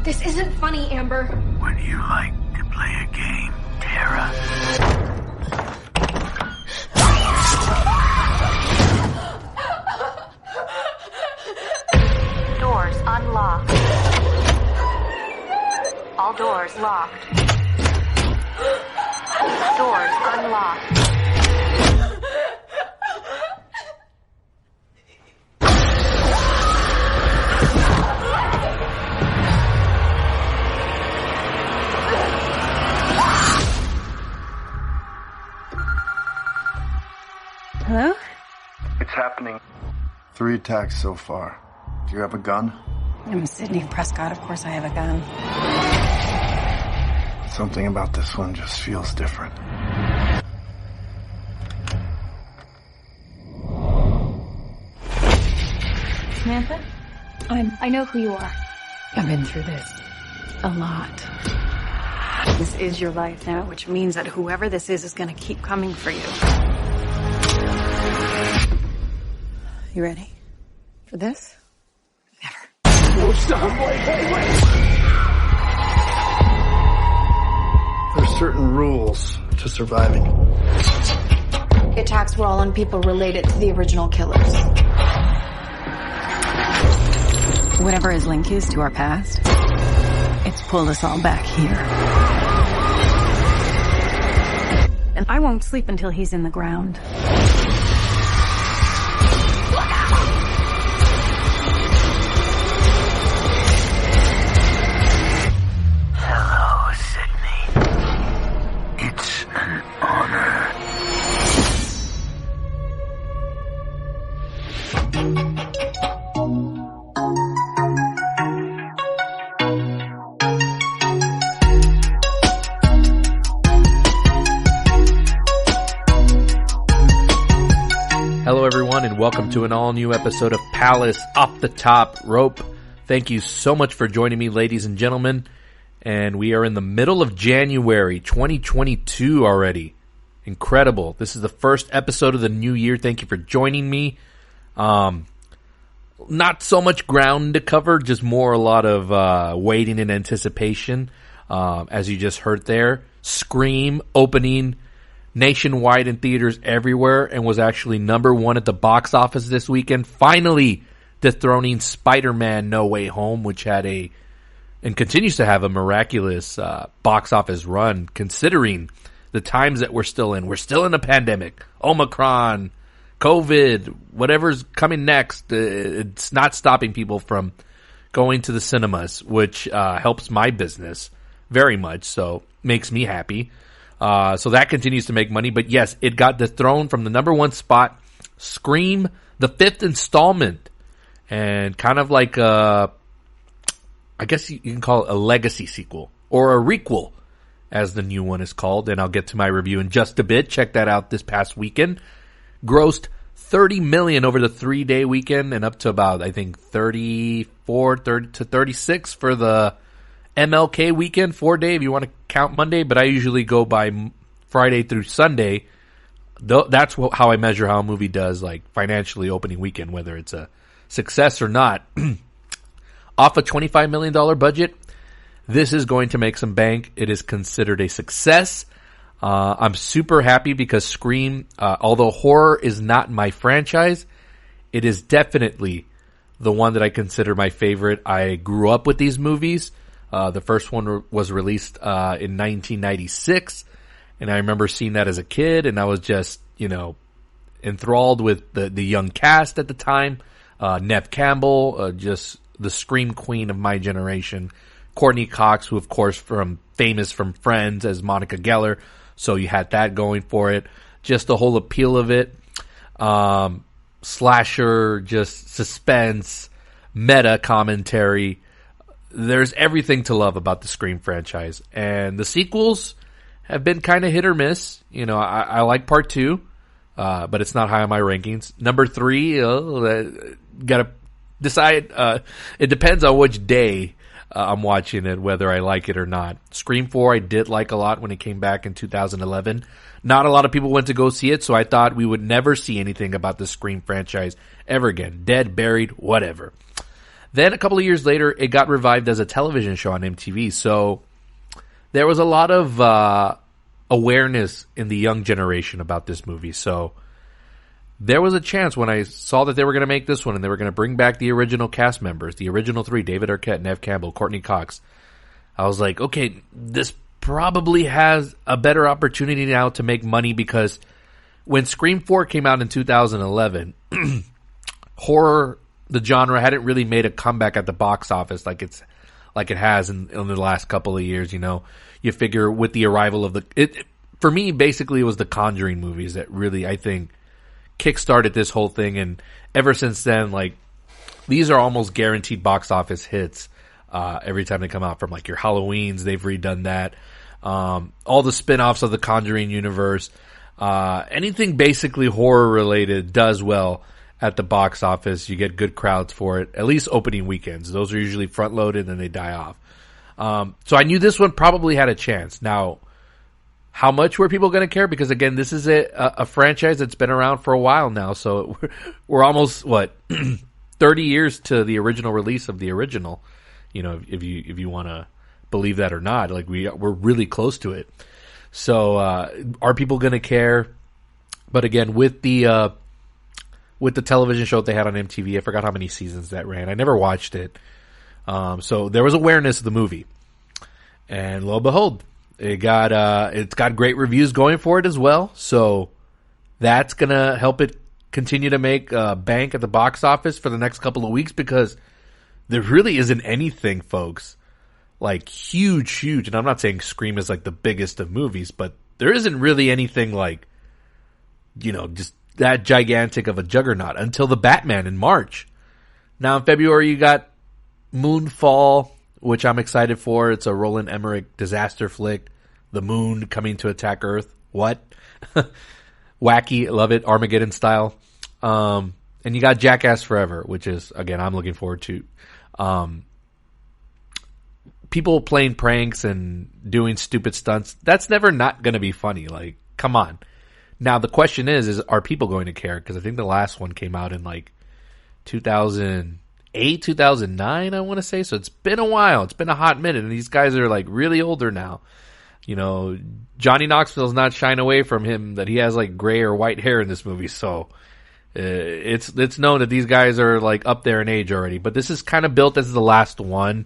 This isn't funny, Amber. Would you like to play a game, Tara? Doors unlocked. All doors locked. Doors unlocked. Hello? It's happening. 3 attacks so far. Do you have a gun? I'm Sidney Prescott. Of course I have a gun. Something about this one just feels different. Samantha? I know who you are. I've been through this. A lot. This is your life now, which means that whoever this is going to keep coming for you. You ready for this? Never. No, stop. Wait. There's certain rules to surviving. The attacks were all on people related to the original killers. Whatever his link is to our past, it's pulled us all back here. And I won't sleep until he's in the ground. Hello, Sydney. It's an honor. Hello, everyone, and welcome to an all-new episode of Palace Off the Top Rope. Thank you so much for joining me, ladies and gentlemen. And we are in the middle of January 2022 already. Incredible. This is the first episode of the new year. Thank you for joining me. Not so much ground to cover, just more a lot of waiting in anticipation. As you just heard there, Scream opening nationwide in theaters everywhere and was actually #1 at the box office this weekend, finally dethroning Spider-Man No Way Home, which had and continues to have a miraculous box office run considering the times that we're still in. We're still in a pandemic, Omicron, COVID, whatever's coming next. It's not stopping people from going to the cinemas, which helps my business very much, so makes me happy. So that continues to make money. But yes, it got dethroned from the #1 spot, Scream, the 5th installment. And kind of like I guess you can call it a legacy sequel or a requel, as the new one is called. And I'll get to my review in just a bit. Check that out this past weekend. Grossed $30 million over the 3-day weekend and up to about, I think, 30 to 36 for the MLK weekend, 4-day if you want to count Monday, but I usually go by Friday through Sunday. That's how I measure how a movie does, like financially opening weekend, whether it's a success or not. Off a $25 million budget, this is going to make some bank. It is considered a success. I'm super happy because Scream, although horror is not my franchise, it is definitely the one that I consider my favorite. I grew up with these movies. The first one was released in 1996, and I remember seeing that as a kid, and I was just, enthralled with the young cast at the time. Neve Campbell, just the scream queen of my generation. Courtney Cox, who of course famous from Friends as Monica Geller, so you had that going for it. Just the whole appeal of it. Slasher, just suspense, meta commentary. There's everything to love about the Scream franchise. And the sequels have been kind of hit or miss. I like part 2, but it's not high on my rankings. Number 3, gotta decide. It depends on which day I'm watching it, whether I like it or not. Scream 4 I did like a lot when it came back in 2011. Not a lot of people went to go see it, so I thought we would never see anything about the Scream franchise ever again. Dead, buried, whatever. Then a couple of years later, it got revived as a television show on MTV. So there was a lot of awareness in the young generation about this movie. So there was a chance when I saw that they were going to make this one and they were going to bring back the original cast members, the original three, David Arquette, Neve Campbell, Courtney Cox. I was like, okay, this probably has a better opportunity now to make money, because when Scream 4 came out in 2011, horror, the genre, hadn't really made a comeback at the box office like it has in the last couple of years. You know, you figure with the arrival of for me, basically it was the Conjuring movies that really, I think, kickstarted this whole thing. And ever since then, like, these are almost guaranteed box office hits every time they come out. From like your Halloweens, they've redone that. All the spin-offs of the Conjuring universe, anything basically horror related does well at the box office. You get good crowds for it, at least opening weekends. Those are usually front loaded and they die off. So I knew this one probably had a chance. Now, how much were people going to care? Because again, this is a franchise that's been around for a while now. So we're almost 30 years to the original release of the original. You know, if you want to believe that or not, like we're really close to it. So are people going to care? But again, with the television show that they had on MTV, I forgot how many seasons that ran. I never watched it. So there was awareness of the movie, and lo and behold, it's got great reviews going for it as well. So that's gonna help it continue to make bank at the box office for the next couple of weeks, because there really isn't anything, folks, like huge. And I'm not saying Scream is like the biggest of movies, but there isn't really anything like, you know, just that gigantic of a juggernaut until the Batman in March. Now in February, you got Moonfall, which I'm excited for. It's a Roland Emmerich disaster flick. The moon coming to attack Earth. What? Wacky. Love it. Armageddon style. And you got Jackass Forever, which is, again, I'm looking forward to. People playing pranks and doing stupid stunts. That's never not going to be funny. Like, come on. Now, the question is are people going to care? Because I think the last one came out in like 2008, 2009, I want to say. So it's been a while. It's been a hot minute. And these guys are like really older now. You know, Johnny Knoxville's not shying away from him that he has like gray or white hair in this movie. So it's known that these guys are like up there in age already. But this is kind of built as the last one.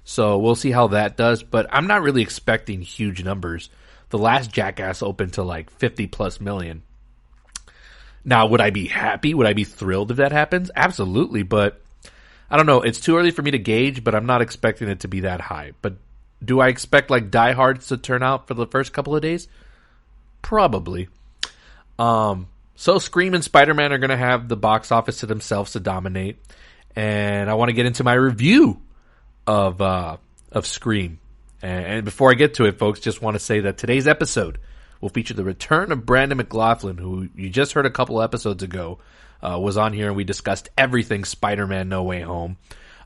So we'll see how that does. But I'm not really expecting huge numbers. The last Jackass opened to like 50 plus million. Now, would I be happy? Would I be thrilled if that happens? Absolutely. But I don't know. It's too early for me to gauge, but I'm not expecting it to be that high. But do I expect like diehards to turn out for the first couple of days? Probably. So Scream and Spider-Man are going to have the box office to themselves to dominate. And I want to get into my review of Scream. And before I get to it, folks, just want to say that today's episode will feature the return of Brandon McLaughlin, who you just heard a couple episodes ago, was on here, and we discussed everything Spider-Man No Way Home.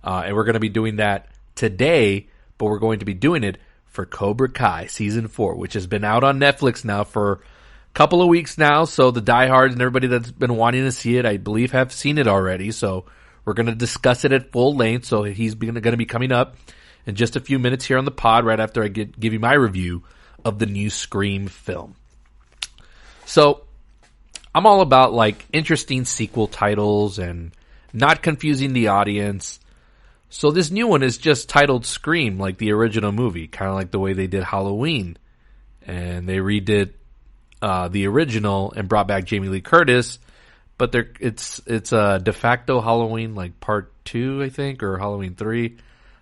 And we're going to be doing that today, but we're going to be doing it for Cobra Kai Season 4, which has been out on Netflix now for a couple of weeks now. So the diehards and everybody that's been wanting to see it, I believe, have seen it already. So we're going to discuss it at full length. So he's going to be coming up in just a few minutes here on the pod right after I give you my review of the new Scream film. So I'm all about like interesting sequel titles and not confusing the audience. So this new one is just titled Scream, like the original movie, kind of like the way they did Halloween. And they redid the original and brought back Jamie Lee Curtis, but it's a de facto Halloween, like part 2, I think, or Halloween 3.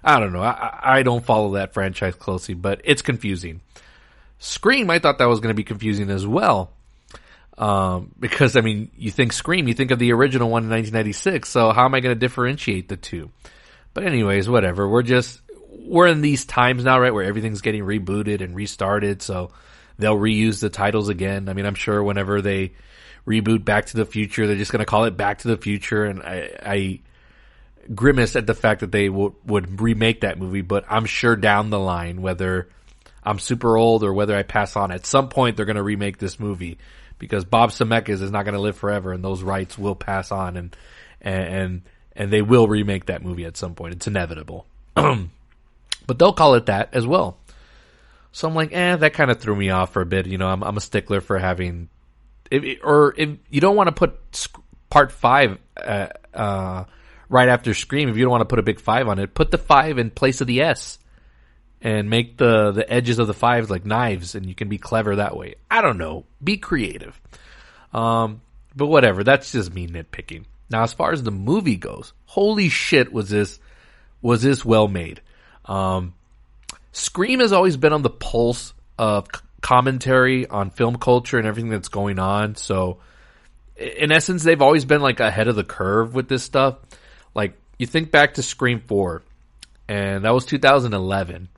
I don't know. I don't follow that franchise closely, but it's confusing. Scream, I thought that was going to be confusing as well. Because, I mean, you think Scream, you think of the original one in 1996, so how am I going to differentiate the two? But anyways, whatever. We're in these times now, right, where everything's getting rebooted and restarted, so they'll reuse the titles again. I mean, I'm sure whenever they reboot Back to the Future, they're just going to call it Back to the Future, and I grimace at the fact that they would remake that movie, but I'm sure down the line, whether I'm super old or whether I pass on, at some point they're going to remake this movie, because Bob Zemeckis is not going to live forever, and those rights will pass on, and and they will remake that movie at some point. It's inevitable. But they'll call it that as well. So I'm like, that kind of threw me off for a bit. You know, I'm a stickler for having, if you don't want to put part 5 right after Scream, if you don't want to put a big 5 on it, put the 5 in place of the S and make the edges of the 5s like knives, and you can be clever that way. I don't know. Be creative. But whatever. That's just me nitpicking. Now, as far as the movie goes, holy shit, was this well made. Scream has always been on the pulse of commentary on film culture and everything that's going on. So, in essence, they've always been like ahead of the curve with this stuff. Like, you think back to Scream 4, and that was 2011.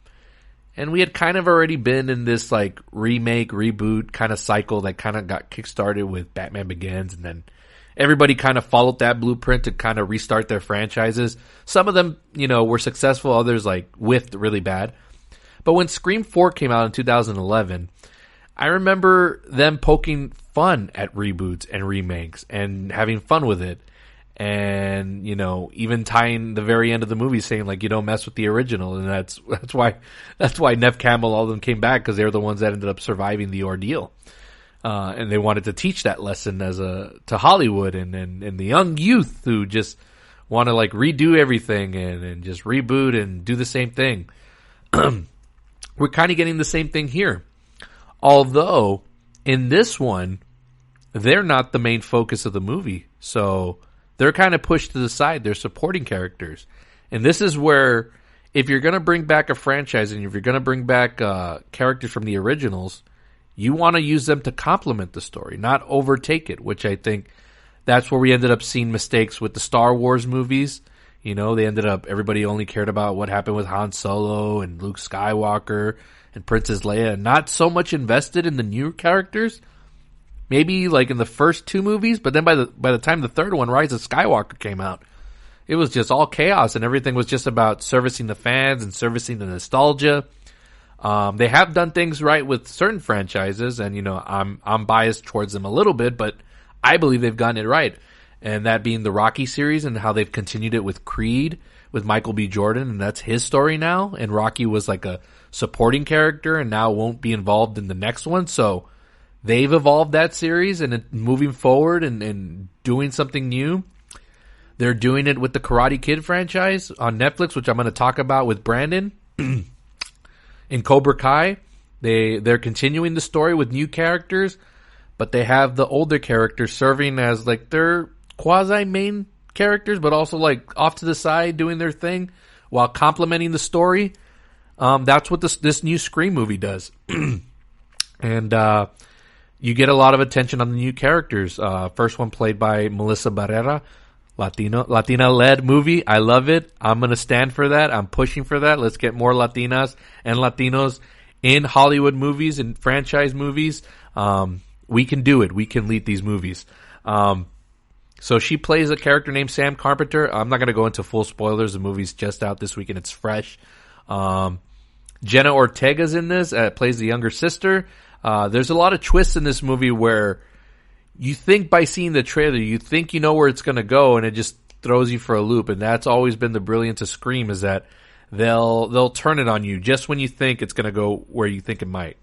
And we had kind of already been in this like remake, reboot kind of cycle that kind of got kickstarted with Batman Begins, and then everybody kind of followed that blueprint to kind of restart their franchises. Some of them, you know, were successful. Others like whiffed really bad. But when Scream 4 came out in 2011, I remember them poking fun at reboots and remakes and having fun with it. And, you know, even tying the very end of the movie saying like, you don't mess with the original. And that's why Neve Campbell, all of them came back, because they were the ones that ended up surviving the ordeal. And they wanted to teach that lesson to Hollywood and the young youth who just want to like redo everything and just reboot and do the same thing. We're kind of getting the same thing here. Although, in this one, they're not the main focus of the movie. So, they're kind of pushed to the side. They're supporting characters. And this is where, if you're going to bring back a franchise and if you're going to bring back characters from the originals, you want to use them to complement the story, not overtake it, which I think that's where we ended up seeing mistakes with the Star Wars movies. You know, everybody only cared about what happened with Han Solo and Luke Skywalker and Princess Leia, and not so much invested in the new characters. Maybe like in the first 2 movies, but then by the time the third one, Rise of Skywalker, came out, it was just all chaos, and everything was just about servicing the fans and servicing the nostalgia. They have done things right with certain franchises, and you know, I'm biased towards them a little bit, but I believe they've gotten it right. And that being the Rocky series and how they've continued it with Creed, with Michael B. Jordan, and that's his story now. And Rocky was like a supporting character and now won't be involved in the next one. So they've evolved that series and moving forward and doing something new. They're doing it with the Karate Kid franchise on Netflix, which I'm going to talk about with Brandon. In Cobra Kai, they're continuing the story with new characters, but they have the older characters serving as like their quasi-main characters, but also like off to the side doing their thing while complementing the story. That's what this new Scream movie does. And you get a lot of attention on the new characters. First one played by Melissa Barrera, Latina-led movie. I love it. I'm going to stand for that. I'm pushing for that. Let's get more Latinas and Latinos in Hollywood movies and franchise movies. We can do it. We can lead these movies. So she plays a character named Sam Carpenter. I'm not going to go into full spoilers. The movie's just out this week and it's fresh. Jenna Ortega's in this, plays the younger sister. There's a lot of twists in this movie where you think by seeing the trailer, you think you know where it's going to go, and it just throws you for a loop. And that's always been the brilliance of Scream, is that they'll turn it on you just when you think it's going to go where you think it might.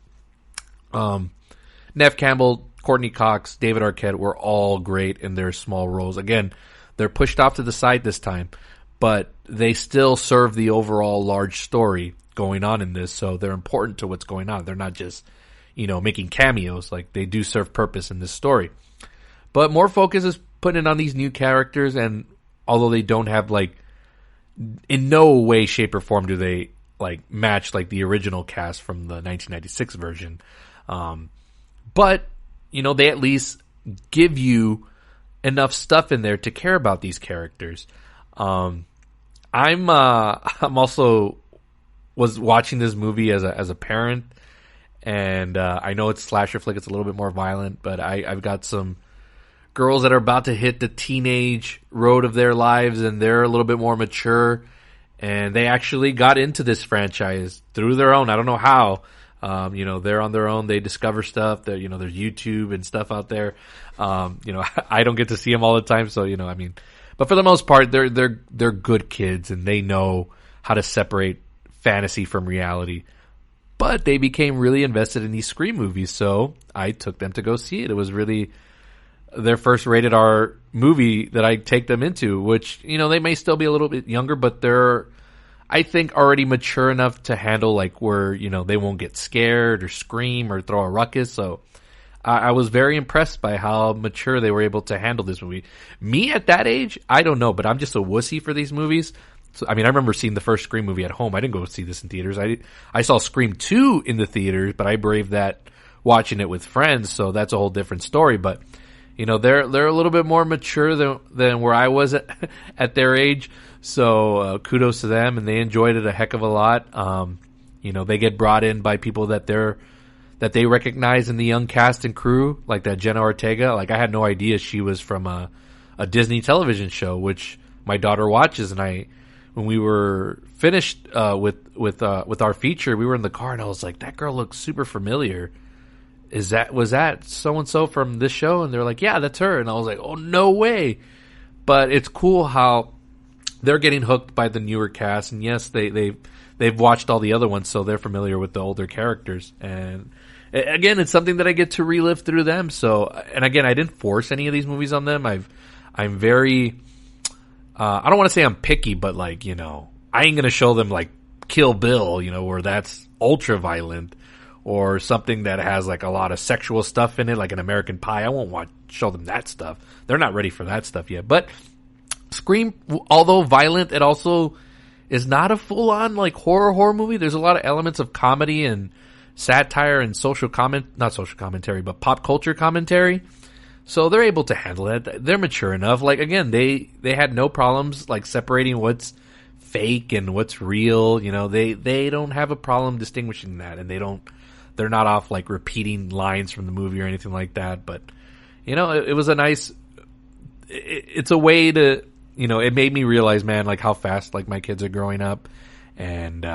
Neve Campbell, Courtney Cox, David Arquette were all great in their small roles. Again, they're pushed off to the side this time, but they still serve the overall large story going on in this, so they're important to what's going on. They're not just, making cameos. Like, they do serve purpose in this story. But more focus is put in on these new characters, and although they don't have, in no way, shape, or form do they, match, the original cast from the 1996 version. But, they at least give you enough stuff in there to care about these characters. I'm also was watching this movie as a parent, and I know it's slasher flick, it's a little bit more violent, but I've got some girls that are about to hit the teenage road of their lives, and they're a little bit more mature, and they actually got into this franchise through their own. I don't know how. They're on their own. They discover stuff. There's YouTube and stuff out there. I don't get to see them all the time, so But for the most part, they're good kids and they know how to separate fantasy from reality. But they became really invested in these Scream movies, so I took them to go see it. It was really their first rated R movie that I take them into, which, you know, they may still be a little bit younger, but they're, I think, already mature enough to handle, like, where, you know, they won't get scared or scream or throw a ruckus. So I was very impressed by how mature they were able to handle this movie. Me at that age, I don't know, but I'm just a wussy for these movies. So, I mean, I remember seeing the first Scream movie at home. I didn't go see this in theaters. I saw Scream 2 in the theaters, but I braved that watching it with friends, so that's a whole different story. But, you know, they're a little bit more mature than where I was at their age. So kudos to them, and they enjoyed it a heck of a lot. You know, they get brought in by people that they recognize in the young cast and crew, like that Jenna Ortega. Like, I had no idea she was from a Disney television show, which my daughter watches. And when we were finished with our feature, we were in the car, and I was like, that girl looks super familiar. Was that so and so from this show? And they're like, yeah, that's her. And I was like, oh, no way. But it's cool how they're getting hooked by the newer cast, and yes, they've watched all the other ones, so they're familiar with the older characters. And again, it's something that I get to relive through them. So, and again, I didn't force any of these movies on them. I'm very, I don't want to say I'm picky, but, like, you know, I ain't gonna show them like Kill Bill, you know, where that's ultra violent, or something that has like a lot of sexual stuff in it, like an American Pie. I won't show them that stuff. They're not ready for that stuff yet. But Scream, although violent, it also is not a full-on like horror movie. There's a lot of elements of comedy and satire and not social commentary, but pop culture commentary. So they're able to handle it. They're mature enough. Like, again, they had no problems like separating what's fake and what's real. You know, they don't have a problem distinguishing that, and they're not off like repeating lines from the movie or anything like that. But, you know, it was a nice, it's a way to, you know, it made me realize, man, like how fast like my kids are growing up, and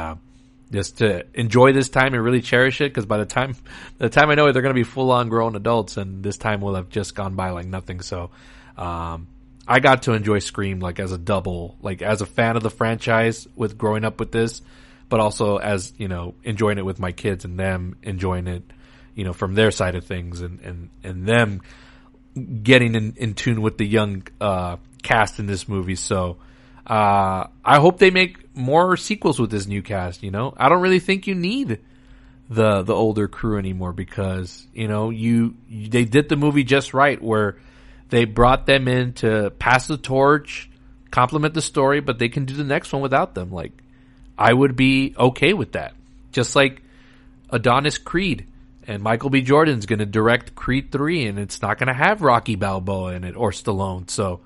just to enjoy this time and really cherish it, because by the time I know it, they're going to be full on grown adults, and this time will have just gone by like nothing. So I got to enjoy Scream like as a double, like as a fan of the franchise with growing up with this, but also as, you know, enjoying it with my kids and them enjoying it, you know, from their side of things, and them getting in tune with the young cast in this movie. So I hope they make more sequels with this new cast. You know, I don't really think you need the older crew anymore, because, you know, they did the movie just right, where they brought them in to pass the torch, complement the story, but they can do the next one without them. Like, I would be okay with that. Just like Adonis Creed, and Michael B. Jordan's going to direct Creed 3, and it's not going to have Rocky Balboa in it or Stallone. So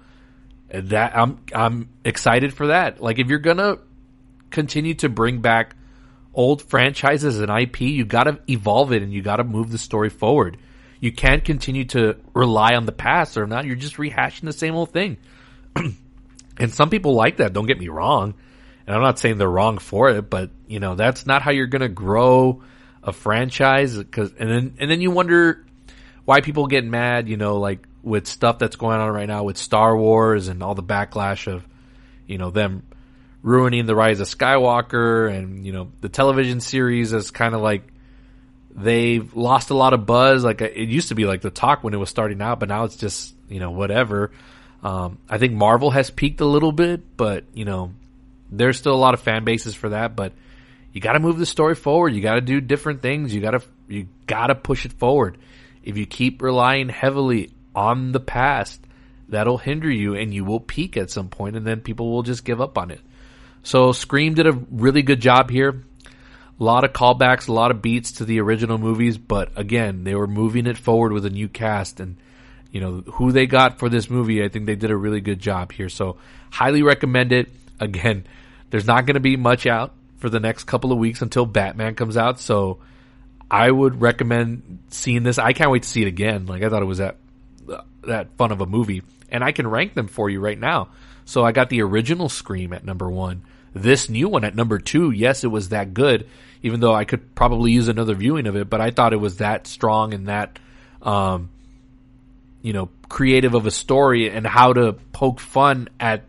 that I'm excited for that. Like, if you're going to continue to bring back old franchises and IP, you got to evolve it, and you got to move the story forward. You can't continue to rely on the past, or not, you're just rehashing the same old thing. And some people like that, don't get me wrong. And I'm not saying they're wrong for it, but, you know, that's not how you're going to grow a franchise. And then you wonder why people get mad, you know, like with stuff that's going on right now with Star Wars and all the backlash of, you know, them ruining the Rise of Skywalker, and, you know, the television series is kind of like they've lost a lot of buzz. Like, it used to be like the talk when it was starting out, but now it's just, you know, whatever. I think Marvel has peaked a little bit, but, you know, there's still a lot of fan bases for that. But you got to move the story forward. You got to do different things. You got to push it forward. If you keep relying heavily on the past, that'll hinder you, and you will peak at some point, and then people will just give up on it. So Scream did a really good job here. A lot of callbacks, a lot of beats to the original movies, but again, they were moving it forward with a new cast, and, you know, who they got for this movie, I think they did a really good job here. So highly recommend it. Again, there's not going to be much out for the next couple of weeks until Batman comes out, so I would recommend seeing this. I can't wait to see it again. Like, I thought it was that fun of a movie, and I can rank them for you right now. So I got the original Scream at number 1, this new one at number 2. Yes, it was that good, even though I could probably use another viewing of it, but I thought it was that strong and that creative of a story and how to poke fun at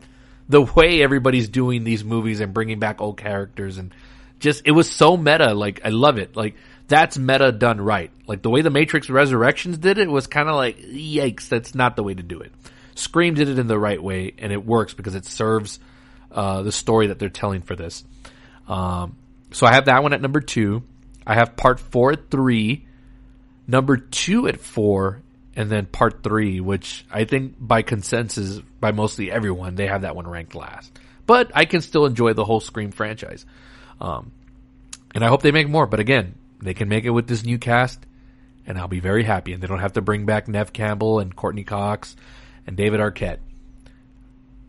the way everybody's doing these movies and bringing back old characters, and just, it was so meta. Like, I love it. Like, that's meta done right. Like, the way the Matrix Resurrections did it was kind of like, yikes, that's not the way to do it. Scream did it in the right way, and it works because it serves the story that they're telling for this. So I have that one at number 2. I have part 4 at 3, number 2 at 4, and then part 3, which I think by consensus, by mostly everyone, they have that one ranked last. But I can still enjoy the whole Scream franchise. And I hope they make more. But again, they can make it with this new cast, and I'll be very happy. And they don't have to bring back Neve Campbell and Courtney Cox and David Arquette.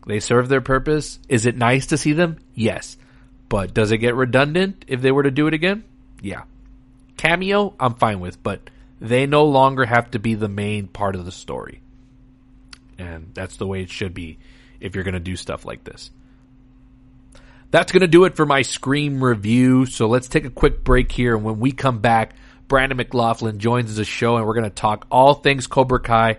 They serve their purpose. Is it nice to see them? Yes. But does it get redundant if they were to do it again? Yeah. Cameo, I'm fine with, but they no longer have to be the main part of the story. And that's the way it should be if you're going to do stuff like this. That's going to do it for my Scream review. So let's take a quick break here. And when we come back, Brandon McLaughlin joins the show, and we're going to talk all things Cobra Kai.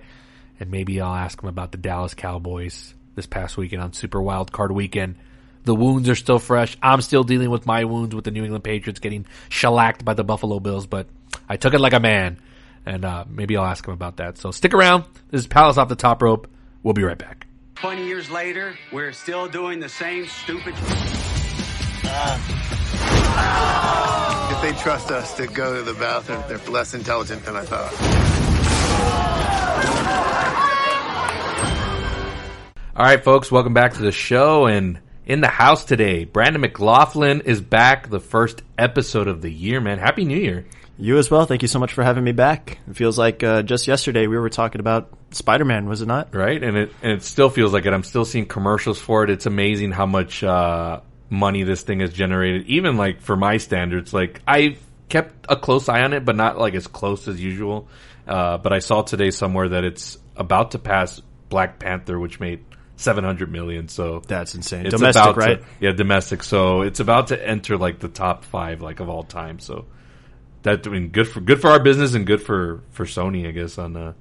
And maybe I'll ask him about the Dallas Cowboys this past weekend on Super Wild Card Weekend. The wounds are still fresh. I'm still dealing with my wounds with the New England Patriots getting shellacked by the Buffalo Bills, but I took it like a man. And maybe I'll ask him about that. So stick around. This is Palace Off the Top Rope. We'll be right back. 20 years later, we're still doing the same stupid... If they trust us to go to the bathroom, they're less intelligent than I thought. All right, folks, welcome back to the show. And in the house today, Brandon McLaughlin is back. The first episode of the year, man. Happy New Year. You as well. Thank you so much for having me back. It feels like just yesterday we were talking about Spider-Man, was it not? Right, and it still feels like it. I'm still seeing commercials for it. It's amazing how much money this thing has generated, even like for my standards. Like, I've kept a close eye on it, but not like as close as usual. But I saw today somewhere that it's about to pass Black Panther, which made $700 million. So that's insane. It's domestic, right? Yeah, domestic. So it's about to enter like the top 5 like of all time. So that, I mean, good for our business and good for Sony, I guess, on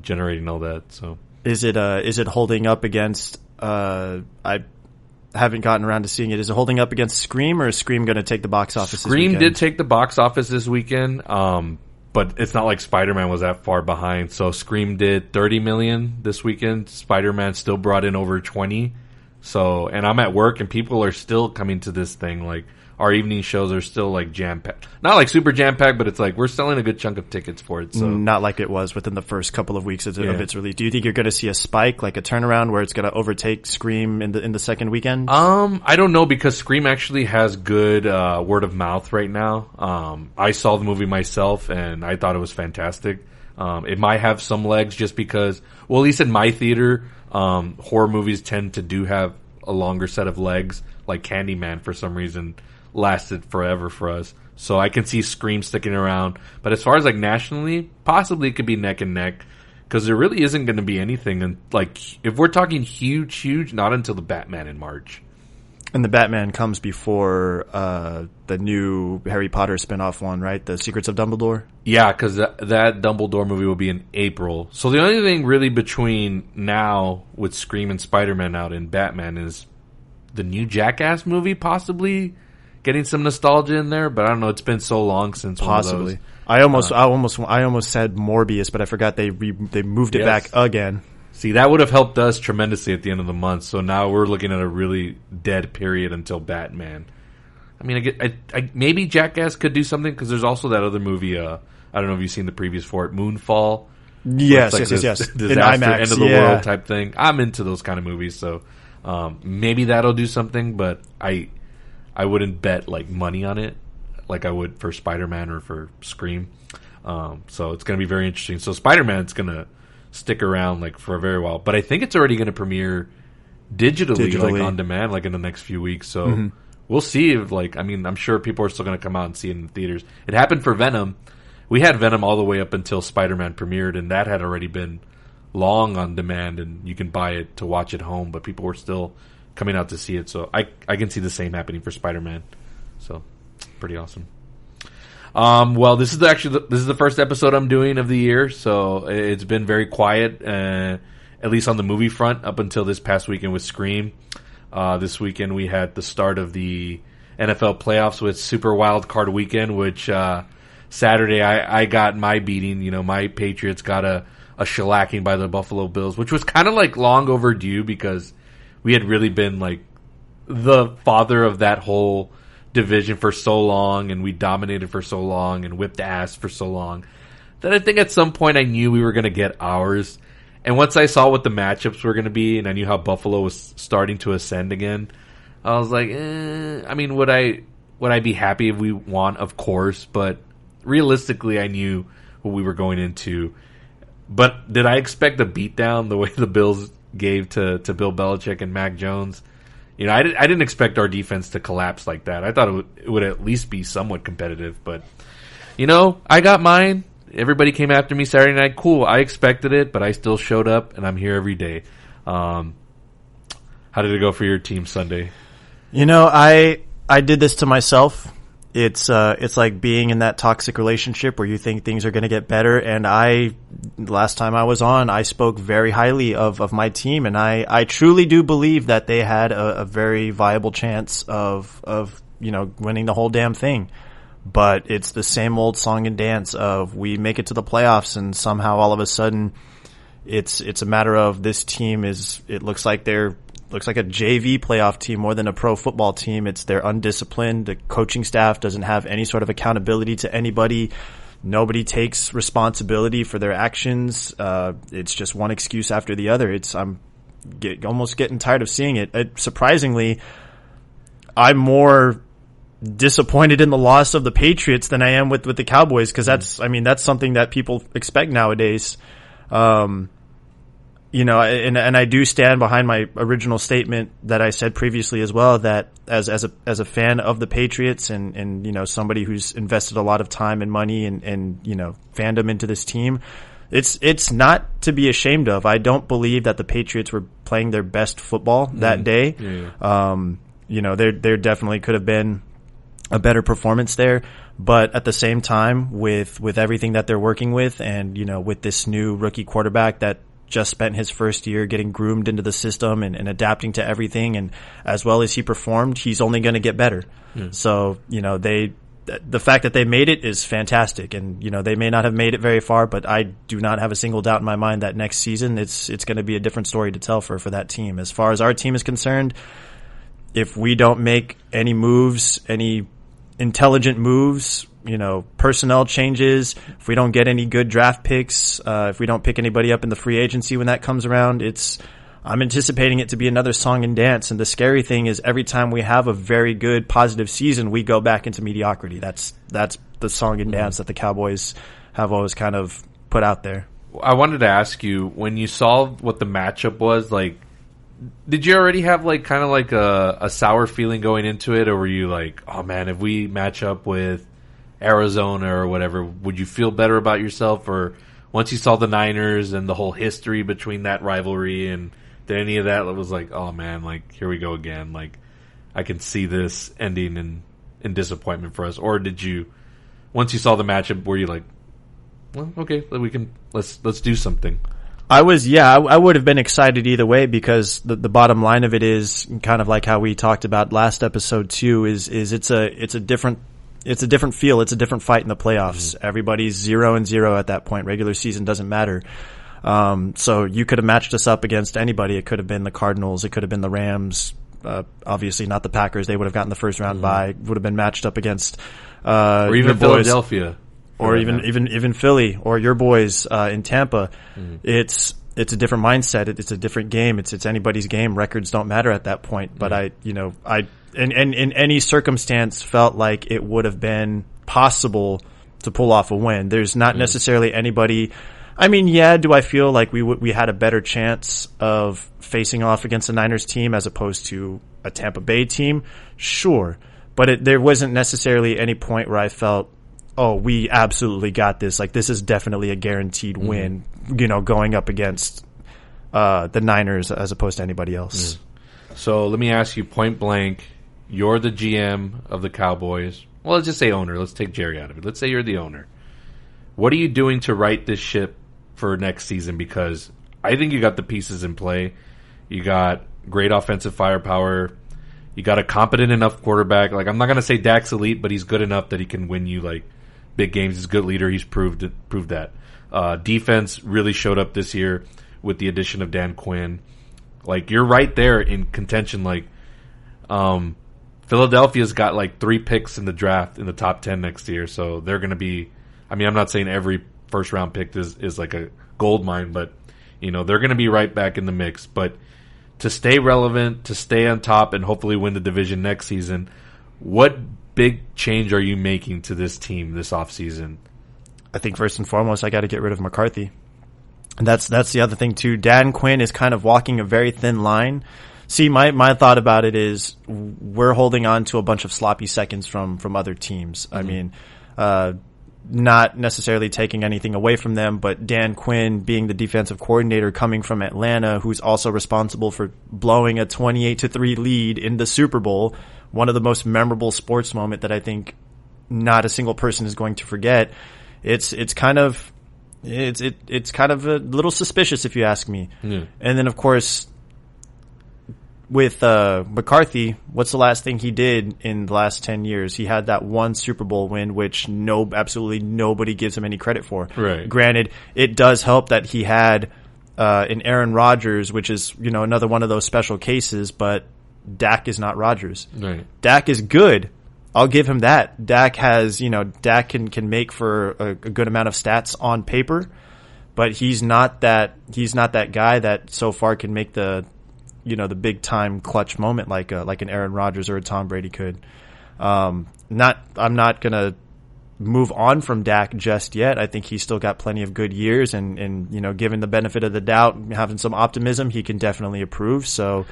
generating all that. So is it holding up against? I haven't gotten around to seeing it. Is it holding up against Scream, or is Scream going to take the box office? Scream this weekend? did take the box office this weekend, but it's not like Spider-Man was that far behind. So Scream did $30 million this weekend. Spider-Man still brought in over 20. So, and I'm at work, and people are still coming to this thing. Like, our evening shows are still like jam-packed. Not like super jam-packed, but it's like we're selling a good chunk of tickets for it. So not like it was within the first couple of weeks of its release. Do you think you're going to see a spike, like a turnaround, where it's going to overtake Scream in the second weekend? I don't know, because Scream actually has good word of mouth right now. I saw the movie myself, and I thought it was fantastic. It might have some legs just because, well, at least in my theater, horror movies tend to have a longer set of legs. Like Candyman, for some reason, lasted forever for us. So I can see Scream sticking around. But as far as like nationally, possibly it could be neck and neck, because there really isn't going to be anything. And like, if we're talking huge, not until the Batman in March. And the Batman comes before the new Harry Potter spinoff one, right? The Secrets of Dumbledore? Yeah, because that Dumbledore movie will be in April. So the only thing really between now with Scream and Spider-Man out and Batman is the new Jackass movie, possibly getting some nostalgia in there. But I don't know. It's been so long since possibly. One of those. I almost said Morbius, but I forgot they moved it back again. See, that would have helped us tremendously at the end of the month. So now we're looking at a really dead period until Batman. I mean, maybe Jackass could do something, because there's also that other movie. I don't know if you've seen the previews for it, Moonfall. Yes, like yes. Disaster, in IMAX, end of the world type thing. I'm into those kind of movies, so maybe that'll do something. But I wouldn't bet like money on it, like I would for Spider-Man or for Scream. So it's going to be very interesting. So Spider-Man's going to stick around like for a very while, but I think it's already going to premiere digitally, like on demand, like in the next few weeks. So we'll see if I'm sure people are still going to come out and see it in the theaters. It happened for Venom. We had Venom all the way up until Spider-Man premiered, and that had already been long on demand, and you can buy it to watch at home, but people were still coming out to see it. So I can see the same happening for Spider-Man. So pretty awesome. Well, this is the first episode I'm doing of the year, so it's been very quiet, at least on the movie front, up until this past weekend with Scream. This weekend we had the start of the NFL playoffs with Super Wild Card Weekend, which Saturday I got my beating. You know, my Patriots got a shellacking by the Buffalo Bills, which was kind of like long overdue because we had really been like the father of that whole division for so long, and we dominated for so long and whipped ass for so long that I think at some point I knew we were going to get ours. And once I saw what the matchups were going to be and I knew how Buffalo was starting to ascend again, I was like, I mean, would I be happy if we won? Of course, but realistically I knew what we were going into. But did I expect a beatdown the way the Bills gave to Bill Belichick and Mac Jones? You know, I didn't expect our defense to collapse like that. I thought it would at least be somewhat competitive. But, you know, I got mine. Everybody came after me Saturday night. Cool. I expected it, but I still showed up, and I'm here every day. How did it go for your team Sunday? You know, I did this to myself. It's like being in that toxic relationship where you think things are going to get better. And last time I was on, I spoke very highly of my team, and I truly do believe that they had a very viable chance of, you know, winning the whole damn thing. But it's the same old song and dance of we make it to the playoffs and somehow all of a sudden it's a matter of this team it looks like a JV playoff team more than a pro football team. They're undisciplined. The coaching staff doesn't have any sort of accountability to anybody. Nobody takes responsibility for their actions. It's just one excuse after the other. I'm almost getting tired of seeing it. Surprisingly, I'm more disappointed in the loss of the Patriots than I am with the Cowboys, because that's something that people expect nowadays. You know, and I do stand behind my original statement that I said previously as well, that as a fan of the Patriots and you know, somebody who's invested a lot of time and money and you know, fandom into this team, it's not to be ashamed of. I don't believe that the Patriots were playing their best football that day. Yeah. You know, there definitely could have been a better performance there. But at the same time, with everything that they're working with, and you know, with this new rookie quarterback that just spent his first year getting groomed into the system and adapting to everything, and as well as he performed, he's only going to get better. So, you know, the fact that they made it is fantastic, and you know, they may not have made it very far, but I do not have a single doubt in my mind that next season it's going to be a different story to tell for that team. As far as our team is concerned, if we don't make any moves, any intelligent moves, you know, personnel changes, if we don't get any good draft picks, if we don't pick anybody up in the free agency when that comes around, I'm anticipating it to be another song and dance. And the scary thing is every time we have a very good positive season, we go back into mediocrity. That's the song and dance that the Cowboys have always kind of put out there. I wanted to ask you, when you saw what the matchup was, like, did you already have like kind of like a sour feeling going into it, or were you like, oh man, if we match up with Arizona or whatever, would you feel better about yourself? Or once you saw the Niners and the whole history between that rivalry, and did any of that was like, oh man, like here we go again, like I can see this ending in disappointment for us? Or did you, once you saw the matchup, were you like, well, okay, let's do something? I would have been excited either way, because the bottom line of it is kind of like how we talked about last episode too, is it's a different feel. It's a different fight in the playoffs. Mm-hmm. Everybody's 0-0 at that point. Regular season doesn't matter. So you could have matched us up against anybody. It could have been the Cardinals. It could have been the Rams. Obviously not the Packers. They would have gotten the first round bye. Would have been matched up against, or even Philadelphia. Or even Philly, or your boys in Tampa. Mm-hmm. It's a different mindset. It's a different game. It's anybody's game. Records don't matter at that point. But in any circumstance felt like it would have been possible to pull off a win. There's not necessarily anybody. I mean, do I feel like we had a better chance of facing off against the Niners team as opposed to a Tampa Bay team? Sure, but there wasn't necessarily any point where I felt, oh, we absolutely got this. Like, this is definitely a guaranteed win, you know, going up against the Niners as opposed to anybody else. So let me ask you point blank, you're the GM of the Cowboys. Well, let's just say owner. Let's take Jerry out of it. Let's say you're the owner. What are you doing to right this ship for next season? Because I think you got the pieces in play. You got great offensive firepower. You got a competent enough quarterback. Like, I'm not going to say Dak's elite, but he's good enough that he can win you like big games. He's a good leader. He's proved that. Defense really showed up this year with the addition of Dan Quinn. Like, you're right there in contention. Like, Philadelphia's got like 3 picks in the draft in the top 10 next year, so they're going to be. I mean, I'm not saying every first round pick is like a gold mine, but you know they're going to be right back in the mix. But to stay relevant, to stay on top, and hopefully win the division next season, what big change are you making to this team this offseason? I think first and foremost, I got to get rid of McCarthy. And that's the other thing too. Dan Quinn is kind of walking a very thin line. See, my thought about it is we're holding on to a bunch of sloppy seconds from other teams. I mean, not necessarily taking anything away from them, but Dan Quinn being the defensive coordinator coming from Atlanta, who's also responsible for blowing a 28-3 lead in the Super Bowl, one of the most memorable sports moment that I think not a single person is going to forget. It's kind of a little suspicious if you ask me. Yeah. And then of course, with McCarthy, what's the last thing he did in the last 10 years? He had that one Super Bowl win, which absolutely nobody gives him any credit for. Right. Granted, it does help that he had an Aaron Rodgers, which is, you know, another one of those special cases, but Dak is not Rodgers. Right. Dak is good. I'll give him that. Dak can make for a good amount of stats on paper, but he's not that guy that so far can make the big time clutch moment like an Aaron Rodgers or a Tom Brady could. I'm not gonna move on from Dak just yet. I think he's still got plenty of good years, and you know, given the benefit of the doubt, having some optimism, he can definitely improve. So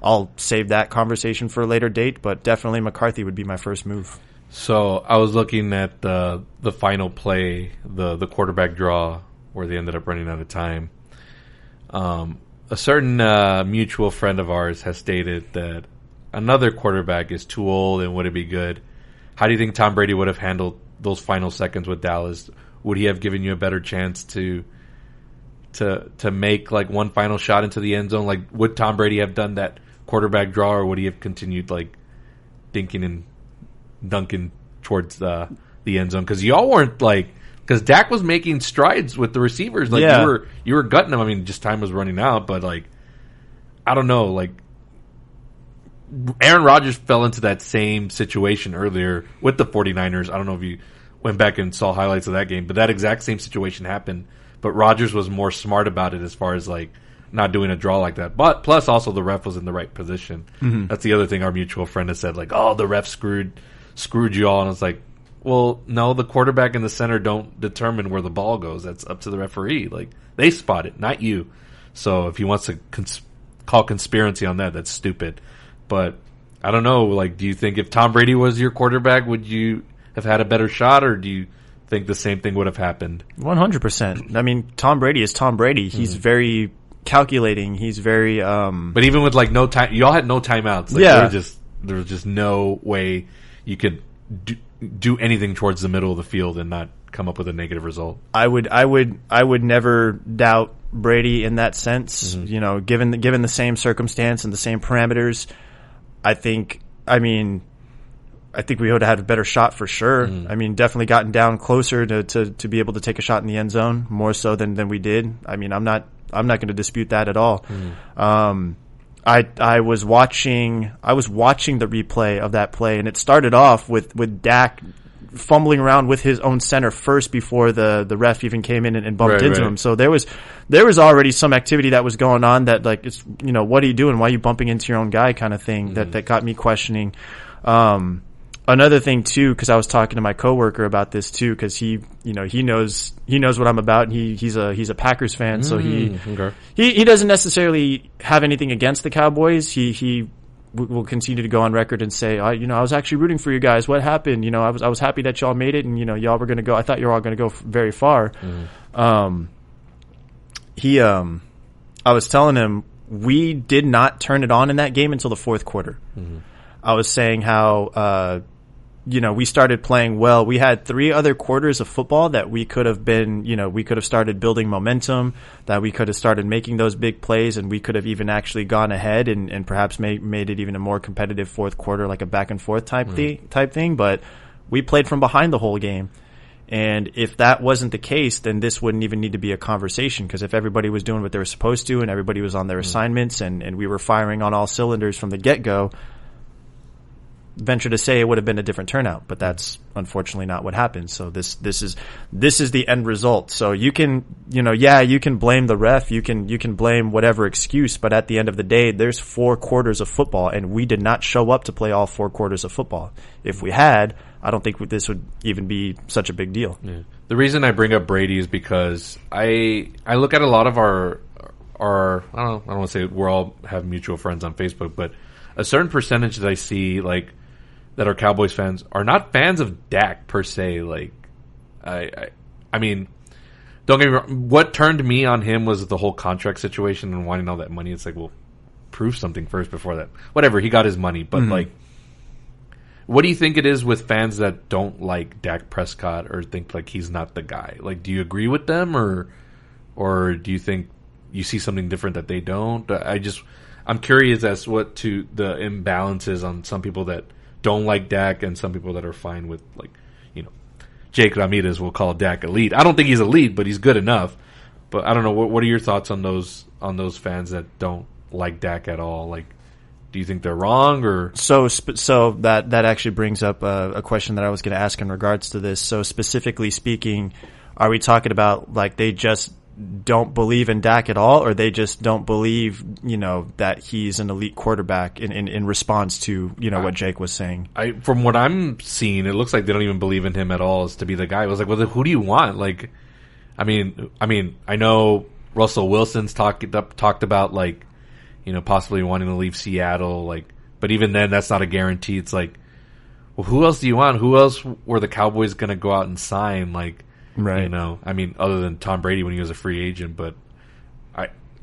I'll save that conversation for a later date, but definitely McCarthy would be my first move. So I was looking at the final play, the quarterback draw, where they ended up running out of time. A certain mutual friend of ours has stated that another quarterback is too old and wouldn't be good. How do you think Tom Brady would have handled those final seconds with Dallas? Would he have given you a better chance to make like one final shot into the end zone? Like, would Tom Brady have done that quarterback draw, or would he have continued like dinking and dunking towards the end zone? Because y'all weren't like. Because Dak was making strides with the receivers, like you were gutting them. I mean, just time was running out, but like, I don't know. Like, Aaron Rodgers fell into that same situation earlier with the 49ers. I don't know if you went back and saw highlights of that game, but that exact same situation happened. But Rodgers was more smart about it as far as like not doing a draw like that. But plus, also the ref was in the right position. Mm-hmm. That's the other thing our mutual friend has said. Like, oh, the ref screwed you all, and it's like. Well, no, the quarterback and the center don't determine where the ball goes. That's up to the referee. Like, they spot it, not you. So if he wants to call conspiracy on that, that's stupid. But I don't know. Like, do you think if Tom Brady was your quarterback, would you have had a better shot, or do you think the same thing would have happened? 100%. I mean, Tom Brady is Tom Brady. He's very calculating. He's very. But even with like no time, y'all had no timeouts. Like, yeah. There was just no way you could do anything towards the middle of the field and not come up with a negative result. I would never doubt Brady in that sense. Mm-hmm. You know, given the same circumstance and the same parameters, I think we would have had a better shot for sure. Mm-hmm. I mean, definitely gotten down closer to be able to take a shot in the end zone more so than we did. I mean, I'm not going to dispute that at all. Mm-hmm. I was watching the replay of that play, and it started off with Dak fumbling around with his own center first before the ref even came in and bumped into him. So there was already some activity that was going on that, like, it's, you know, what are you doing? Why are you bumping into your own guy kind of thing? Mm-hmm. That got me questioning. Another thing too, because I was talking to my coworker about this too, because he knows what I'm about. And he's a Packers fan, so he doesn't necessarily have anything against the Cowboys. He will continue to go on record and say, I was actually rooting for you guys. What happened? You know, I was happy that y'all made it, and you know, y'all were going to go. I thought you were all going to go very far. Mm-hmm. I was telling him we did not turn it on in that game until the fourth quarter. Mm-hmm. I was saying how we started playing well. We had 3 other quarters of football that we could have been, we could have started building momentum, that we could have started making those big plays, and we could have even actually gone ahead and perhaps made it even a more competitive fourth quarter, like a back and forth type thing. But we played from behind the whole game. And if that wasn't the case, then this wouldn't even need to be a conversation, because if everybody was doing what they were supposed to and everybody was on their assignments and we were firing on all cylinders from the get-go, venture to say it would have been a different turnout, but that's unfortunately not what happened. So this is the end result. So you can, you can blame the ref, you can blame whatever excuse, but at the end of the day, there's 4 quarters of football, and we did not show up to play all 4 quarters of football. If we had, I don't think this would even be such a big deal. Yeah. The reason I bring up Brady is because I look at a lot of our I don't want to say we all have mutual friends on Facebook, but a certain percentage that I see that are Cowboys fans are not fans of Dak per se. I mean, don't get me wrong. What turned me on him was the whole contract situation and wanting all that money. It's like, well, prove something first before that. Whatever, he got his money, but what do you think it is with fans that don't like Dak Prescott or think like he's not the guy? Like, do you agree with them, or do you think you see something different that they don't? I'm curious as what to the imbalances on some people that don't like Dak and some people that are fine with, Jake Ramirez will call Dak elite. I don't think he's elite, but he's good enough. But I don't know. What are your thoughts on those fans that don't like Dak at all? Like, do you think they're wrong, or so that actually brings up a question that I was going to ask in regards to this. So specifically speaking, are we talking about like they just don't believe in Dak at all, or they just don't believe, that he's an elite quarterback in response to, what Jake was saying? From what I'm seeing, it looks like they don't even believe in him at all as to be the guy. I was like, well, who do you want? Like, I mean, I know Russell Wilson's talked about possibly wanting to leave Seattle, but even then, that's not a guarantee. It's like, well, who else do you want? Who else were the Cowboys going to go out and sign? Right. Other than Tom Brady when he was a free agent, but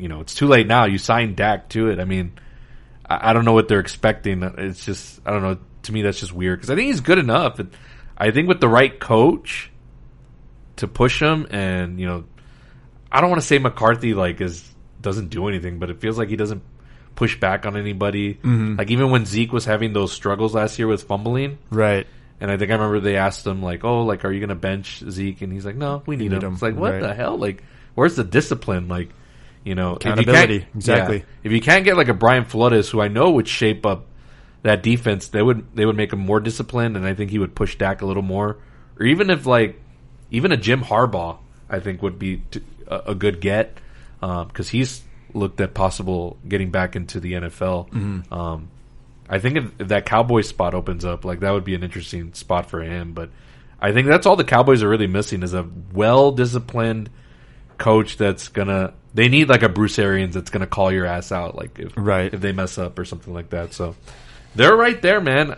it's too late now. You signed Dak to it. I mean, I don't know what they're expecting. It's just, I don't know. To me, that's just weird because I think he's good enough. And I think with the right coach to push him, and I don't want to say McCarthy doesn't do anything, but it feels like he doesn't push back on anybody. Mm-hmm. Like even when Zeke was having those struggles last year with fumbling, right? And I think I remember they asked him are you going to bench Zeke? And he's like, no, we need him. It's like, what the hell? Where's the discipline? Accountability. Exactly. Yeah, if you can't get a Brian Flores, who I know would shape up that defense, they would make him more disciplined, and I think he would push Dak a little more. Or even if even a Jim Harbaugh, I think would be a good get, because he's looked at possible getting back into the NFL. Mm-hmm. I think if that Cowboys spot opens up, that would be an interesting spot for him. But I think that's all the Cowboys are really missing is a well-disciplined coach that's gonna. They need a Bruce Arians that's gonna call your ass out, if they mess up or something like that. So they're right there, man.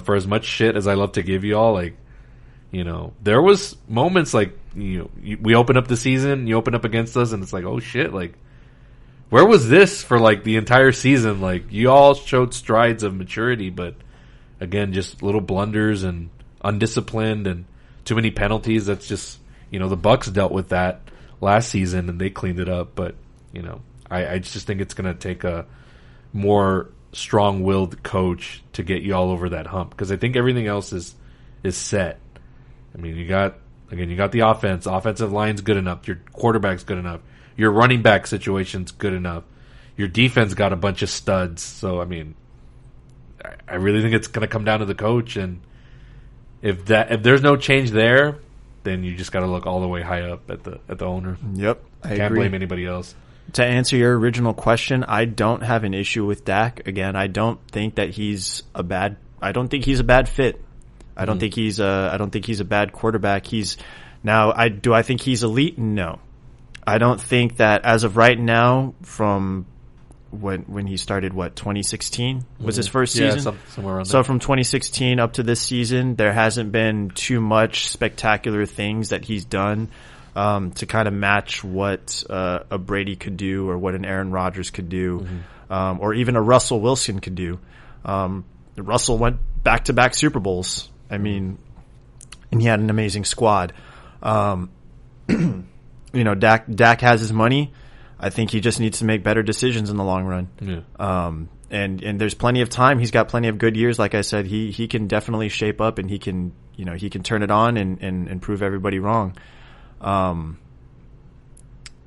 For as much shit as I love to give you all, there was moments we open up the season, you open up against us, and it's like, oh shit, where was this for the entire season? You all showed strides of maturity, but again, just little blunders and undisciplined and too many penalties. That's just, the Bucks dealt with that last season and they cleaned it up. But, I just think it's going to take a more strong-willed coach to get you all over that hump, because I think everything else is set. I mean, you got the offense. Offensive line's good enough. Your quarterback's good enough. Your running back situation's good enough. Your defense got a bunch of studs. So, I really think it's going to come down to the coach. And if there's no change there, then you just got to look all the way high up at the owner. Yep, I Can't agree. blame anybody else. To answer your original question, I don't have an issue with Dak. Again, I don't think that he's a bad fit. I don't think he's a bad quarterback. Do I think he's elite? No. I don't think that as of right now, from when he started, 2016 was his first season? Somewhere around there. So from 2016 up to this season, there hasn't been too much spectacular things that he's done to kind of match what a Brady could do, or what an Aaron Rodgers could do, or even a Russell Wilson could do. Russell went back-to-back Super Bowls. I mean, and he had an amazing squad. You know, Dak has his money. I think he just needs to make better decisions in the long run. Yeah. And there's plenty of time. He's got plenty of good years. Like I said, he can definitely shape up, and he can turn it on and prove everybody wrong. I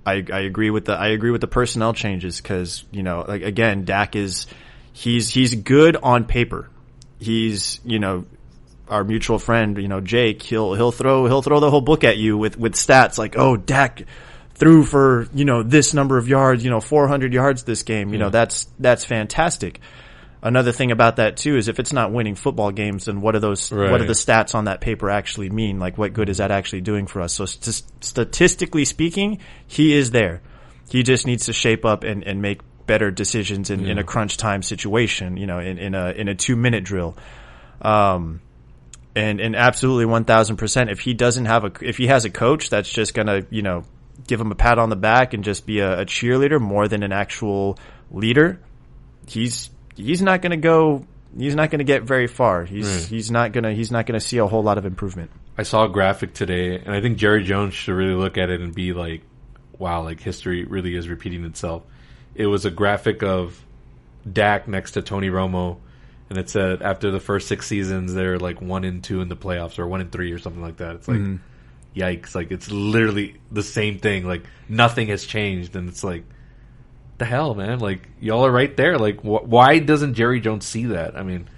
agree with the personnel changes, because, you know, like, again, Dak he's good on paper. He's, you know, our mutual friend, you know, Jake, he'll throw the whole book at you with stats like, oh, Dak threw for, you know, this number of yards, you know, 400 yards this game. You know, that's fantastic. Another thing about that too is if it's not winning football games, then what do the stats on that paper actually mean? Like, what good is that actually doing for us? So statistically speaking, he is there. He just needs to shape up and make better decisions in a crunch time situation, you know, in a 2-minute drill. And absolutely 1,000%. If he has a coach that's just gonna, you know, give him a pat on the back and just be a cheerleader more than an actual leader, he's not going to get very far. He's not going to see a whole lot of improvement. I saw a graphic today, and I think Jerry Jones should really look at it and be like, wow, like, history really is repeating itself. It was a graphic of Dak next to Tony Romo, and it said after the first 6 seasons, they're like 1-2 in the playoffs, or 1-3 or something like that. It's like, yikes. Like, it's literally the same thing. Like, nothing has changed, and it's like, the hell, man? Like, y'all are right there. Like, why doesn't Jerry Jones see that? I mean,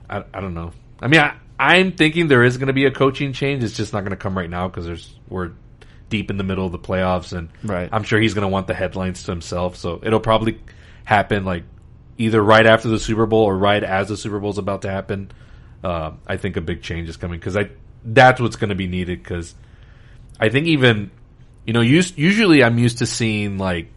I don't know. I mean, I'm thinking there is going to be a coaching change. It's just not going to come right now because we're deep in the middle of the playoffs, and I'm sure he's going to want the headlines to himself. So it'll probably happen like either right after the Super Bowl or right as the Super Bowl is about to happen. I think a big change is coming because that's what's going to be needed. Because I think even, you know, usually I'm used to seeing like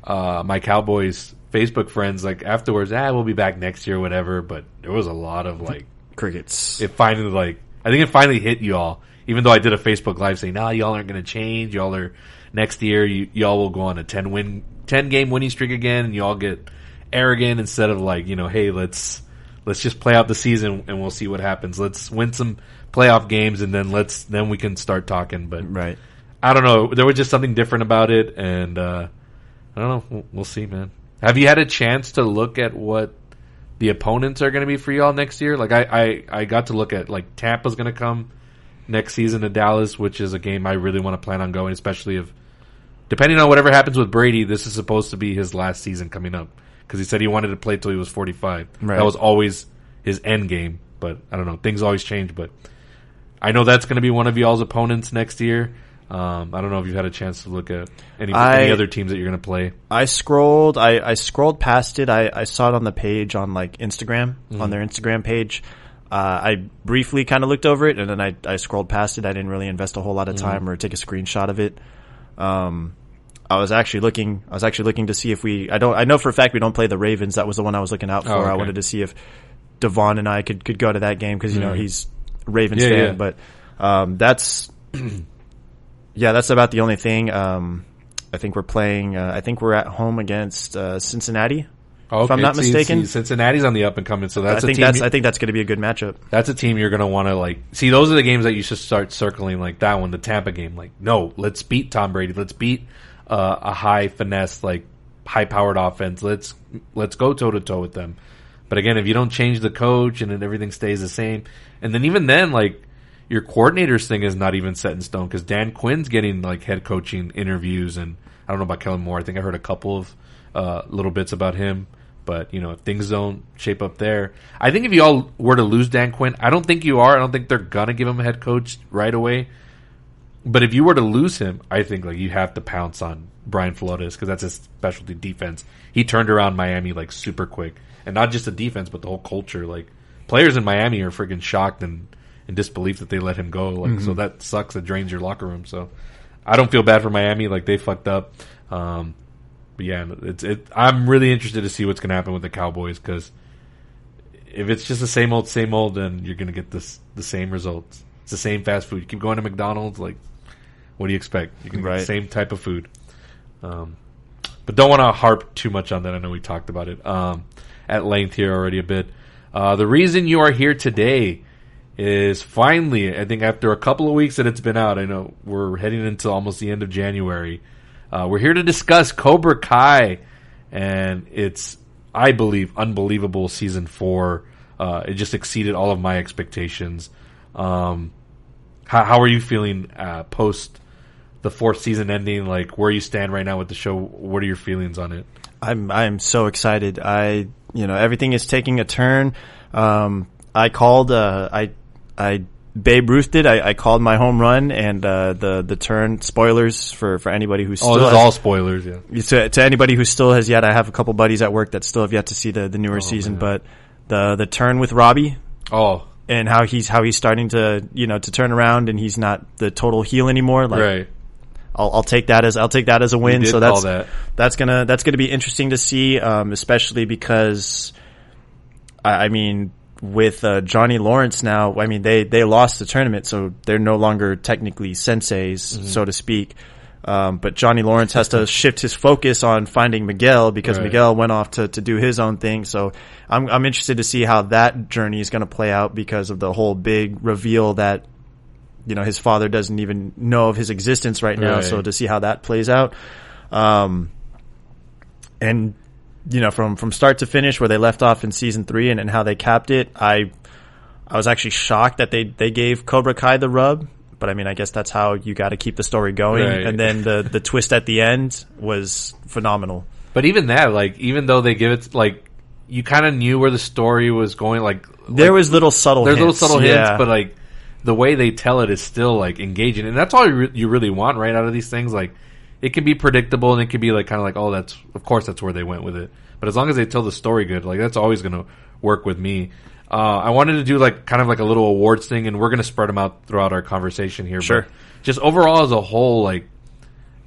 my Cowboys Facebook friends like afterwards, we'll be back next year or whatever. But there was a lot of like crickets. I think it finally hit y'all. Even though I did a Facebook Live saying, y'all aren't going to change. Y'all are next year. Y'all will go on a 10-game winning streak again, and y'all get arrogant instead of like, you know, hey, let's just play out the season and we'll see what happens. Let's win some playoff games and then we can start talking. But I don't know. There was just something different about it, and I don't know. We'll see, man. Have you had a chance to look at what the opponents are going to be for y'all next year? Like I got to look at like Tampa's going to come next season to Dallas, which is a game I really want to plan on going, especially if, depending on whatever happens with Brady, this is supposed to be his last season coming up. Because he said he wanted to play till he was 45. That was always his end game. But I don't know. Things always change. But I know that's going to be one of y'all's opponents next year. I don't know if you've had a chance to look at any other teams that you're going to play. I scrolled past it. I saw it on the page on like Instagram, on their Instagram page. I briefly kind of looked over it, and then I scrolled past it. I didn't really invest a whole lot of time or take a screenshot of it. I was actually looking to see if I know for a fact we don't play the Ravens. That was the one I was looking out for. Oh, okay. I wanted to see if Devon and I could go to that game because, you know, he's a Ravens fan. Yeah. But that's that's about the only thing. I think we're playing. I think we're at home against Cincinnati. Okay. If I'm not mistaken. Cincinnati's on the up and coming, so I think that's going to be a good matchup. That's a team you're going to want to like see. Those are the games that you should start circling, like that one, the Tampa game. Like, no, let's beat Tom Brady. Let's beat a high finesse, like high powered offense. Let's go toe to toe with them. But again, if you don't change the coach and then everything stays the same, and then even then, like your coordinators thing is not even set in stone because Dan Quinn's getting like head coaching interviews, and I don't know about Kellen Moore. I think I heard a couple of little bits about him. But, you know, if things don't shape up there, I think if you all were to lose Dan Quinn, I don't think you are. I don't think they're going to give him a head coach right away. But if you were to lose him, I think like you have to pounce on Brian Flores because that's his specialty defense. He turned around Miami like super quick. And not just the defense, but the whole culture. Like players in Miami are freaking shocked and in disbelief that they let him go. Like so that sucks. It drains your locker room. So I don't feel bad for Miami. Like they fucked up. But yeah, I'm really interested to see what's going to happen with the Cowboys because if it's just the same old, then you're going to get the same results. It's the same fast food. You keep going to McDonald's, like, what do you expect? You can get the same type of food. But don't want to harp too much on that. I know we talked about it at length here already a bit. The reason you are here today is finally, I think after a couple of weeks that it's been out, I know we're heading into almost the end of January. We're here to discuss Cobra Kai, and it's, I believe, unbelievable season 4. It just exceeded all of my expectations. How are you feeling post the 4th season ending? Like, where you stand right now with the show? What are your feelings on it? I'm so excited. Everything is taking a turn. I called. I Babe Ruth did. I called my home run, and the turn. Spoilers for anybody who still. Oh, this is all spoilers. Yeah. To anybody who still has yet. I have a couple buddies at work that still have yet to see the newer season, man. But the turn with Robbie. Oh. And how he's starting to to turn around, and he's not the total heel anymore. Like, right. I'll take that as a win. So that's gonna be interesting to see, especially because I mean, with Johnny Lawrence now, I mean they lost the tournament, so they're no longer technically senseis, so to speak. But Johnny Lawrence has to shift his focus on finding Miguel because Miguel went off to do his own thing. So I'm interested to see how that journey is going to play out because of the whole big reveal that his father doesn't even know of his existence right now. So to see how that plays out, and from start to finish where they left off in season 3 and how they capped it, I was actually shocked that they gave Cobra Kai the rub. But I mean, I guess that's how you got to keep the story going. Right. And then the twist at the end was phenomenal. But even that, like, even though they give it, like, you kind of knew where the story was going. Like, there was little subtle hints, but like the way they tell it is still like engaging, and that's all you really want, right, out of these things. Like, it can be predictable, and it can be like kind of like, oh, of course that's where they went with it. But as long as they tell the story good, like, that's always going to work with me. I wanted to do like kind of like a little awards thing, and we're going to spread them out throughout our conversation here. Sure. But just overall as a whole, like,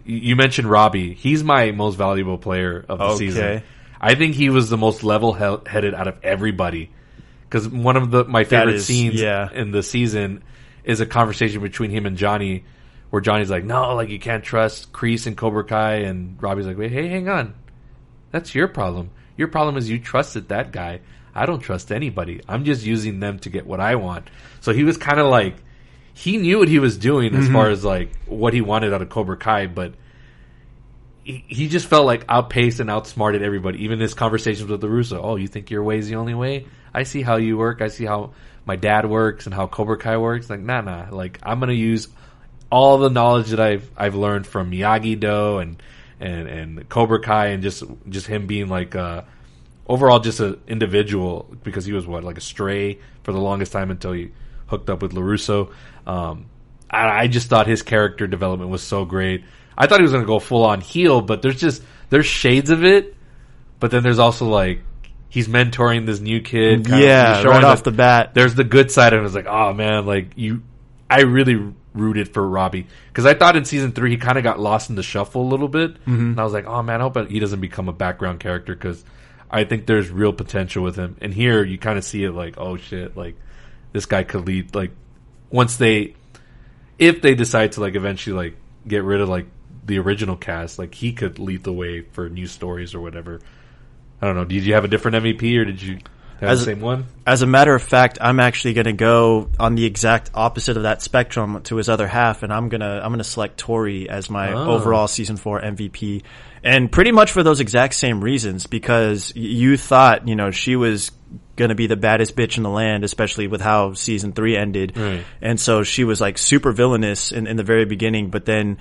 you mentioned Robbie. He's my most valuable player of the season. I think he was the most level-headed out of everybody. Because one of my favorite scenes in the season is a conversation between him and Johnny, where Johnny's like, no, like, you can't trust Kreese and Cobra Kai, and Robbie's like, wait, hey, hang on. That's your problem. Your problem is you trusted that guy. I don't trust anybody. I'm just using them to get what I want. So he was kind of like, he knew what he was doing as far as like what he wanted out of Cobra Kai, but he just felt like outpaced and outsmarted everybody. Even his conversations with LaRusso. Oh, you think your way is the only way? I see how you work. I see how my dad works and how Cobra Kai works. Like, nah. Like, I'm gonna use all the knowledge that I've learned from Miyagi-Do and Cobra Kai, and just him being like overall just an individual, because he was like a stray for the longest time until he hooked up with LaRusso. I just thought his character development was so great. I thought he was going to go full on heel, but there's shades of it. But then there's also like, he's mentoring this new kid. Right off the bat. There's the good side of it. It's like, oh man, like I really rooted for Robbie, because I thought in season 3 he kind of got lost in the shuffle a little bit, and I was like, oh man, I hope he doesn't become a background character, because I think there's real potential with him. And here you kind of see it like, oh shit, like this guy could lead, like, if they decide to like eventually like get rid of like the original cast, like he could lead the way for new stories or whatever. I don't know. Did you have a different MVP, or did you have the same one? As a matter of fact, I'm actually going to go on the exact opposite of that spectrum to his other half, and I'm gonna select Tori as my overall season 4 MVP. And pretty much for those exact same reasons, because you thought, she was going to be the baddest bitch in the land, especially with how season 3 ended. Right. And so she was like super villainous in the very beginning, but then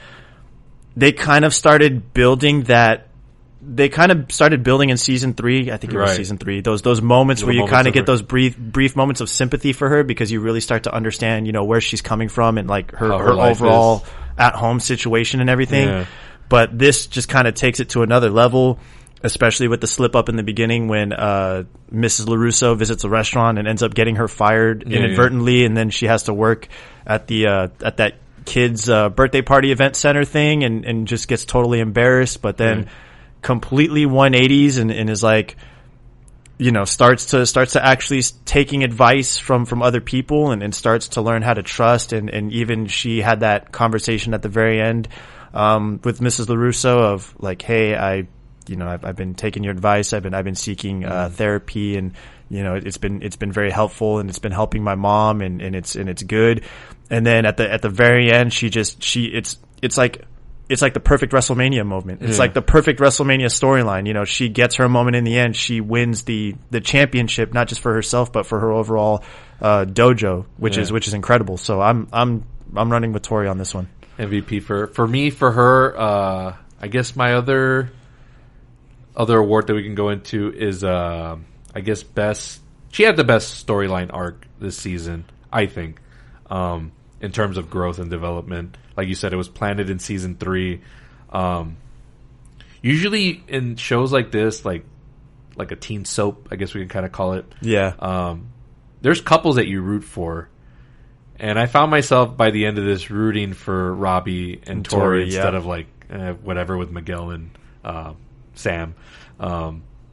they kind of started building that. They kind of started building in season 3. I think it was season 3. Those moments where you kind of get those brief moments of sympathy for her, because you really start to understand, where she's coming from and like her overall at home situation and everything. Yeah. But this just kind of takes it to another level, especially with the slip up in the beginning when Mrs. LaRusso visits a restaurant and ends up getting her fired inadvertently, and then she has to work at that kid's birthday party event center thing, and just gets totally embarrassed. But then completely 180s and is like, starts to actually taking advice from other people and starts to learn how to trust. And even she had that conversation at the very end with Mrs. LaRusso of like, hey, I've been taking your advice. I've been seeking therapy, and it's been very helpful, and it's been helping my mom, and it's good. And then at the very end, it's like the perfect WrestleMania moment. It's like the perfect WrestleMania storyline. She gets her moment in the end. She wins the championship, not just for herself, but for her overall dojo, which is incredible. So I'm running with Tori on this one. MVP for me, for her. I guess my other award that we can go into is I guess best. She had the best storyline arc this season, I think, in terms of growth and development. Like you said, it was planted in season 3. Usually in shows like this, like a teen soap, I guess we can kind of call it. Yeah. There's couples that you root for. And I found myself by the end of this rooting for Robbie and Tori instead of like whatever with Miguel and Sam.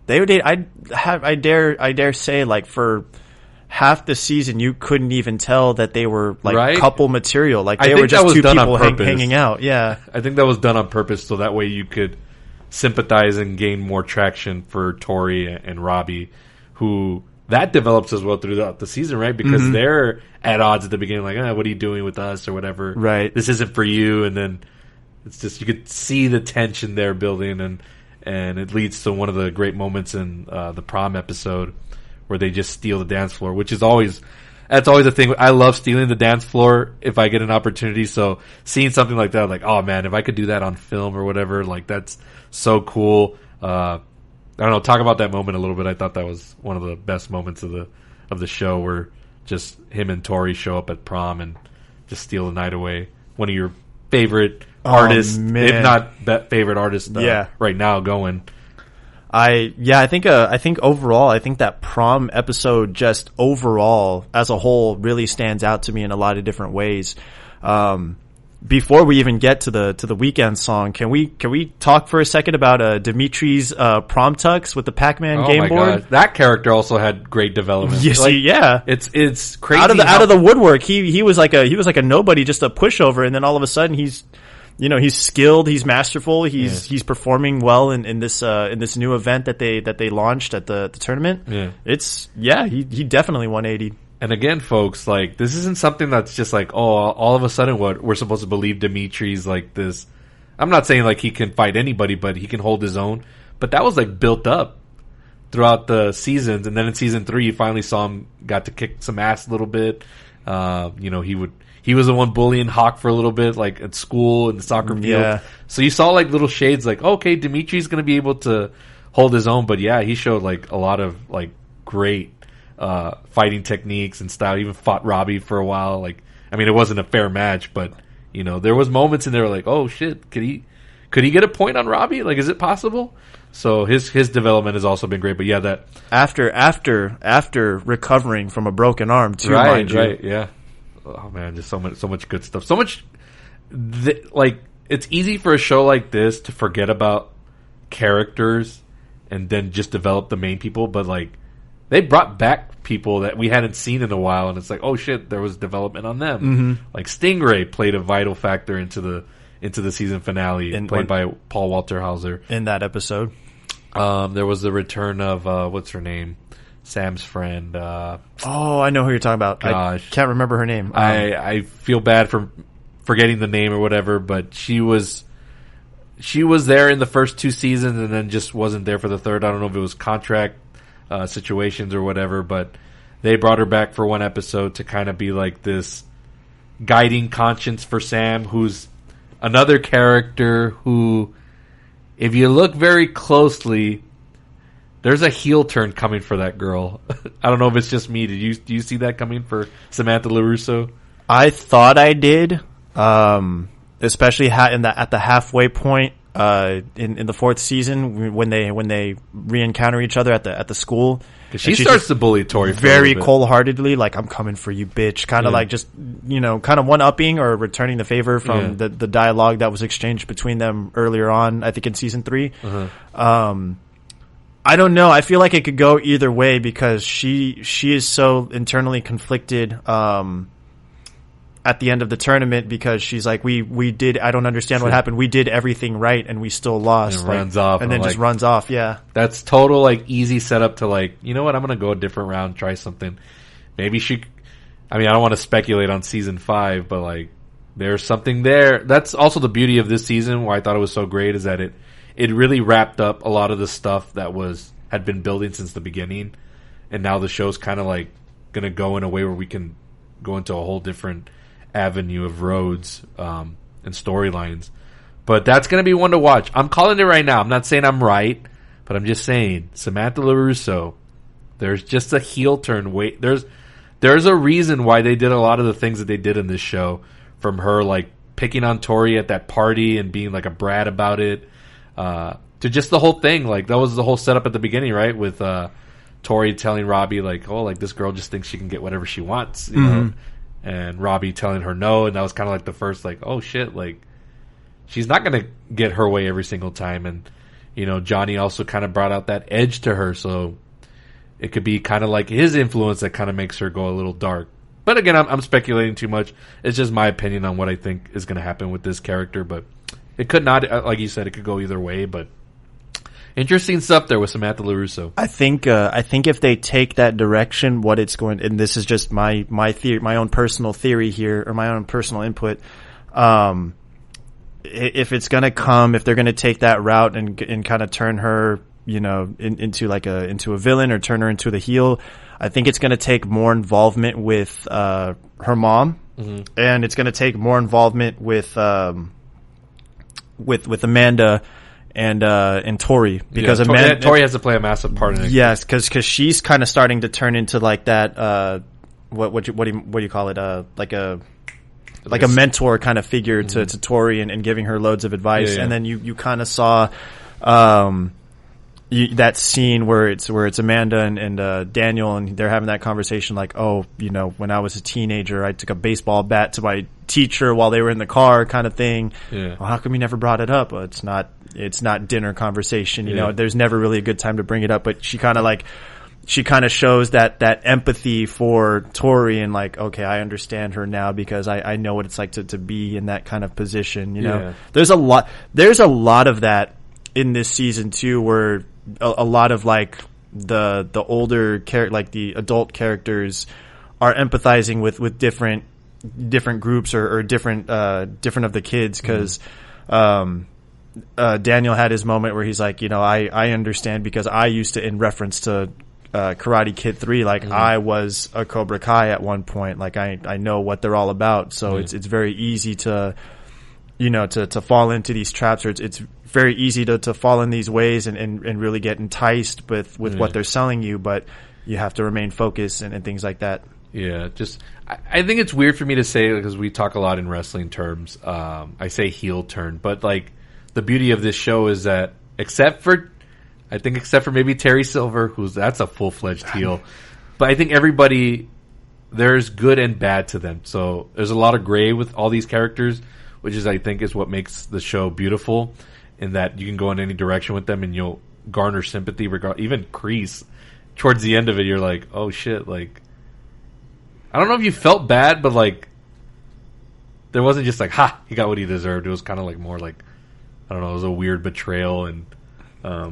They would. I dare say, like, for half the season, you couldn't even tell that they were like couple material. Like they were just two people hanging out. Yeah, I think that was done on purpose so that way you could sympathize and gain more traction for Tori and Robbie, who that develops as well throughout the season, right? Because they're at odds at the beginning, like, what are you doing with us or whatever? Right. This isn't for you, and then it's just you could see the tension there building, and it leads to one of the great moments in the prom episode where they just steal the dance floor, which is that's always a thing. I love stealing the dance floor if I get an opportunity. So seeing something like that, I'm like, oh man, if I could do that on film or whatever, like that's so cool. I don't know. Talk about that moment a little bit. I thought that was one of the best moments of the show, where just him and Tori show up at prom and just steal the night away. One of your favorite artists, if not favorite artist, right now going. I think overall, I think that prom episode just overall as a whole really stands out to me in a lot of different ways. Before we even get to the weekend song, can we talk for a second about Dimitri's prom tux with the Pac-Man game board? God. That character also had great development. It's crazy out of the woodwork. He was like a nobody, just a pushover, and then all of a sudden he's skilled, he's masterful, he's performing well in this new event that they launched at the tournament. Yeah. He definitely 180. And again, folks, like, this isn't something that's just like, all of a sudden what we're supposed to believe Dimitri's like this. I'm not saying like he can fight anybody, but he can hold his own. But that was like built up throughout the seasons, and then in season 3 you finally saw him got to kick some ass a little bit. He was the one bullying Hawk for a little bit, like at school in the soccer field. Yeah. So you saw like little shades, like, okay, Dimitri's going to be able to hold his own. But yeah, he showed like a lot of like great fighting techniques and style. He even fought Robbie for a while. Like, I mean, it wasn't a fair match, but there was moments in there like, oh shit, could he get a point on Robbie? Like, is it possible? So his development has also been great. But yeah, that after recovering from a broken arm too, mind you. Right, yeah. Oh man, just so much good stuff. So much, like, it's easy for a show like this to forget about characters and then just develop the main people. But like, they brought back people that we hadn't seen in a while, and it's like, oh shit, there was development on them. Like Stingray played a vital factor into the season finale, played by Paul Walter Hauser in that episode. There was the return of what's her name? Sam's friend. I know who you're talking about. Gosh. I can't remember her name. I feel bad for forgetting the name or whatever, but she was there in the first 2 seasons and then just wasn't there for the third. I don't know if it was contract situations or whatever, but they brought her back for one episode to kind of be like this guiding conscience for Sam, who's another character who, if you look very closely, there's a heel turn coming for that girl. I don't know if it's just me. Do you see that coming for Samantha LaRusso? I thought I did, especially at the halfway point in the 4th season when they re-encounter each other at the school. She starts to bully Tori very cold-heartedly, like, I'm coming for you, bitch. Kind of like just kind of one-upping or returning the favor from the dialogue that was exchanged between them earlier on. I think in season 3. I don't know. I feel like it could go either way because she is so internally conflicted at the end of the tournament because she's like, we did, I don't understand what happened. We did everything right and we still lost. And runs off. And then just runs off. Yeah. That's total like easy setup to like, you know what? I'm going to go a different round, try something. Maybe I don't want to speculate on season 5, but like there's something there. That's also the beauty of this season why I thought it was so great is that it really wrapped up a lot of the stuff that had been building since the beginning. And now the show's kind of like going to go in a way where we can go into a whole different avenue of roads and storylines. But that's going to be one to watch. I'm calling it right now. I'm not saying I'm right, but I'm just saying Samantha LaRusso, there's just a heel turn. There's a reason why they did a lot of the things that they did in this show, from her like picking on Tori at that party and being like a brat about it, to just the whole thing. Like that was the whole setup at the beginning, right? With Tori telling Robbie like, oh, like this girl just thinks she can get whatever she wants, you know? And Robbie telling her no, and that was kind of like the first like, oh shit, like she's not gonna get her way every single time. And you know, Johnny also kind of brought out that edge to her, so it could be kind of like his influence that kind of makes her go a little dark. But again, I'm speculating too much. It's just my opinion on what I think is going to happen with this character. But it could not, like you said, it could go either way. But interesting stuff there with Samantha LaRusso. I think if they take that direction, what it's going, and this is just my theory, my own personal theory here, or my own personal input. If it's going to come, if they're going to take that route and kind of turn her, you know, into a villain or turn her into the heel, I think it's going to take more involvement with her mom, and it's going to take more involvement with Amanda and Tori, because Tori has to play a massive part in it. Yes, because she's kind of starting to turn into like that. What do you call it? Like a mentor kind of figure to Tori and giving her loads of advice. And then you kind of saw that scene where it's Amanda and Daniel, and they're having that conversation like, oh, you know, when I was a teenager, I took a baseball bat to my teacher while they were in the car, kind of thing. Yeah. Well, how come you never brought it up? Well, it's not dinner conversation. You know, there's never really a good time to bring it up. But she kind of shows that empathy for Tori, and like, okay, I understand her now because I know what it's like to be in that kind of position. You know, there's a lot of that in this season too, where a lot of like the older like the adult characters are empathizing with different groups or different of the kids, because Daniel had his moment where he's like, you know, I understand because I used to, in reference to Karate Kid 3, like I was a Cobra Kai at one point, like I know what they're all about, so it's very easy to, you know, to fall into these traps, or it's very easy to fall in these ways and really get enticed with what they're selling you, but you have to remain focused and things like that. Yeah, just I think it's weird for me to say, because we talk a lot in wrestling terms. I say heel turn, but like the beauty of this show is that except for maybe Terry Silver, that's a full-fledged heel, but I think everybody, there's good and bad to them. So there's a lot of gray with all these characters, which is, I think, is what makes the show beautiful, in that you can go in any direction with them and you'll garner sympathy. Even Kreese, towards the end of it, you're like, oh shit, like, I don't know if you felt bad, but like, there wasn't just like, ha, he got what he deserved. It was kind of like more like, I don't know, it was a weird betrayal, and I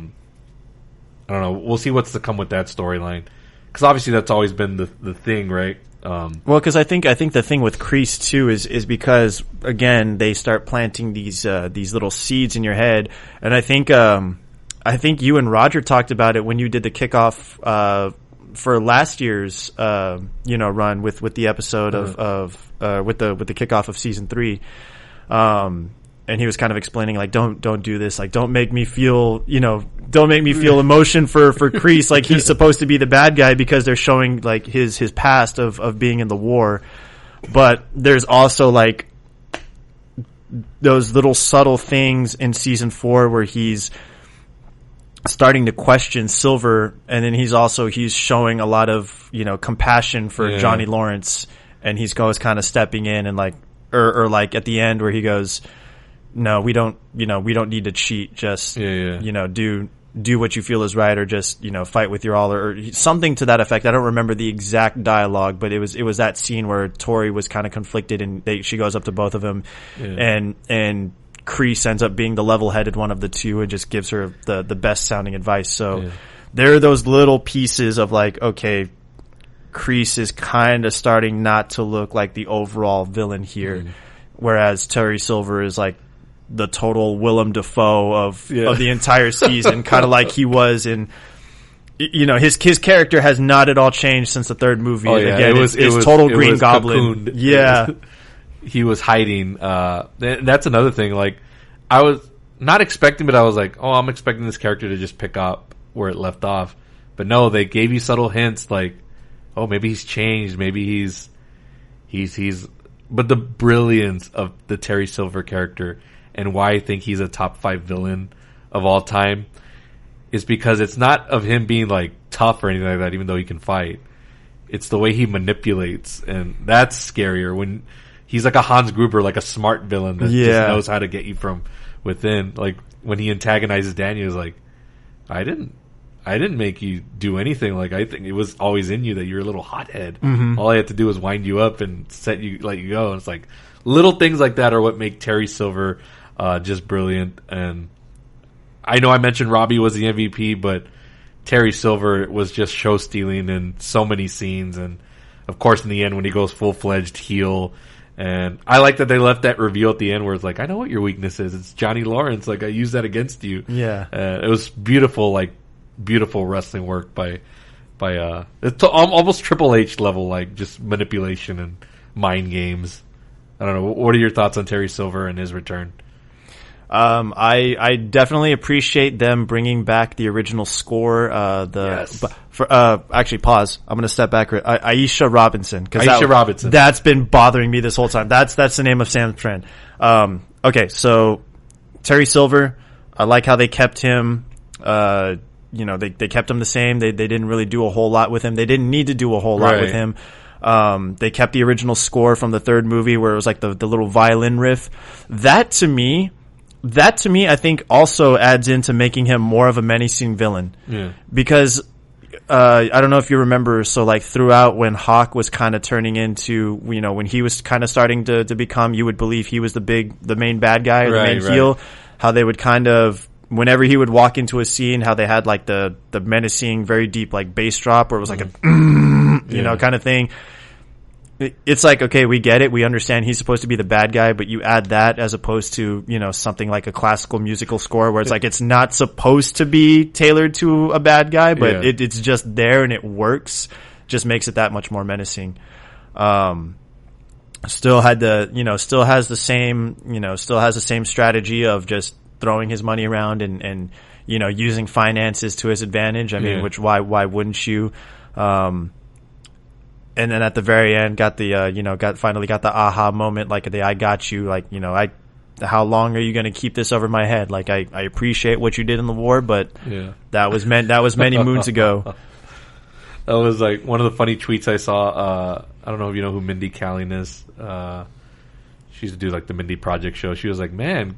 don't know. We'll see what's to come with that storyline, because obviously that's always been the thing, right? Well, because I think the thing with Kreese too is because, again, they start planting these little seeds in your head, and I think you and Roger talked about it when you did the kickoff for last year's run with the episode with the kickoff of season 3. And he was kind of explaining, like, don't do this, like, don't make me feel emotion for Kreese, like he's supposed to be the bad guy because they're showing like his past of being in the war. But there's also like those little subtle things in season 4 where he's starting to question Silver, and then he's showing a lot of, you know, compassion for Johnny Lawrence, and he's always kind of stepping in and like, or like at the end where he goes, no, we don't need to cheat. Just, you know, do do what you feel is right, or just, fight with your all, or something to that effect. I don't remember the exact dialogue, but it was that scene where Tori was kind of conflicted, and she goes up to both of them, and Kreese ends up being the level-headed one of the two and just gives her the best sounding advice. So there are those little pieces of like, okay, Kreese is kind of starting not to look like the overall villain here, whereas Terry Silver is like the total Willem Dafoe of the entire season, kind of like he was in. His character has not at all changed since the third movie. Oh, yeah. Again, it was total Green Goblin. Cocooned. Yeah, he was hiding. That's another thing. Like, I was not expecting, but I was like, oh, I'm expecting this character to just pick up where it left off. But no, they gave you subtle hints like, oh, maybe he's changed. Maybe he's. But the brilliance of the Terry Silver character and why I think he's a top 5 villain of all time is because it's not of him being like tough or anything like that, even though he can fight. It's the way he manipulates, and that's scarier when he's like a Hans Gruber, like a smart villain that just knows how to get you from within. Like when he antagonizes Daniel, he's like, I didn't make you do anything. Like, I think it was always in you that you're a little hothead. All I had to do was wind you up and let you go. And it's like little things like that are what make Terry Silver just brilliant. And I know I mentioned Robbie was the MVP, but Terry Silver was just show stealing in so many scenes. And of course, in the end, when he goes full-fledged heel. And I like that they left that reveal at the end where it's like, I know what your weakness is. It's Johnny Lawrence. Like, I use that against you. Yeah. It was beautiful, beautiful wrestling work by it's almost Triple H level, like just manipulation and mind games. I don't know. What are your thoughts on Terry Silver and his return? I definitely appreciate them bringing back the original score. Actually, pause. I'm going to step back. Aisha Robinson. Robinson. That's been bothering me this whole time. That's the name of Sam's friend. Okay, so Terry Silver. I like how they kept him. They kept him the same. They didn't really do a whole lot with him. They didn't need to do a whole lot with him. They kept the original score from the third movie where it was like the little violin riff. That to me, I think also adds into making him more of a menacing villain. Yeah. Because, I don't know if you remember, so like throughout when Hawk was kind of turning into, when he was kind of starting to become, you would believe he was the main bad guy, or the main heel, how they would kind of, whenever he would walk into a scene, how they had like the menacing, very deep like bass drop where it was like a, kind of thing. It's like, okay, we get it. We understand he's supposed to be the bad guy, but you add that as opposed to, something like a classical musical score where it's like, it's not supposed to be tailored to a bad guy, but it's just there and it works. Just makes it that much more menacing. Still has the same strategy of just throwing his money around and using finances to his advantage. I mean, which why wouldn't you? And then at the very end, got the finally got the aha moment, like the I got you, like how long are you going to keep this over my head? Like I appreciate what you did in the war, but that was many moons ago. That was like one of the funny tweets I saw. I don't know if you know who Mindy Kaling is. She used to do like the Mindy Project show. She was like, man,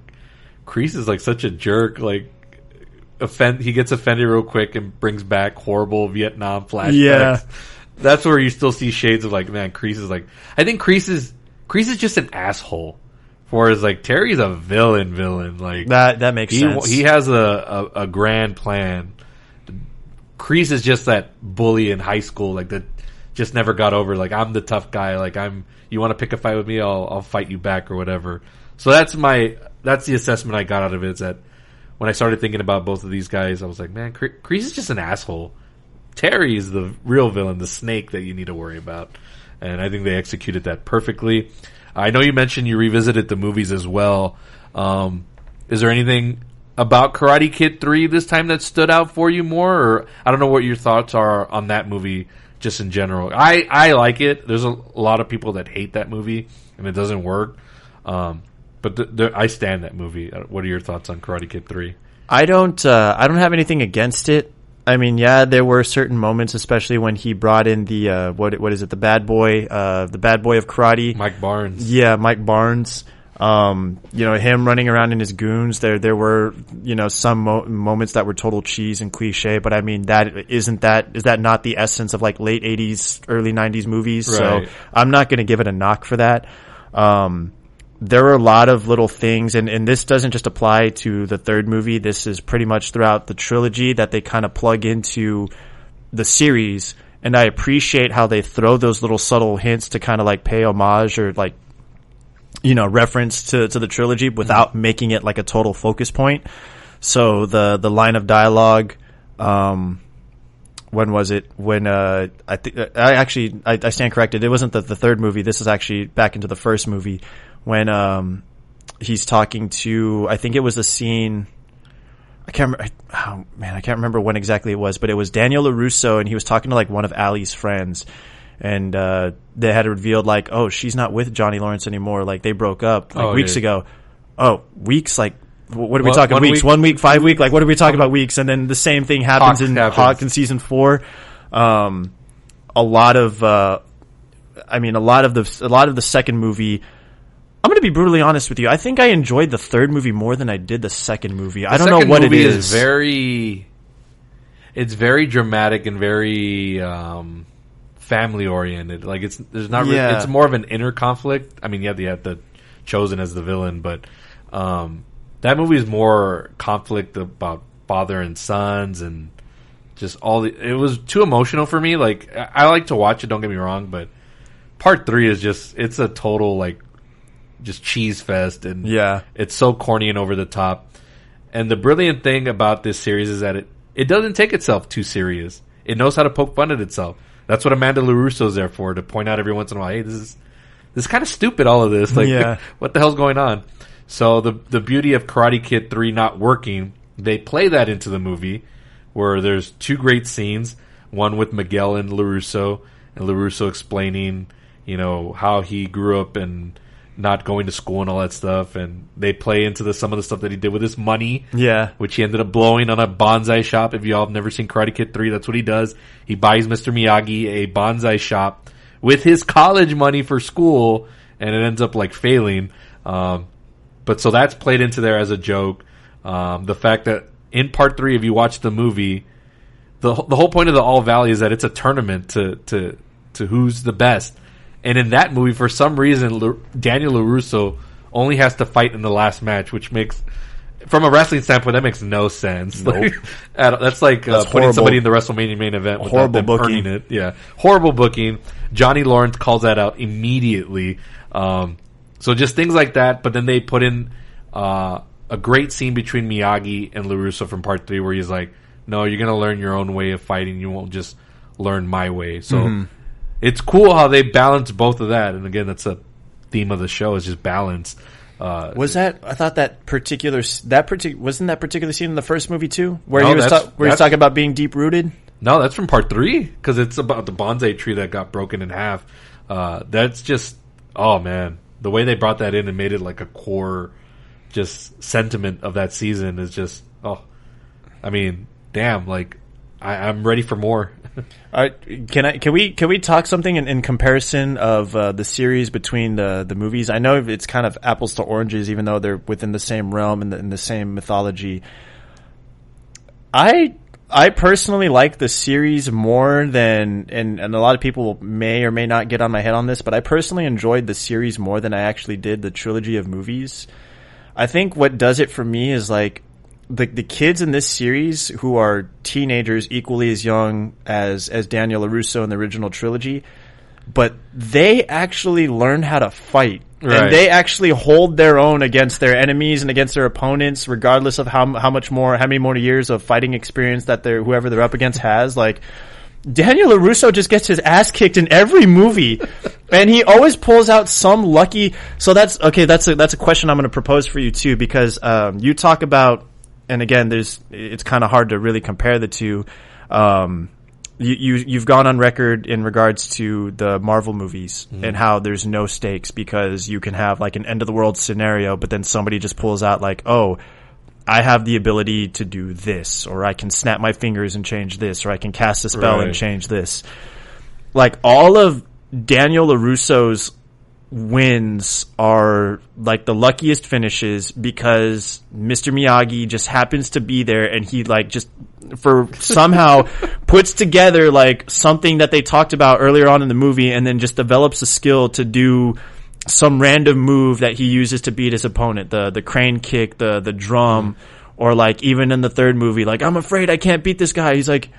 Kreese is like such a jerk. Like, he gets offended real quick and brings back horrible Vietnam flashbacks. Yeah. That's where you still see shades of like, man, Kreese is like, I think Kreese is just an asshole. Whereas like Terry's a villain. Like that makes sense. He has a grand plan. Kreese is just that bully in high school, like that just never got over. Like, I'm the tough guy. Like, you want to pick a fight with me? I'll fight you back or whatever. So that's the assessment I got out of it. Is that when I started thinking about both of these guys, I was like, man, Kreese is just an asshole. Terry is the real villain, the snake that you need to worry about. And I think they executed that perfectly. I know you mentioned you revisited the movies as well. Is there anything about Karate Kid 3 this time that stood out for you more? Or I don't know what your thoughts are on that movie just in general. I like it. There's a lot of people that hate that movie and it doesn't work. But I stand that movie. What are your thoughts on Karate Kid 3? I don't have anything against it. I mean, yeah, there were certain moments, especially when he brought in the what is it, the bad boy of karate, Mike Barnes. Yeah, Mike Barnes. Him running around in his goons. There were, some moments that were total cheese and cliche, but I mean, is that not the essence of like late 80s, early 90s movies? Right. So I'm not going to give it a knock for that. There are a lot of little things, and this doesn't just apply to the third movie. This is pretty much throughout the trilogy that they kind of plug into the series. And I appreciate how they throw those little subtle hints to kind of like pay homage or like, reference to the trilogy without making it like a total focus point. So the line of dialogue, when was it? When, I stand corrected. It wasn't the third movie. This is actually back into the first movie when, he's talking to, I think it was a scene, I can't remember when exactly it was, but it was Daniel LaRusso, and he was talking to like one of Allie's friends. And they had revealed like, oh, she's not with Johnny Lawrence anymore. Like they broke up weeks ago. Oh, weeks? Like what are we talking? Weeks? 1 week, 5 week? Like what are we talking about? Weeks? And then the same thing happens in Hawk in season 4. A lot of the second movie. I'm going to be brutally honest with you. I think I enjoyed the third movie more than I did the second movie. I don't know what it is. It's very dramatic and very family oriented. Like it's more of an inner conflict. I mean, they had the Chosen as the villain, but that movie is more conflict about father and sons and just it was too emotional for me. Like I like to watch it, don't get me wrong, but part 3 is it's a total like just cheese fest, and it's so corny and over the top. And the brilliant thing about this series is that it doesn't take itself too serious. It knows how to poke fun at itself. That's what Amanda LaRusso's there for, to point out every once in a while, hey, this is kind of stupid, all of this. Like, what the hell's going on? So the beauty of Karate Kid 3 not working, they play that into the movie, where there's 2 great scenes, one with Miguel and LaRusso explaining, how he grew up and not going to school and all that stuff, and they play into some of the stuff that he did with his money, which he ended up blowing on a bonsai shop. If y'all have never seen Karate Kid 3, that's what he does. He buys Mr. Miyagi a bonsai shop with his college money for school, and it ends up like failing. But so that's played into there as a joke. The fact that in part 3, if you watch the movie, the whole point of the All Valley is that it's a tournament to who's the best. And in that movie, for some reason, Daniel LaRusso only has to fight in the last match, which makes, from a wrestling standpoint, that makes no sense. Nope. That's like putting somebody in the WrestleMania main event without them earning it. Yeah, horrible booking. Johnny Lawrence calls that out immediately. So just things like that. But then they put in a great scene between Miyagi and LaRusso from part 3, where he's like, "No, you're gonna learn your own way of fighting. You won't just learn my way." So. It's cool how they balance both of that, and again, that's a theme of the show, is just balance. Was that? I thought wasn't that particular scene in the first movie too, where he was talking about being deep rooted. No, that's from part 3, because it's about the bonsai tree that got broken in half. That's just, oh man, the way they brought that in and made it like a core, just sentiment of that season is just, I mean, damn, like I'm ready for more. Can we talk something in comparison of the series between the movies? I know it's kind of apples to oranges, even though they're within the same realm and in the same mythology. I personally like the series more than, and a lot of people may or may not get on my head on this, but I personally enjoyed the series more than I actually did the trilogy of movies. I think what does it for me is like, the kids in this series, who are teenagers equally as young as Daniel LaRusso in the original trilogy, but they actually learn how to fight. Right. And they actually hold their own against their enemies and against their opponents, regardless of how many more years of fighting experience that whoever they're up against has. Like, Daniel LaRusso just gets his ass kicked in every movie, and he always pulls out some lucky. So that's a question I'm going to propose for you too, because you talk about. And again, it's kind of hard to really compare the two. You've gone on record in regards to the Marvel movies and how there's no stakes, because you can have like an end of the world scenario, but then somebody just pulls out like, oh, I have the ability to do this, or I can snap my fingers and change this, or I can cast a spell and change this. Like all of Daniel LaRusso's wins are like the luckiest finishes because Mr. Miyagi just happens to be there, and he like just for somehow puts together like something that they talked about earlier on in the movie, and then just develops a skill to do some random move that he uses to beat his opponent, the crane kick, the drum, or like even in the third movie, like, I'm afraid I can't beat this guy. He's like,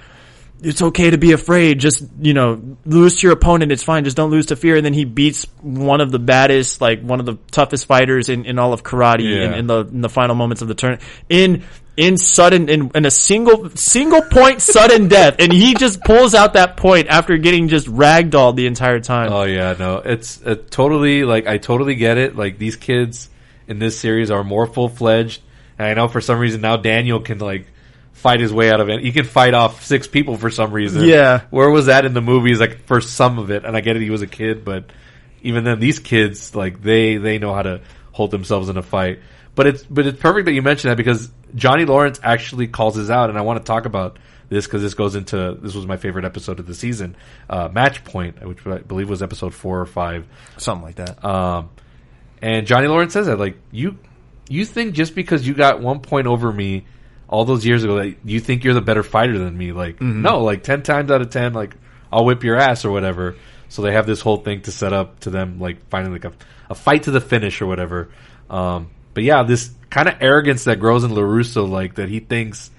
it's okay to be afraid. Just, lose to your opponent. It's fine. Just don't lose to fear. And then he beats one of the baddest, like one of the toughest fighters in all of karate in the final moments of the tournament. In a single point sudden death. And he just pulls out that point after getting just ragdolled the entire time. Oh yeah, no, it's totally like, I totally get it. Like, these kids in this series are more full-fledged. And I know for some reason now Daniel can like fight his way out of it. He can fight off 6 people for some reason. Yeah. Where was that in the movies? Like, for some of it, and I get it, he was a kid, but even then, these kids, like, they know how to hold themselves in a fight. But it's perfect that you mentioned that, because Johnny Lawrence actually calls this out, and I want to talk about this because this was my favorite episode of the season, Match Point, which I believe was episode 4 or 5, something like that. And Johnny Lawrence says that, like, you think just because you got 1 point over me all those years ago, that you think you're the better fighter than me. Like, no, like 10 times out of 10, like, I'll whip your ass or whatever. So they have this whole thing to set up to them, like, finding like a fight to the finish or whatever. But yeah, this kind of arrogance that grows in LaRusso, like, that he thinks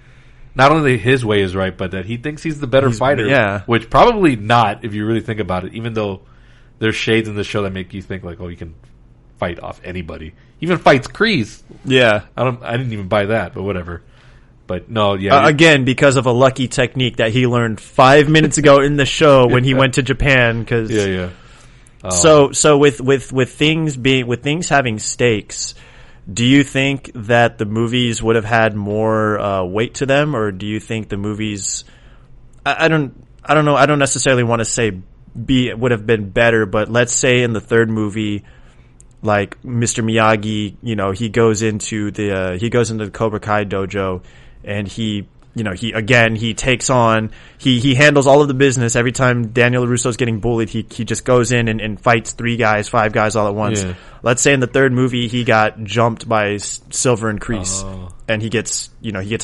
not only his way is right, but that he thinks he's the better fighter. Yeah. Which probably not, if you really think about it, even though there's shades in the show that make you think, like, oh, you can fight off anybody. Even fights Kreese. Yeah. I didn't even buy that, but whatever. But no, yeah. Again, because of a lucky technique that he learned 5 minutes ago in the show when he went to Japan. Cause So with things having stakes, do you think that the movies would have had more weight to them, or do you think the movies? I don't know. I don't necessarily want to say would have been better, but let's say in the third movie, like Mr. Miyagi, he goes into the Cobra Kai dojo, and he takes on, he handles all of the business. Every time Daniel LaRusso's getting bullied, he just goes in and fights 3 guys, 5 guys all at once. Yeah. Let's say in the third movie, he got jumped by Silver and Kreese, and he gets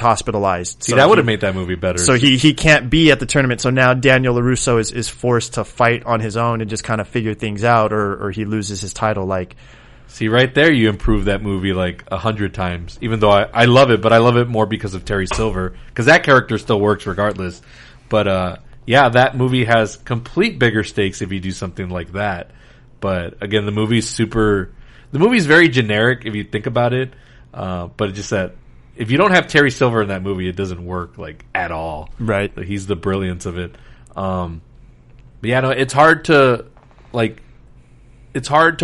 hospitalized. See, so that would have made that movie better. So he can't be at the tournament. So now Daniel LaRusso is forced to fight on his own and just kind of figure things out, or he loses his title. Like, see, right there, you improve that movie like 100 times. Even though I love it, but I love it more because of Terry Silver, because that character still works regardless. But yeah, that movie has complete bigger stakes if you do something like that. But again, the movie's very generic if you think about it. But it's just that if you don't have Terry Silver in that movie, it doesn't work like at all. Right. Like, he's the brilliance of it. But yeah, no, it's hard to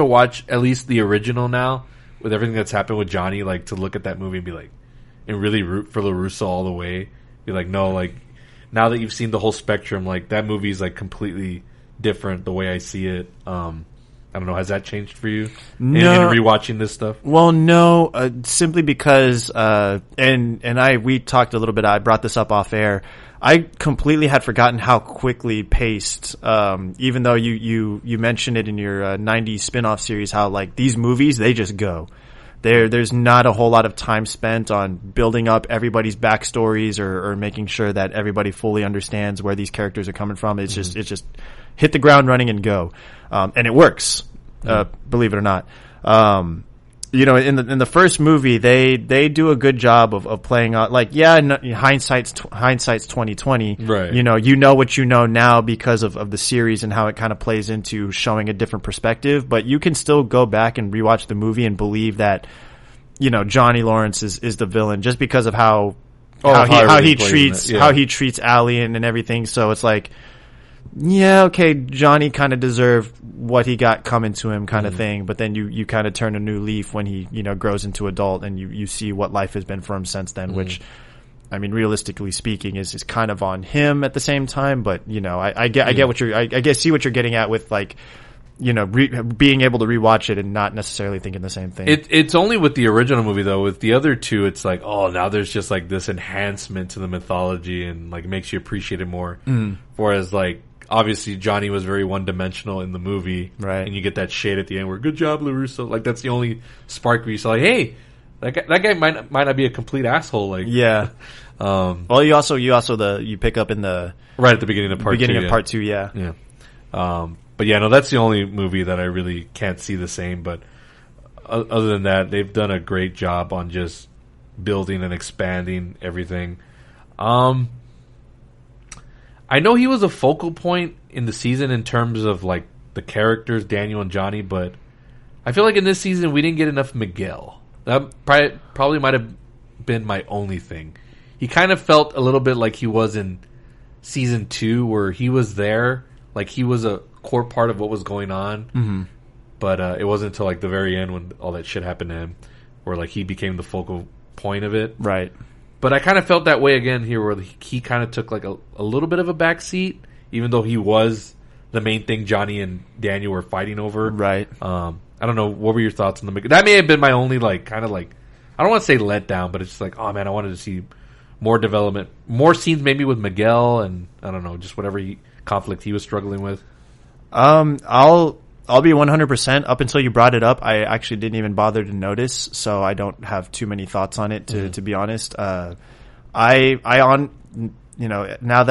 watch at least the original now with everything that's happened with Johnny, like, to look at that movie and be like, and really root for LaRusso all the way. Be like, no, like, now that you've seen the whole spectrum, like, that movie's like completely different the way I see it. I don't know, has that changed for you? No. In rewatching this stuff? Well, no, simply because, we talked a little bit, I brought this up off air. I completely had forgotten how quickly paced, even though you mentioned it in your 90s spin-off series, how, like, these movies, they just go. There's not a whole lot of time spent on building up everybody's backstories or making sure that everybody fully understands where these characters are coming from. It's just hit the ground running and go. And it works, believe it or not. In the first movie, they do a good job of playing out, like, hindsight's 2020. Right. You know what you know now because of the series and how it kind of plays into showing a different perspective, but you can still go back and rewatch the movie and believe that, Johnny Lawrence is the villain just because of how he treats Allie and everything. So it's like, yeah, okay, Johnny kind of deserved what he got coming to him kind of thing, but then you kind of turn a new leaf when he, grows into adult and you see what life has been for him since then, which, I mean, realistically speaking is kind of on him at the same time, but, I get what I see what you're getting at with, like, being able to rewatch it and not necessarily thinking the same thing. It's only with the original movie, though. With the other two, it's like, oh, now there's just, like, this enhancement to the mythology and, like, makes you appreciate it more. Whereas, like, obviously Johnny was very one-dimensional in the movie. Right. And you get that shade at the end where, good job, LaRusso. Like, that's the only spark where you say, like, hey, that guy might not be a complete asshole. Like, Yeah. Well, you pick up in the right at the beginning of part two. Yeah. Yeah. But yeah, no, that's the only movie that I really can't see the same. But other than that, they've done a great job on just building and expanding everything. I know he was a focal point in the season in terms of like the characters, Daniel and Johnny, but I feel like in this season we didn't get enough Miguel. That probably might have been my only thing. He kind of felt a little bit like he was in season 2, where he was there, like he was a core part of what was going on. Mm-hmm. But it wasn't until like the very end when all that shit happened to him, where like he became the focal point of it. Right. But I kind of felt that way again here, where he kind of took like a little bit of a back seat, even though he was the main thing Johnny and Daniel were fighting over. Right. I don't know. What were your thoughts on that may have been my only like kind of like, I don't want to say letdown, but it's just like, oh man, I wanted to see more development, more scenes maybe with Miguel, and I don't know, just whatever conflict he was struggling with. I'll be 100%. Up until you brought it up, I actually didn't even bother to notice, so I don't have too many thoughts on it to be honest. Now that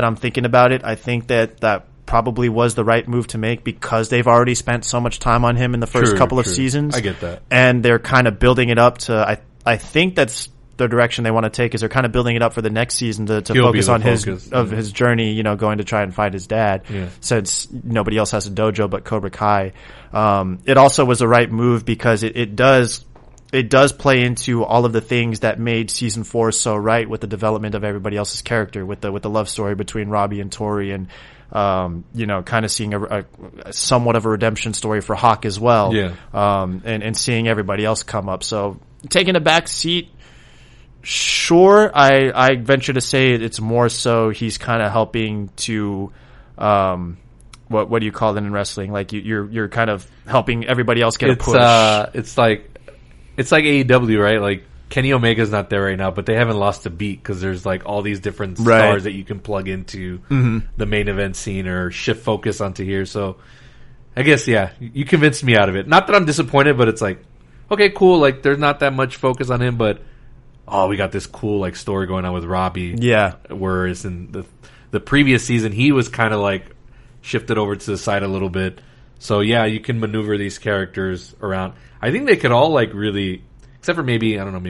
I'm thinking about it, I think that probably was the right move to make, because they've already spent so much time on him in the first couple of seasons. I get that. And they're kind of building it up to, I think that's the direction they want to take, is they're kind of building it up for the next season to focus on his journey, going to try and find his dad, since nobody else has a dojo but Cobra Kai. It also was the right move because it does play into all of the things that made season 4 so right, with the development of everybody else's character, with the love story between Robbie and Tori, and kind of seeing a somewhat of a redemption story for Hawk as well. Yeah. And seeing everybody else come up. So taking a back seat, sure, I venture to say it's more so he's kind of helping to, what do you call it in wrestling? Like you're kind of helping everybody else get a push. It's like AEW, right? Like Kenny Omega's not there right now, but they haven't lost a beat because there's like all these different stars that you can plug into the main event scene or shift focus onto here. So I guess, yeah, you convinced me out of it. Not that I'm disappointed, but it's like, okay, cool. Like there's not that much focus on him, but we got this cool like story going on with Robbie. Yeah. Whereas in the previous season, he was kind of like shifted over to the side a little bit. So yeah, you can maneuver these characters around. I think they could all like really, except for maybe, I don't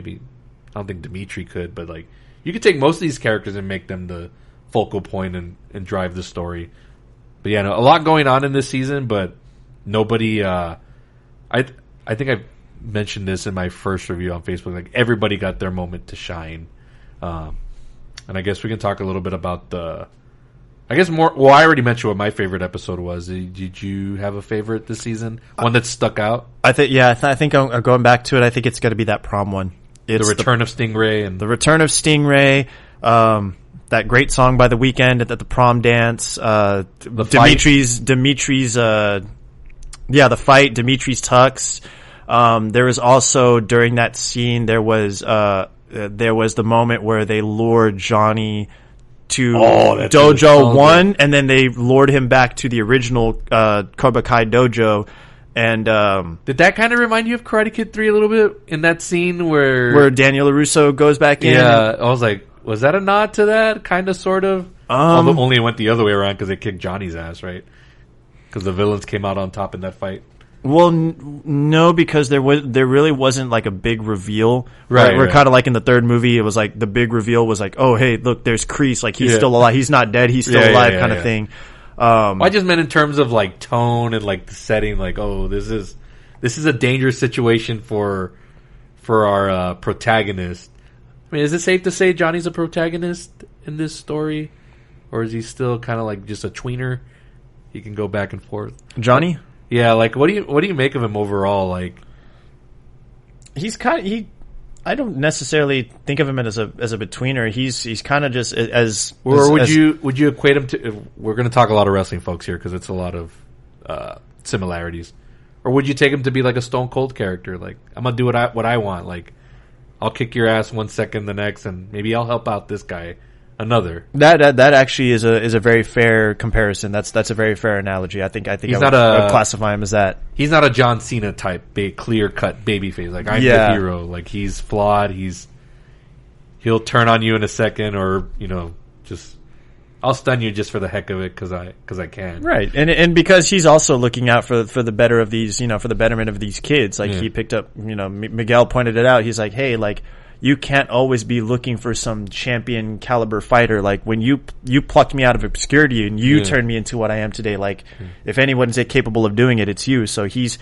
think Dimitri could, but like you could take most of these characters and make them the focal point and drive the story. But yeah, no, a lot going on in this season, but nobody, I think I've mentioned this in my first review on Facebook, like everybody got their moment to shine. And I guess we can talk a little bit about I already mentioned what my favorite episode was. Did you have a favorite this season? One that stuck out? I think I'm going back to it. I think it's going to be that prom one. It's the return of Stingray and the return of Stingray. That great song by The Weeknd at the prom dance. Dimitri's the fight. Dimitri's tux. There was also, during that scene, there was the moment where they lured Johnny to Dojo 1, and then they lured him back to the original Cobra Kai dojo. And did that kind of remind you of Karate Kid 3 a little bit in that scene where Daniel LaRusso goes back in? Yeah, I was like, was that a nod to that? Kind of, sort of. Although only it went the other way around because they kicked Johnny's ass, right? Because the villains came out on top in that fight. Well, no, because there really wasn't like a big reveal. Right. We're kind of like in the third movie. It was like the big reveal was like, oh hey, look, there's Kreese. Like he's still alive. He's not dead. He's still alive, kind of thing. I just meant in terms of like tone and like the setting. Like, oh, this is a dangerous situation for our protagonist. I mean, is it safe to say Johnny's a protagonist in this story, or is he still kind of like just a tweener? He can go back and forth. Johnny. Yeah, like what do you make of him overall? Like, I don't necessarily think of him as a betweener. He's kind of just as. Or would you equate him to? We're going to talk a lot of wrestling folks here because it's a lot of similarities. Or would you take him to be like a Stone Cold character? Like, I'm gonna do what I want. Like, I'll kick your ass 1 second, the next, and maybe I'll help out this guy another. That actually is a very fair comparison. That's a very fair analogy. I think I would classify him as that. He's not a John Cena type, clear cut babyface. Like I'm the hero. Like he's flawed. He'll turn on you in a second, or just I'll stun you just for the heck of it because I can. Right, and because he's also looking out for the better of these, for the betterment of these kids. Like he picked up, Miguel pointed it out. He's like, hey, like you can't always be looking for some champion caliber fighter. Like when you plucked me out of obscurity and you turned me into what I am today. Like if anyone's capable of doing it, it's you. So he's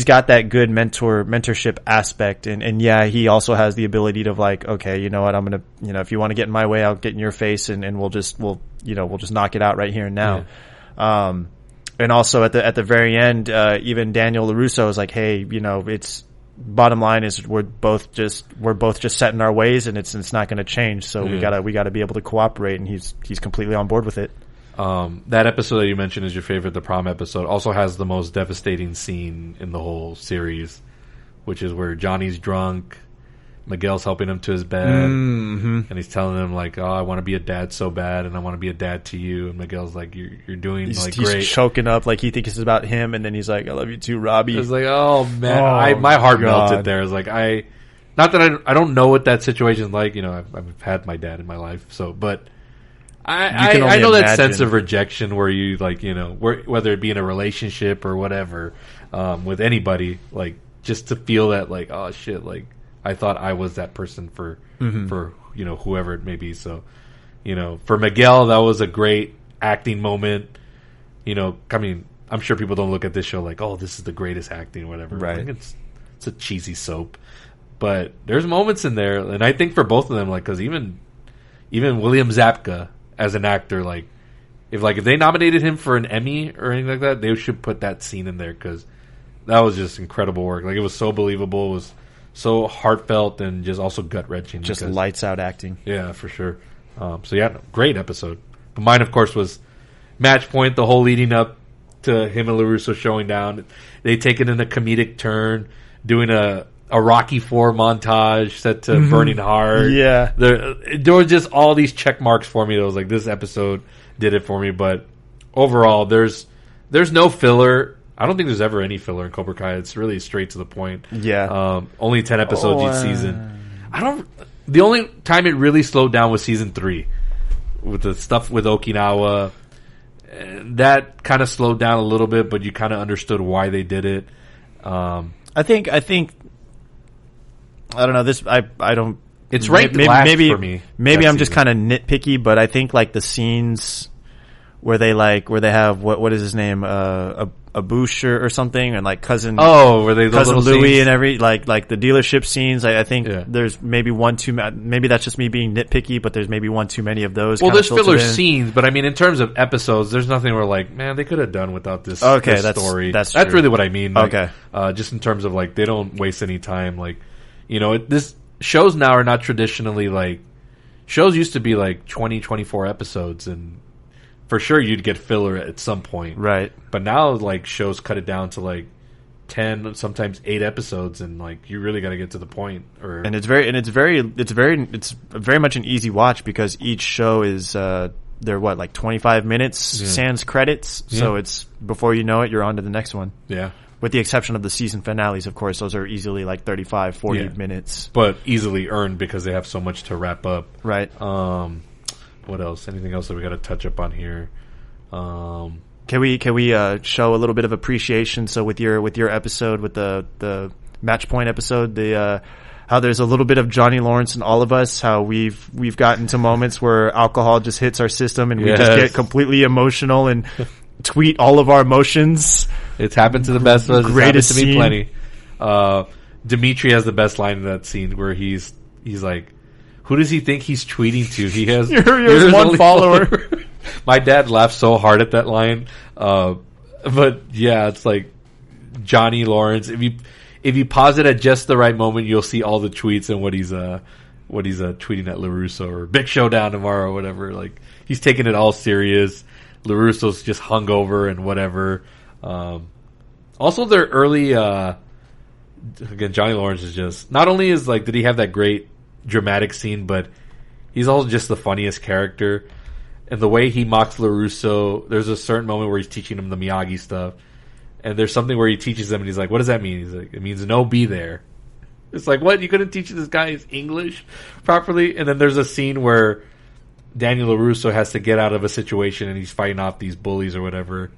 got that good mentorship aspect, and he also has the ability to like, okay, you know what, I'm gonna, if you want to get in my way, I'll get in your face, and we'll just knock it out right here and now. Yeah. And also at the very end, even Daniel LaRusso is like, hey, it's bottom line is we're both just set in our ways, and it's not going to change. So we gotta be able to cooperate, and he's completely on board with it. That episode that you mentioned is your favorite, the prom episode, also has the most devastating scene in the whole series, which is where Johnny's drunk, Miguel's helping him to his bed, and he's telling him like, "Oh, I want to be a dad so bad, and I want to be a dad to you." And Miguel's like, "You're doing great." He's choking up like he thinks it's about him, and then he's like, "I love you too, Robbie." It's like, oh man, my heart melted there. It's like not that I don't know what that situation's like. I've had my dad in my life, so but. I know that sense of rejection where you like, whether it be in a relationship or whatever, with anybody, like just to feel that like, oh shit, like I thought I was that person for whoever it may be. So, for Miguel, that was a great acting moment. I'm sure people don't look at this show like, oh, this is the greatest acting or whatever. Right. Like, it's a cheesy soap, but there's moments in there, and I think for both of them, like, because even William Zabka as an actor, like if they nominated him for an Emmy or anything like that, they should put that scene in there because that was just incredible work. Like it was so believable, it was so heartfelt, and just also gut wrenching. Just lights out acting. Yeah, for sure. Great episode. But mine, of course, was Match Point. The whole leading up to him and LaRusso showing down, they take it in a comedic turn, doing a Rocky IV montage set to Burning Heart. Yeah. There were just all these check marks for me. It was like, this episode did it for me. But overall, there's no filler. I don't think there's ever any filler in Cobra Kai. It's really straight to the point. Yeah. Only 10 episodes each season. The only time it really slowed down was season 3 with the stuff with Okinawa. That kind of slowed down a little bit, but you kind of understood why they did it. I think I don't know this. I don't. It's ranked last for me. Maybe I'm just kind of nitpicky, but I think like the scenes where they have what is his name, Abush or something, and like cousin. Oh, where they cousin Louis scenes? And like the dealership scenes. I think there's maybe one too. Maybe that's just me being nitpicky, but there's maybe one too many of those. Well, there's filler scenes, but I mean, in terms of episodes, there's nothing where like, man, they could have done without this. Okay, this that's story. That's really what I mean. Like, okay, just in terms of like, they don't waste any time. Like, this shows now are not traditionally like shows used to be like 20, 24 episodes, and for sure you'd get filler at some point, right? But now like shows cut it down to like 10, sometimes 8 episodes, and like you really got to get to the point. It's very much an easy watch because each show is they're like 25 minutes sans credits, so it's before you know it you're on to the next one. Yeah. With the exception of the season finales, of course, those are easily like 35, 40 minutes. But easily earned because they have so much to wrap up. Right. What else? Anything else that we got to touch up on here? Can we show a little bit of appreciation? So with your episode, with the Match Point episode, how there's a little bit of Johnny Lawrence in all of us, how we've gotten to moments where alcohol just hits our system and we just get completely emotional and tweet all of our emotions. It's happened to the best of us. Greatest it's happened to me plenty. Dimitri has the best line in that scene where he's like, who does he think he's tweeting to? He has here's one follower. My dad laughed so hard at that line. But yeah, it's like Johnny Lawrence. If you pause it at just the right moment, you'll see all the tweets and what he's tweeting at LaRusso or big showdown tomorrow or whatever. Like he's taking it all serious. LaRusso's just hungover and whatever. Also, their early again, Johnny Lawrence is just not only is like did he have that great dramatic scene, but he's also just the funniest character. And the way he mocks LaRusso, there's a certain moment where he's teaching him the Miyagi stuff. And there's something where he teaches him and he's like, what does that mean? He's like, it means no, be there. It's like, what? You couldn't teach this guy his English properly? And then there's a scene where Daniel LaRusso has to get out of a situation and he's fighting off these bullies or whatever.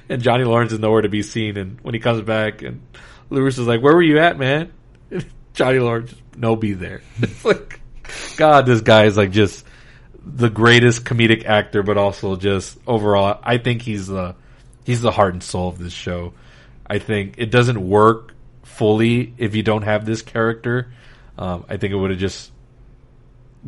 And Johnny Lawrence is nowhere to be seen. And when he comes back and LaRusso's like, where were you at, man? And Johnny Lawrence, no, be there. It's like, God, this guy is like just the greatest comedic actor, but also just overall, I think he's the heart and soul of this show. I think it doesn't work fully if you don't have this character. I think it would have just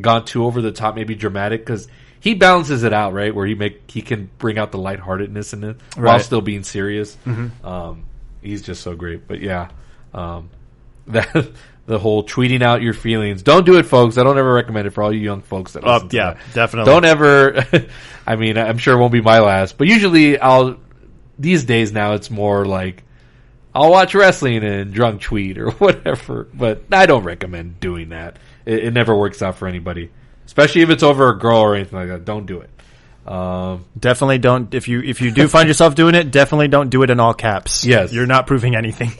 gone too over the top, maybe dramatic, because he balances it out, right? Where he can bring out the lightheartedness in it while still being serious. Mm-hmm. He's just so great. But yeah, that the whole tweeting out your feelings. Don't do it, folks. I don't ever recommend it for all you young folks that listen to that. Definitely. Don't ever. I mean, I'm sure it won't be my last, but usually these days now it's more like I'll watch wrestling and drunk tweet or whatever, but I don't recommend doing that. It never works out for anybody, especially if it's over a girl or anything like that. Don't do it. Definitely don't. If you do find yourself doing it, definitely don't do it in all caps. Yes. You're not proving anything.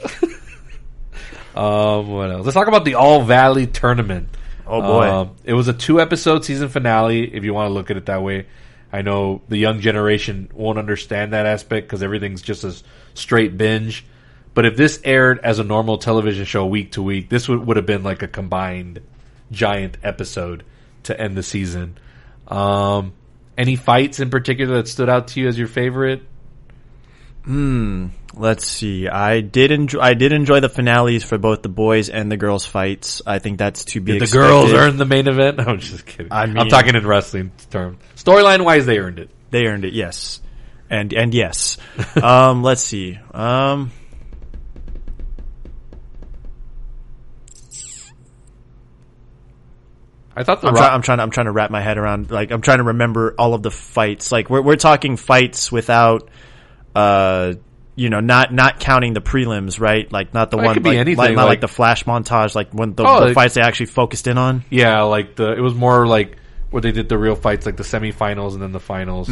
What else? Let's talk about the All Valley Tournament. Oh boy. It was a 2-episode season finale, if you want to look at it that way. I know the young generation won't understand that aspect because everything's just a straight binge. But if this aired as a normal television show week to week, this would have been like a combined giant episode to end the season. Any fights in particular that stood out to you as your favorite? Let's see. I did enjoy the finales for both the boys and the girls fights. I think that's to be expected. The girls earned the main event? No, I'm just kidding. I'm talking in wrestling terms. Storyline wise, they earned it. They earned it, yes. And yes. Let's see. I thought I'm trying to wrap my head around, like, I'm trying to remember all of the fights. Like, we're talking fights without, not counting the prelims, right? Like, not the one, could be anything, like the flash montage, like when the fights they actually focused in on. Yeah, like it was more like where they did the real fights, like the semifinals and then the finals.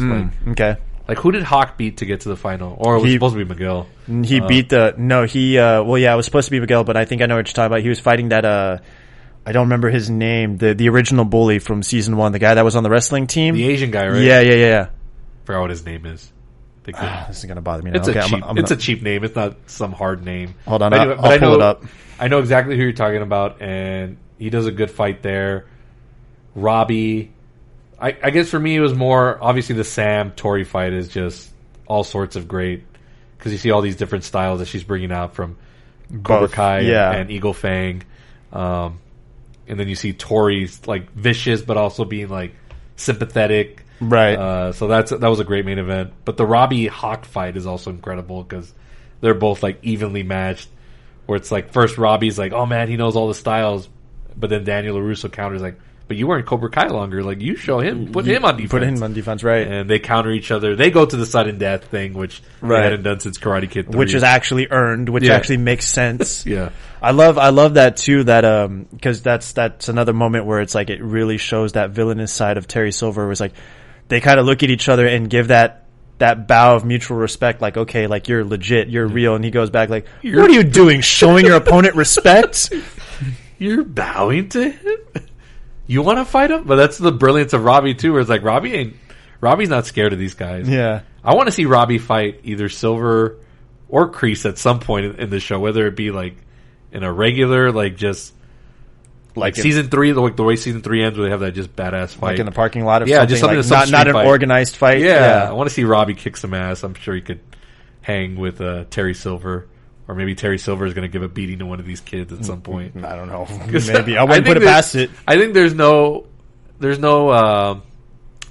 Okay. Like, who did Hawk beat to get to the final? Or it was supposed to be Miguel. He beat it was supposed to be Miguel, but I think I know what you're talking about. He was fighting that, I don't remember his name, the original bully from season 1, the guy that was on the wrestling team. The Asian guy, right? Yeah. Forgot what his name is. This is going to bother me now. It's a cheap name. It's not some hard name. Hold on, I'll pull it up. I know exactly who you're talking about, and he does a good fight there. Robbie. I guess for me it was more, obviously the Sam Tori fight is just all sorts of great, because you see all these different styles that she's bringing out from Cobra Kai and Eagle Fang. And then you see Tori's like vicious, but also being like sympathetic. Right. So that was a great main event. But the Robbie Hawk fight is also incredible because they're both like evenly matched. Where it's like first Robbie's like, oh man, he knows all the styles, but then Daniel LaRusso counters like, but you weren't Cobra Kai longer. Like, you show him, put him on defense. Right? And they counter each other. They go to the sudden death thing, which they hadn't done since Karate Kid 3. Which is actually earned, which actually makes sense. Yeah. I love that too, that, cause that's another moment where it's like, it really shows that villainous side of Terry Silver, where it's like, they kind of look at each other and give that bow of mutual respect, like, okay, like, you're legit, you're real. And he goes back like, what are you doing? Showing your opponent respect? You're bowing to him? You want to fight him? But that's the brilliance of Robbie too, where it's like, Robbie's not scared of these guys. Yeah. I want to see Robbie fight either Silver or Kreese at some point in the show, whether it be like in a regular, like just like season 3, the way season 3 ends, where they have that just badass fight, like in the parking lot, or just something like not an organized fight. Yeah, I want to see Robbie kick some ass. I'm sure he could hang with Terry Silver, or maybe Terry Silver is going to give a beating to one of these kids at some point. I don't know. Maybe I wouldn't put it past it. I think there's no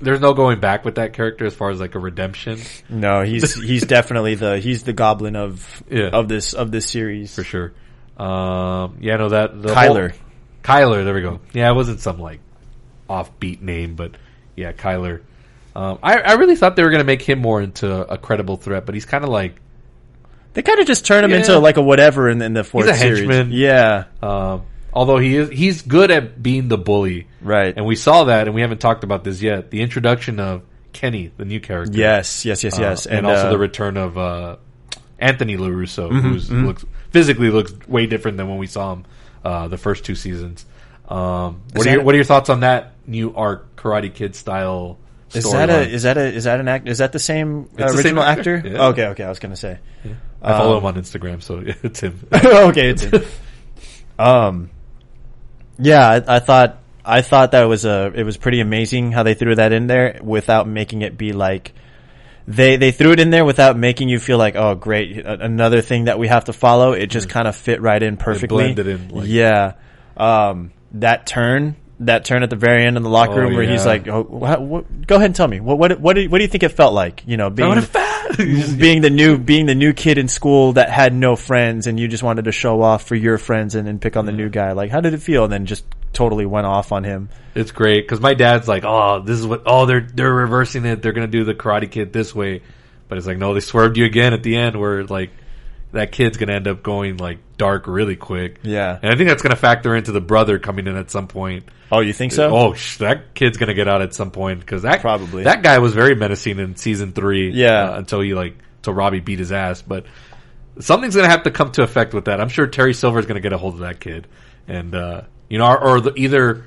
going back with that character as far as like a redemption. No, he's definitely the goblin of this series for sure. That Kyler, there we go. Yeah, it wasn't some like offbeat name, but yeah, Kyler. I really thought they were going to make him more into a credible threat, but he's kind of like, they kind of just turn him into like a whatever in the fourth series. He's a henchman. Yeah. Although he's good at being the bully. Right. And we saw that, and we haven't talked about this yet. The introduction of Kenny, the new character. Yes. And also the return of Anthony LaRusso, who physically looks way different than when we saw him the first 2 seasons. What are your thoughts on that new arc, Karate Kid style storyline? Is that an act? Is that the same original same actor? Yeah. Okay. I was gonna say. Yeah. I follow him on Instagram, so it's him. Okay, it's him. Yeah, I thought that it was pretty amazing how they threw that in there without making it be like they threw it in there without making you feel like, oh great, another thing that we have to follow. It just kind of fit right in perfectly. It blended in. Yeah. That turn at the very end in the locker room where he's like, oh, go ahead and tell me what do you think it felt like, being being the new kid in school that had no friends and you just wanted to show off for your friends and pick on the new guy. Like, how did it feel? And then just totally went off on him. It's great because my dad's like, this is what they're reversing it, they're gonna do the Karate Kid this way, but it's like, no, they swerved you again at the end where like that kid's gonna end up going like dark really quick. Yeah. And I think that's gonna factor into the brother coming in at some point. Oh, you think so? Oh, that kid's gonna get out at some point because that guy was very menacing in season 3. Yeah. Until Robbie beat his ass. But something's gonna have to come to effect with that. I'm sure Terry Silver's gonna get a hold of that kid, and either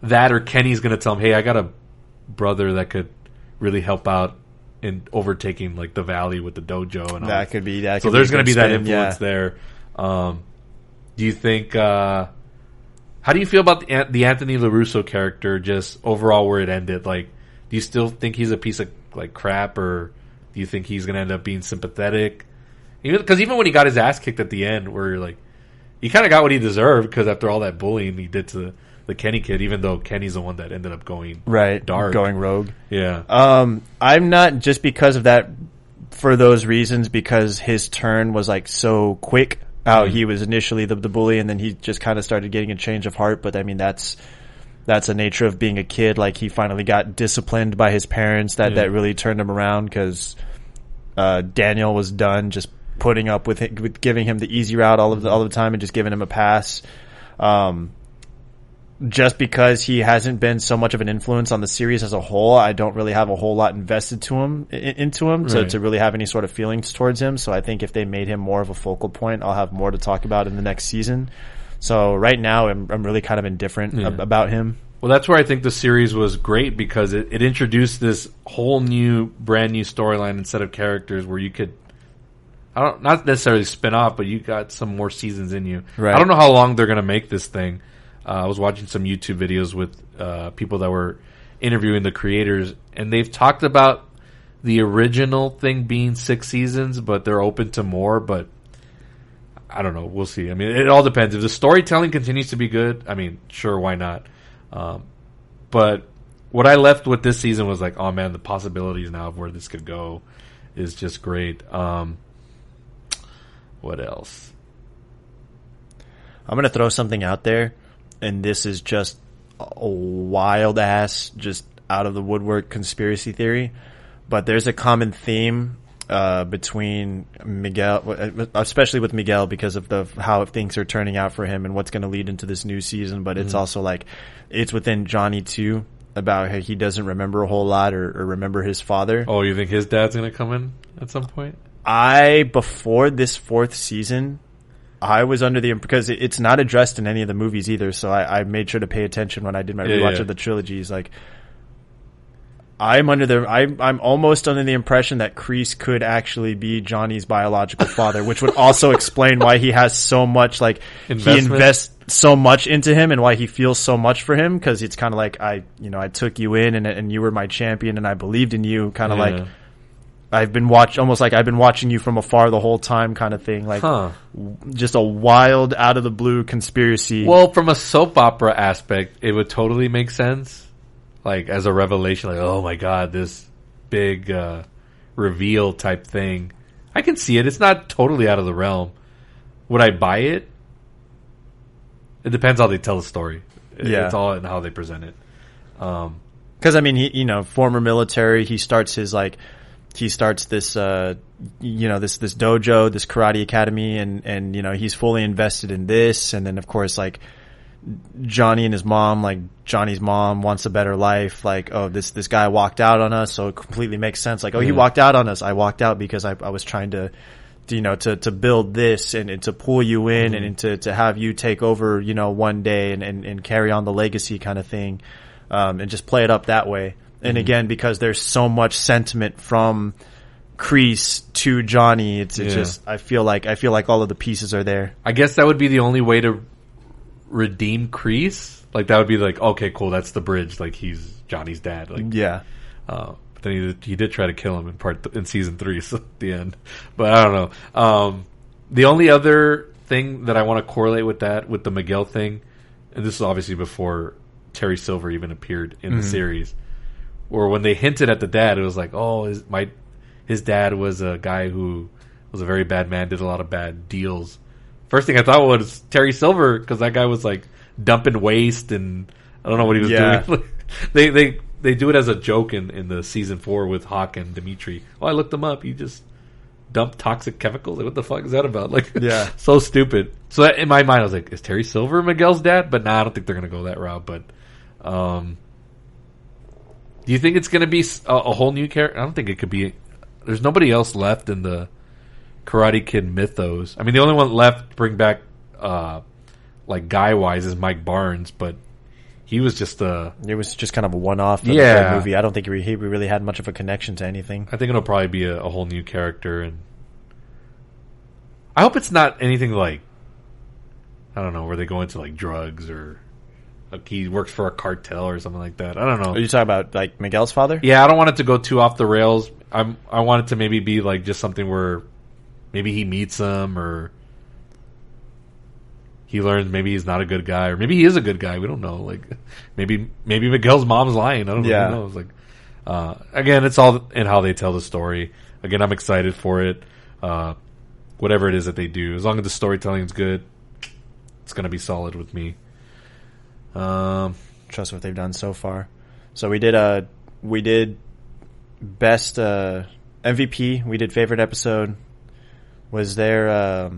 that or Kenny's gonna tell him, hey, I got a brother that could really help out in overtaking like the valley with the dojo and all. That could be that. So there's going to be that influence there. Do you think? How do you feel about the Anthony LaRusso character? Just overall, where it ended. Like, do you still think he's a piece of like crap, or do you think he's going to end up being sympathetic? Because even when he got his ass kicked at the end, where like he kind of got what he deserved because after all that bullying he did to the Kenny kid, even though Kenny's the one that ended up going dark, going rogue. Yeah. I'm not just because of that, for those reasons, because his turn was like so quick. He was initially the bully, and then he just kind of started getting a change of heart. But I mean, that's the nature of being a kid. Like, he finally got disciplined by his parents. That really turned him around because Daniel was done just putting up with giving him the easy route all the time and just giving him a pass. Just because he hasn't been so much of an influence on the series as a whole, I don't really have a whole lot invested into him to really have any sort of feelings towards him. So I think if they made him more of a focal point, I'll have more to talk about in the next season. So right now, I'm really kind of indifferent about him. Well, that's where I think the series was great because it introduced this whole brand new storyline and set of characters where you could, not necessarily spin off, but you got some more seasons in you. Right. I don't know how long they're going to make this thing. I was watching some YouTube videos with people that were interviewing the creators, and they've talked about the original thing being 6 seasons, but they're open to more. But I don't know. We'll see. I mean, it all depends. If the storytelling continues to be good, I mean, sure, why not? But what I left with this season was like, oh man, the possibilities now of where this could go is just great. What else? I'm going to throw something out there. And this is just a wild ass, just out of the woodwork conspiracy theory. But there's a common theme between Miguel, especially with Miguel, because of how things are turning out for him and what's going to lead into this new season. But it's also like, it's within Johnny too, about how he doesn't remember a whole lot or remember his father. Oh, you think his dad's going to come in at some point? Before this 4th season, I was under because it's not addressed in any of the movies either, so I made sure to pay attention when I did my rewatch of the trilogies. Like, I'm almost under the impression that Kreese could actually be Johnny's biological father, which would also explain why he has so much, like, he invests so much into him and why he feels so much for him, because it's kind of like, I took you in and you were my champion and I believed in you, kind of like, I've been watching you from afar the whole time, kind of thing. Like, just a wild, out of the blue conspiracy. Well, from a soap opera aspect, it would totally make sense. Like, as a revelation, like, oh my god, this big reveal type thing. I can see it. It's not totally out of the realm. Would I buy it? It depends how they tell the story. It's all in how they present it. Because I mean, he, former military. He starts this this dojo, this karate academy, and he's fully invested in this. And then of course, like, Johnny and his mom, like Johnny's mom wants a better life. Like, oh, this guy walked out on us, so it completely makes sense. Like, oh, he walked out on us. I walked out because I was trying to build this and to pull you in and to have you take over, one day and carry on the legacy kind of thing, and just play it up that way. And again, because there's so much sentiment from Kreese to Johnny, it's just I feel like all of the pieces are there. I guess that would be the only way to redeem Kreese. Like, that would be like, okay, cool, that's the bridge. Like, he's Johnny's dad. Like, but then he did try to kill him in season 3, so at the end. But I don't know. The only other thing that I want to correlate with the Miguel thing, and this is obviously before Terry Silver even appeared in the series, or when they hinted at the dad, it was like, oh, his dad was a guy who was a very bad man, did a lot of bad deals. First thing I thought was Terry Silver, because that guy was like dumping waste, and I don't know what he was doing. They do it as a joke in the season 4 with Hawk and Dimitri. Oh, I looked him up. He just dumped toxic chemicals. Like, what the fuck is that about? Like, so stupid. So that, in my mind, I was like, is Terry Silver Miguel's dad? But nah, I don't think they're gonna go that route. But do you think it's gonna be a whole new character? I don't think it could be. There's nobody else left in the Karate Kid mythos. I mean, the only one left to bring back, like guy-wise, is Mike Barnes, but he was just it was just kind of a one-off for the third movie. I don't think he really had much of a connection to anything. I think it'll probably be a whole new character, and I hope it's not anything like, I don't know, where they go into like drugs or like he works for a cartel or something like that. I don't know. Are you talking about like Miguel's father? Yeah, I don't want it to go too off the rails. I want it to maybe be like just something where maybe he meets him, or he learns maybe he's not a good guy, or maybe he is a good guy. We don't know. Like maybe Miguel's mom's lying. I don't know. Who knows? Like again, it's all in how they tell the story. Again, I'm excited for it. Whatever it is that they do, as long as the storytelling is good, it's gonna be solid with me. Trust what they've done so far. So we did best MVP. We did favorite episode. Was there?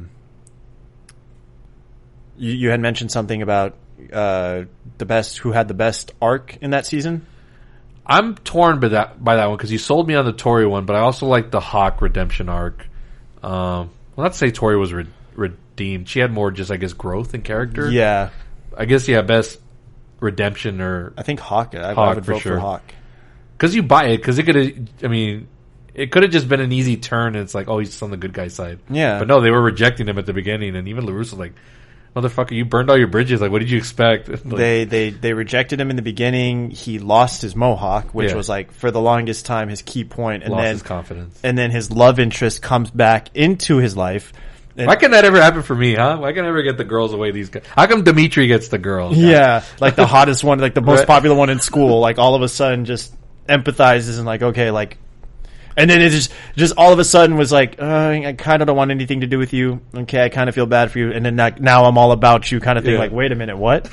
You had mentioned something about the best, who had the best arc in that season. I'm torn by that one because you sold me on the Tori one, but I also like the Hawk redemption arc. Well, not to say Tori was redeemed. She had more just, I guess, growth in character. Yeah, I guess best redemption, or I think Hawk. I would vote for Hawk because you buy it, because it could have. I mean, it could have just been an easy turn, and it's like, oh, he's on the good guy side. Yeah, but no, they were rejecting him at the beginning, and even LaRusso like, motherfucker, you burned all your bridges. Like, what did you expect? Like, they rejected him in the beginning. He lost his mohawk, which was like for the longest time his key point, and lost his confidence. And then his love interest comes back into his life. And why can that ever happen for me, huh? Why can I ever get the girls away? These guys. How come Dimitri gets the girls? Yeah, like the hottest one, like the most popular one in school. Like all of a sudden, just empathizes and like, okay, like. And then it just all of a sudden was like, I kind of don't want anything to do with you. Okay, I kind of feel bad for you. And then now I'm all about you kind of thing. Yeah. Like, wait a minute, what?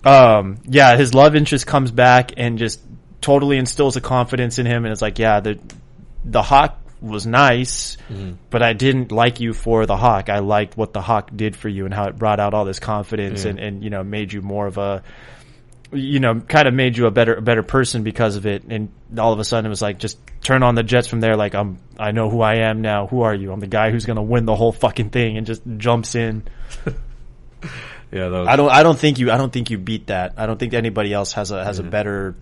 His love interest comes back and just totally instills a confidence in him. And it's like, yeah, the Hawk was nice, but I didn't like you for the Hawk. I liked what the Hawk did for you and how it brought out all this confidence and made you more of a, kind of made you a better person because of it. And all of a sudden it was like, just turn on the jets from there. Like, I know who I am now. Who are you? I'm the guy who's going to win the whole fucking thing, and just jumps in. I don't think you beat that. I don't think anybody else has a better,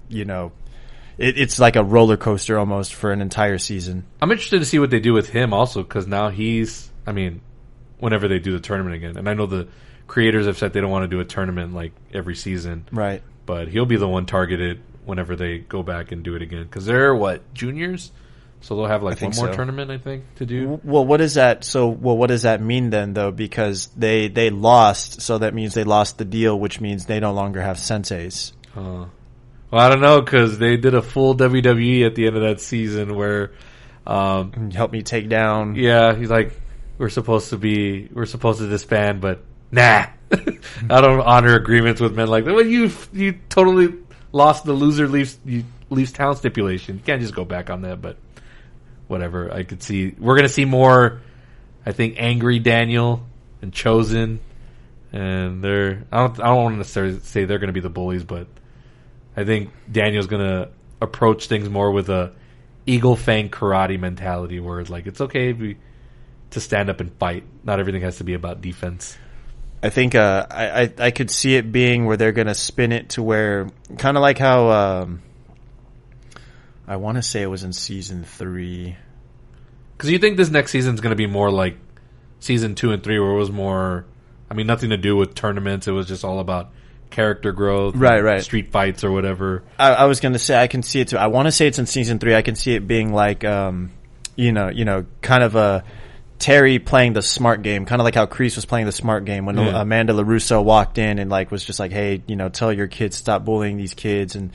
it's like a roller coaster almost for an entire season. I'm interested to see what they do with him also, because now whenever they do the tournament again, and I know the creators have said they don't want to do a tournament like every season. Right. But he'll be the one targeted whenever they go back and do it again. Because they're, juniors? So they'll have one more tournament, I think, to do. Well, what is that? What does that mean then, though? Because they lost, so that means they lost the deal, which means they no longer have senseis. Well, I don't know, because they did a full WWE at the end of that season where... help me take down... Yeah, he's like, we're supposed to disband, but nah. I don't honor agreements with men like that. Well, you totally lost the loser leaves town stipulation. You can't just go back on that, but whatever. I could see we're gonna see more, I think, angry Daniel and Chosen and I don't want to necessarily say they're going to be the bullies, but I think Daniel's going to approach things more with a eagle fang karate mentality, where it's like it's okay to stand up and fight. Not everything has to be about defense. I think I could see it being where they're going to spin it to where, kind of like how I want to say it was in season 3. Because you think this next season is going to be more like season 2 and 3, where it was more, I mean, nothing to do with tournaments. It was just all about character growth, right, street fights or whatever. I was going to say I can see it too. I want to say it's in season 3. I can see it being like, kind of a Terry playing the smart game, kind of like how Kreese was playing the smart game when Amanda LaRusso walked in and like was just like, hey, tell your kids stop bullying these kids, and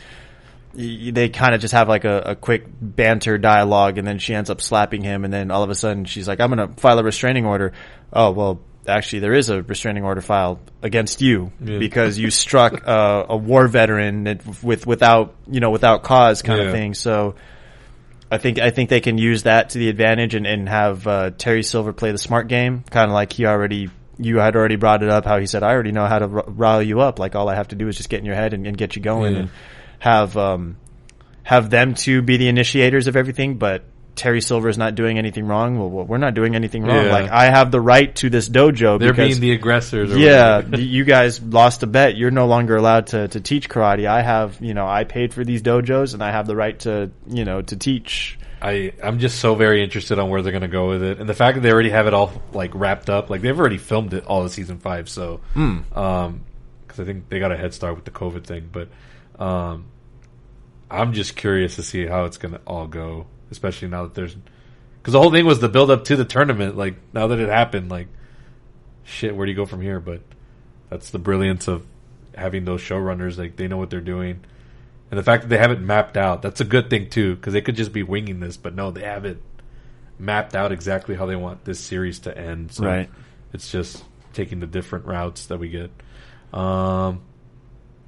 they kind of just have like a quick banter dialogue, and then she ends up slapping him, and then all of a sudden she's like, I'm going to file a restraining order. Oh, well, actually there is a restraining order filed against you because you struck a war veteran without cause kind of thing. So I think they can use that to the advantage and have Terry Silver play the smart game, kind of like you had already brought it up, how he said, I already know how to rile you up. Like all I have to do is just get in your head and get you going, and have them two be the initiators of everything. But Terry Silver is not doing anything wrong. Well, we're not doing anything wrong. Like I have the right to this dojo. They're because, being the aggressors. Or you guys lost a bet. You're no longer allowed to teach karate. I have, I paid for these dojos, and I have the right to teach. I'm just so very interested on where they're going to go with it, and the fact that they already have it all like wrapped up. Like they've already filmed it all of season 5. So, because I think they got a head start with the COVID thing, but I'm just curious to see how it's going to all go. Especially now that because the whole thing was the build up to the tournament. Like now that it happened, like shit, where do you go from here? But that's the brilliance of having those showrunners. Like they know what they're doing, and the fact that they have it mapped out, that's a good thing too. Because they could just be winging this, but no, they have it mapped out exactly how they want this series to end. So it's just taking the different routes that we get.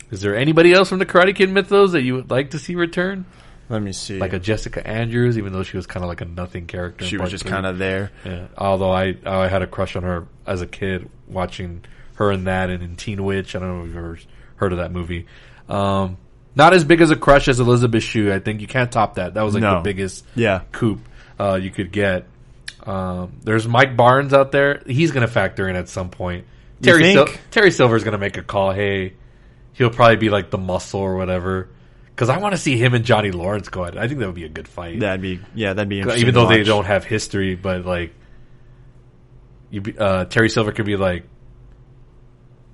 Is there anybody else from the Karate Kid mythos that you would like to see return? Let me see. Like a Jessica Andrews, even though she was kind of like a nothing character. She was just kind of there. Yeah. Although I had a crush on her as a kid, watching her in that and in Teen Witch. I don't know if you've ever heard of that movie. Not as big as a crush as Elizabeth Shue. I think you can't top that. That was like the biggest coup you could get. There's Mike Barnes out there. He's going to factor in at some point. Terry Silver's going to make a call. Hey, he'll probably be like the muscle or whatever. Because I want to see him and Johnny Lawrence go at it. I think that would be a good fight. That'd be interesting. Even though they don't have history, but like, Terry Silver could be like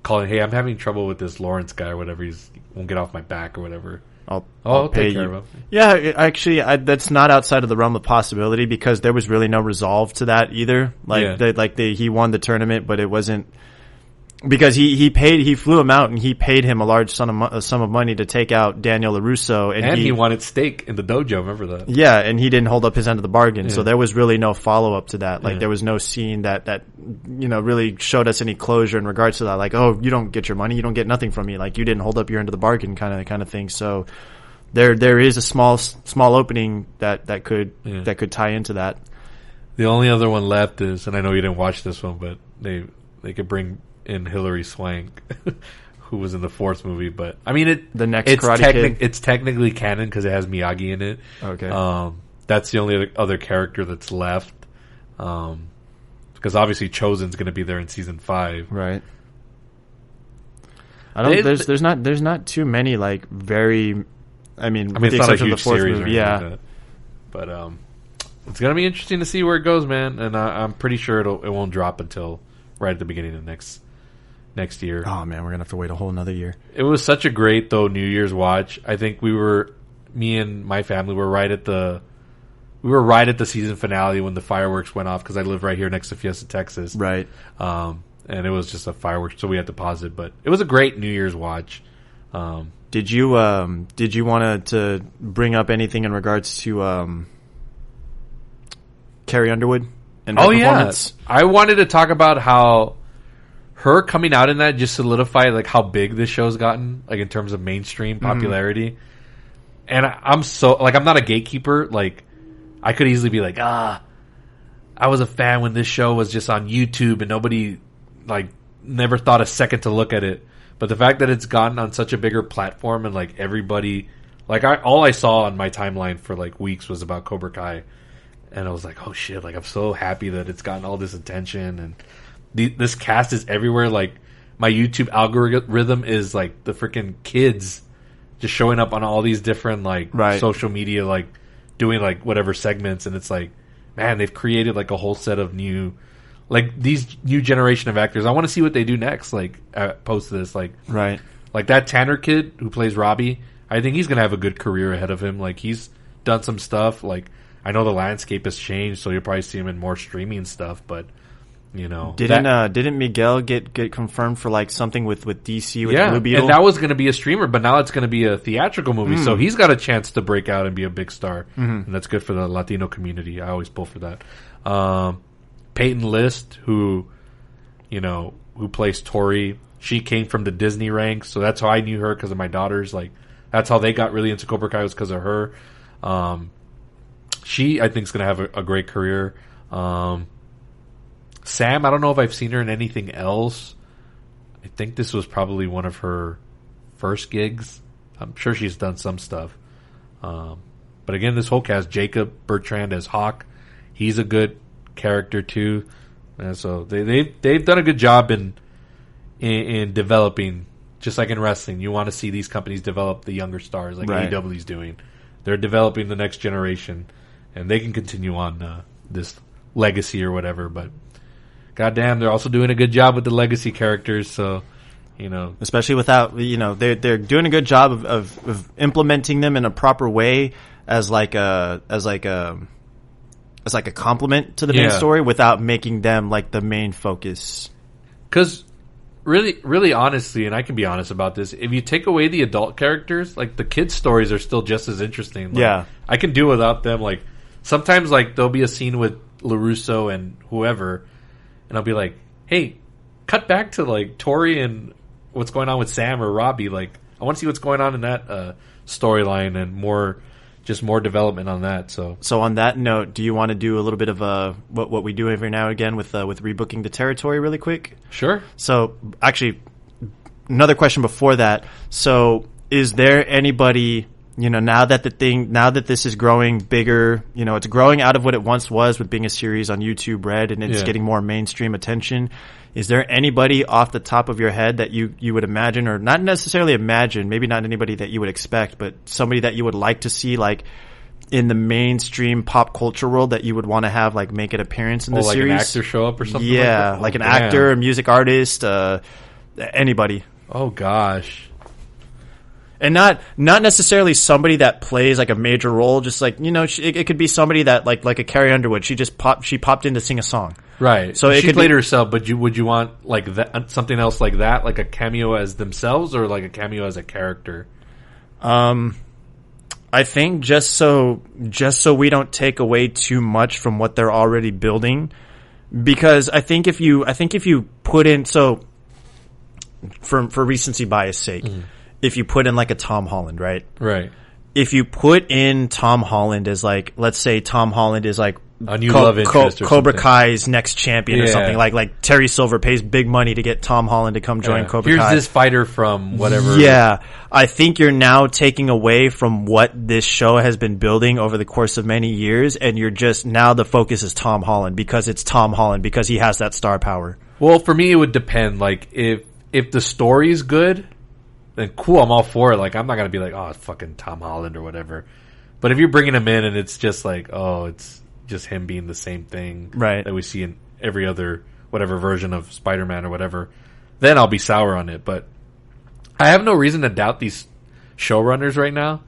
calling, "Hey, I'm having trouble with this Lawrence guy or whatever. He won't get off my back or whatever." I'll take care of him. Yeah, actually, that's not outside of the realm of possibility because there was really no resolve to that either. He won the tournament, but it wasn't. Because he flew him out and he paid him a large sum of money to take out Daniel LaRusso, and he wanted steak in the dojo. Remember that? Yeah, and he didn't hold up his end of the bargain, so there was really no follow up to that. Like there was no scene that really showed us any closure in regards to that. Like, oh, you don't get your money, you don't get nothing from me. Like you didn't hold up your end of the bargain, kind of thing. So there is a small opening that could tie into that. The only other one left is, and I know you didn't watch this one, but they could bring in Hilary Swank, who was in the 4th movie, but I mean it's technically canon because it has Miyagi in it. Okay, that's the only other character that's left, because obviously Chosen's going to be there in season 5, right? There's not too many like very. I mean it's not a huge series, movie, like that. But it's going to be interesting to see where it goes, man. And I'm pretty sure it won't drop until right at the beginning of next year. Oh man, we're gonna have to wait a whole another year. It was such a great New Year's watch. I think me and my family were right at the season finale when the fireworks went off because I live right here next to Fiesta, Texas. Right. And it was just a fireworks, so we had to pause it. But it was a great New Year's watch. Did you want to bring up anything in regards to Carrie Underwood and her performance? Yeah. I wanted to talk about how her coming out in that just solidified like how big this show's gotten, like in terms of mainstream popularity. And I'm not a gatekeeper. Like I could easily be like, I was a fan when this show was just on YouTube and nobody like never thought a second to look at it. But the fact that it's gotten on such a bigger platform and like everybody, like all I saw on my timeline for like weeks was about Cobra Kai, and I was like, oh shit! Like I'm so happy that it's gotten all this attention, and this cast is everywhere. Like my YouTube algorithm is like the freaking kids just showing up on all these different like social media, like doing like whatever segments, and it's like, man, they've created like a whole set of new. Like, these new generation of actors, I want to see what they do next, like, post this. Like, like that Tanner kid who plays Robbie, I think he's going to have a good career ahead of him. Like, he's done some stuff. Like, I know the landscape has changed, so you'll probably see him in more streaming stuff, but, you know. Didn't Miguel get confirmed for, like, something with DC, with Blue Beetle? And that was going to be a streamer, but now it's going to be a theatrical movie, so he's got a chance to break out and be a big star. And that's good for the Latino community. I always pull for that. Peyton List, who plays Tori, she came from the Disney ranks, so that's how I knew her, because of my daughters. Like, that's how they got really into Cobra Kai, was because of her. She, I think, is going to have a great career. Sam, I don't know if I've seen her in anything else. I think this was probably one of her first gigs. I'm sure she's done some stuff. But again, this whole cast, Jacob Bertrand as Hawk, he's a good character too, and so they've done a good job in developing. Just like in wrestling, you want to see these companies develop the younger stars, like AEW's doing. They're developing the next generation, and they can continue on this legacy or whatever. But goddamn, they're also doing a good job with the legacy characters. So, especially without, they're doing a good job of implementing them in a proper way as like a compliment to the main story without making them like the main focus. Because really honestly, and I can be honest about this, if you take away the adult characters, like the kids' stories are still just as interesting. Like, I can do without them. Like sometimes, like there'll be a scene with LaRusso and whoever, and I'll be like, "Hey, cut back to like Tori and what's going on with Sam or Robbie. Like, I want to see what's going on in that storyline and more development on that." So on that note, do you want to do a little bit of what we do every now and again with rebooking the territory really quick? Sure. So actually, another question before that. So is there anybody, now that this is growing bigger, it's growing out of what it once was with being a series on YouTube Red, and it's getting more mainstream attention. Is there anybody off the top of your head that you would imagine, or not necessarily imagine, maybe not anybody that you would expect, but somebody that you would like to see, like, in the mainstream pop culture world, that you would want to have, like, make an appearance in the like series? An actor show up or something? Yeah, like an actor, a music artist, anybody. Oh, gosh. And not necessarily somebody that plays like a major role, just like, it could be somebody that like a Carrie Underwood. She popped in to sing a song. Right. So she played herself, but would you want like that, something else like that, like a cameo as themselves, or like a cameo as a character? I think just so we don't take away too much from what they're already building, because I think if you put in, so for recency bias sake, if you put in like a Tom Holland, right? Right. If you put in Tom Holland as like, let's say Tom Holland is like a new love interest or Cobra something. Kai's next champion or something, like Terry Silver pays big money to get Tom Holland to come join Cobra Kai. Here's this fighter from whatever. Yeah. I think you're now taking away from what this show has been building over the course of many years, and you're just, now the focus is Tom Holland because it's Tom Holland, because he has that star power. Well, for me it would depend. Like if the story's good, then cool, I'm all for it. Like, I'm not going to be like, oh, it's fucking Tom Holland or whatever. But if you're bringing him in and it's just like, oh, it's just him being the same thing that we see in every other whatever version of Spider-Man or whatever, then I'll be sour on it. But I have no reason to doubt these showrunners right now.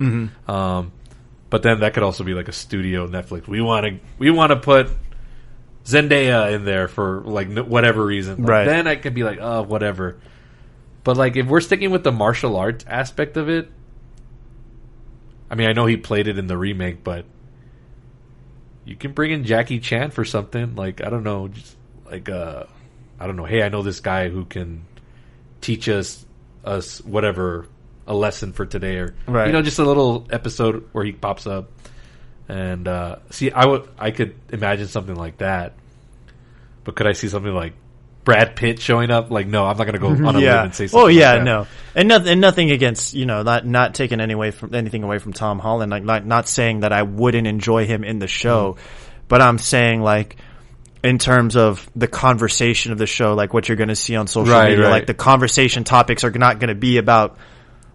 But then that could also be like a studio Netflix. We want to put Zendaya in there for like whatever reason. Like, then I could be like, oh, whatever. But, like, if we're sticking with the martial arts aspect of it, I mean, I know he played it in the remake, but you can bring in Jackie Chan for something. Like, I don't know, just like, I don't know, hey, I know this guy who can teach us whatever, a lesson for today, or, just a little episode where he pops up. And, see, I could imagine something like that. But could I see something like Brad Pitt showing up. Like, no, I'm not going to go on a limb and say something. Oh yeah, like that. no, and nothing against not taking anything away from Tom Holland. Like not saying that I wouldn't enjoy him in the show, but I'm saying like in terms of the conversation of the show, like what you're going to see on social media, like the conversation topics are not going to be about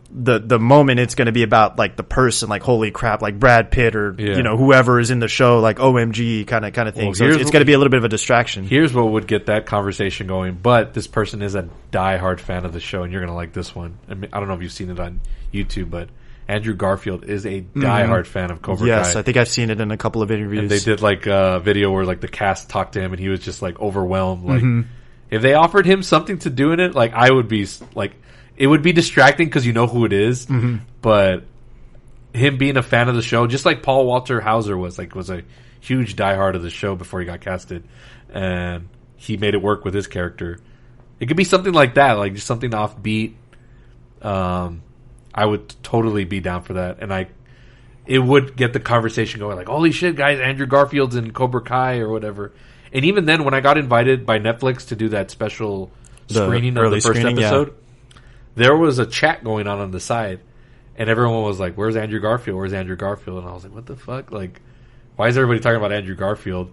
the moment. It's going to be about like the person, like holy crap, like Brad Pitt or whoever is in the show, like OMG kind of thing. Well, so it's going to be a little bit of a distraction. Here's what would get that conversation going, but this person is a diehard fan of the show, and you're going to like this one. I mean, I don't know if you've seen it on YouTube, but Andrew Garfield is a diehard fan of Cobra Kai. Yes, I think I've seen it in a couple of interviews. And they did like a video where like the cast talked to him, and he was just like overwhelmed. Like if they offered him something to do in it, like I would be like. It would be distracting because you know who it is, but him being a fan of the show, just like Paul Walter Hauser was a huge diehard of the show before he got casted, and he made it work with his character. It could be something like that, like just something offbeat. I would totally be down for that, and it would get the conversation going. Like, holy shit, guys, Andrew Garfield's in Cobra Kai or whatever. And even then, when I got invited by Netflix to do that special screening of the first episode. Yeah. There was a chat going on the side, and everyone was like, "Where's Andrew Garfield? Where's Andrew Garfield?" And I was like, "What the fuck? Like, why is everybody talking about Andrew Garfield?"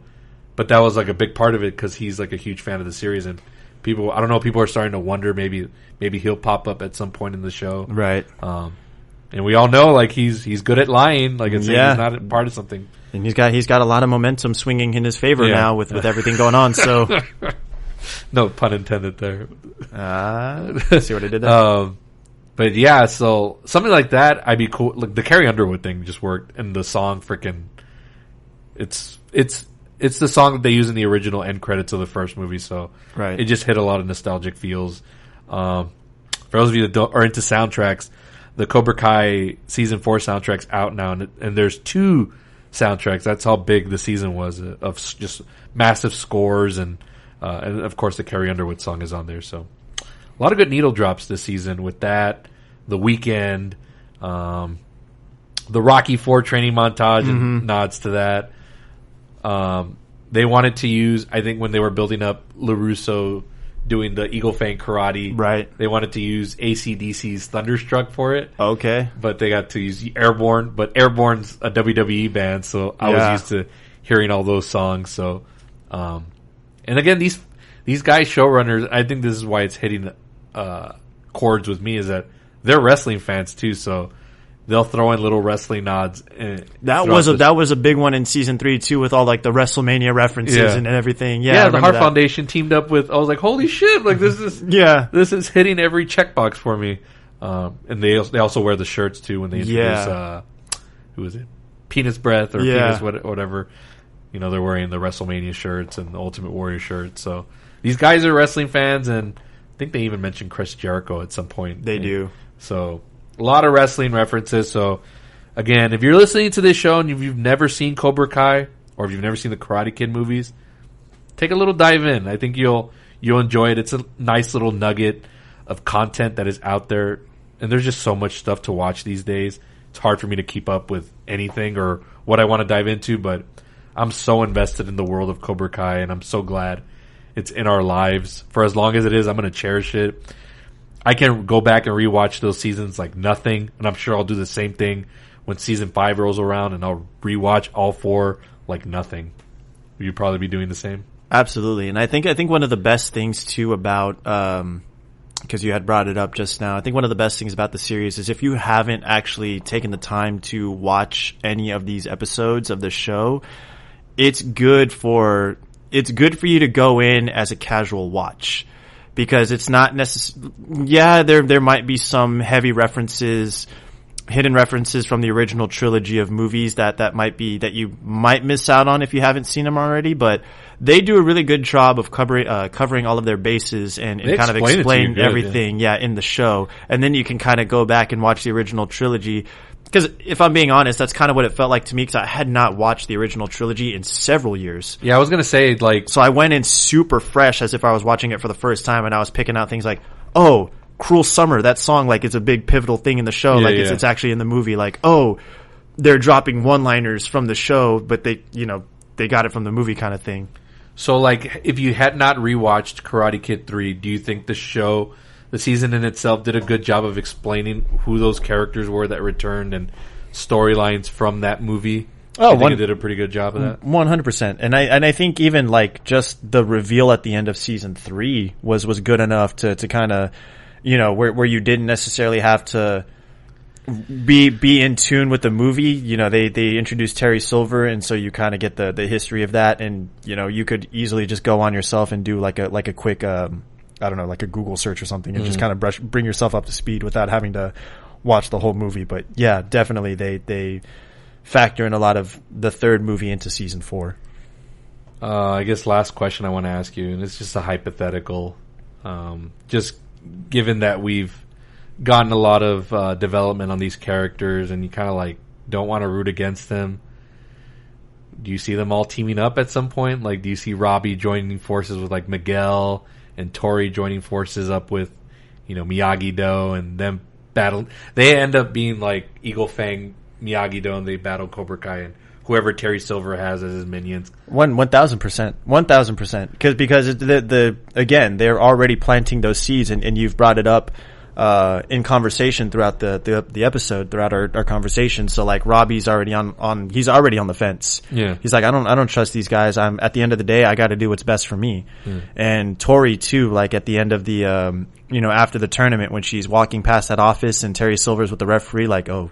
But that was like a big part of it because he's like a huge fan of the series, and people are starting to wonder maybe he'll pop up at some point in the show, right? And we all know like he's good at lying, like it's he's not a part of something, and he's got a lot of momentum swinging in his favor now with everything going on. So. No pun intended there. See what I did there? But yeah, so something like that, I'd be cool. Like the Carrie Underwood thing just worked, and the song freaking, it's the song that they use in the original end credits of the first movie. So it just hit a lot of nostalgic feels. For those of you that are into soundtracks, the Cobra Kai season 4 soundtrack's out now, and there's 2 soundtracks. That's how big the season was of just massive scores and of course, the Carrie Underwood song is on there. So, a lot of good needle drops this season with that. The Weeknd, the Rocky IV training montage and nods to that. They wanted to use, I think, when they were building up LaRusso doing the Eagle Fang karate. Right. They wanted to use AC/DC's Thunderstruck for it. Okay. But they got to use Airborne. But Airborne's a WWE band, so I was used to hearing all those songs. So, and again, these guys, showrunners, I think this is why it's hitting chords with me, is that they're wrestling fans too, so they'll throw in little wrestling nods. That was a big one in season 3 too, with all like the WrestleMania references and everything. Yeah, the Heart Foundation teamed up with. I was like, holy shit! Like this is this is hitting every checkbox for me. And they also wear the shirts too when they introduce who is it? Penis Breath or Penis whatever. You know, they're wearing the WrestleMania shirts and the Ultimate Warrior shirts. So these guys are wrestling fans, and I think they even mentioned Chris Jericho at some point. They do. So a lot of wrestling references. So again, if you're listening to this show and you've never seen Cobra Kai or if you've never seen the Karate Kid movies, take a little dive in. I think you'll enjoy it. It's a nice little nugget of content that is out there, and there's just so much stuff to watch these days. It's hard for me to keep up with anything or what I want to dive into, but I'm so invested in the world of Cobra Kai, and I'm so glad it's in our lives. For as long as it is, I'm going to cherish it. I can go back and rewatch those seasons like nothing, and I'm sure I'll do the same thing when season 5 rolls around, and I'll rewatch all 4 like nothing. Will you probably be doing the same? Absolutely, and I think one of the best things too about because you had brought it up just now, I think one of the best things about the series is if you haven't actually taken the time to watch any of these episodes of the show, it's good for you to go in as a casual watch, because it's not necessarily, there might be some heavy references, hidden references from the original trilogy of movies that you might miss out on if you haven't seen them already, but they do a really good job of covering all of their bases and kind of explain everything in the show, and then you can kind of go back and watch the original trilogy. Because if I'm being honest, that's kind of what it felt like to me, because I had not watched the original trilogy in several years. Yeah, I was going to say, like... So I went in super fresh as if I was watching it for the first time, and I was picking out things like, oh, Cruel Summer, that song, like, it's a big pivotal thing in the show. It's actually in the movie. Like, oh, they're dropping one-liners from the show, but they got it from the movie kind of thing. So, like, if you had not rewatched Karate Kid 3, do you think the season in itself, did a good job of explaining who those characters were that returned and storylines from that movie? I think it did a pretty good job of that. 100%. And I think even like just the reveal at the end of season 3 was good enough to kind of, you know, where you didn't necessarily have to be in tune with the movie. You know, they introduced Terry Silver, and so you kind of get the history of that, and you know, you could easily just go on yourself and do like a quick I don't know, like a Google search or something, and just kind of bring yourself up to speed without having to watch the whole movie. But yeah, definitely they factor in a lot of the third movie into season 4. I guess last question I want to ask you, and it's just a hypothetical, just given that we've gotten a lot of development on these characters, and you kind of like don't want to root against them. Do you see them all teaming up at some point? Like, do you see Robbie joining forces with like Miguel, and Tori joining forces up with, you know, Miyagi-Do, and them battle? They end up being like Eagle Fang, Miyagi-Do, and they battle Cobra Kai and whoever Terry Silver has as his minions. 1,000%. Because again, they're already planting those seeds, and you've brought it up in conversation throughout the episode, throughout our conversation. So like Robbie's already he's already on the fence. Yeah. He's like, I don't trust these guys. At the end of the day, I got to do what's best for me. And Tori too, like at the end of the, you know, after the tournament, when she's walking past that office and Terry Silver's with the referee, like, oh,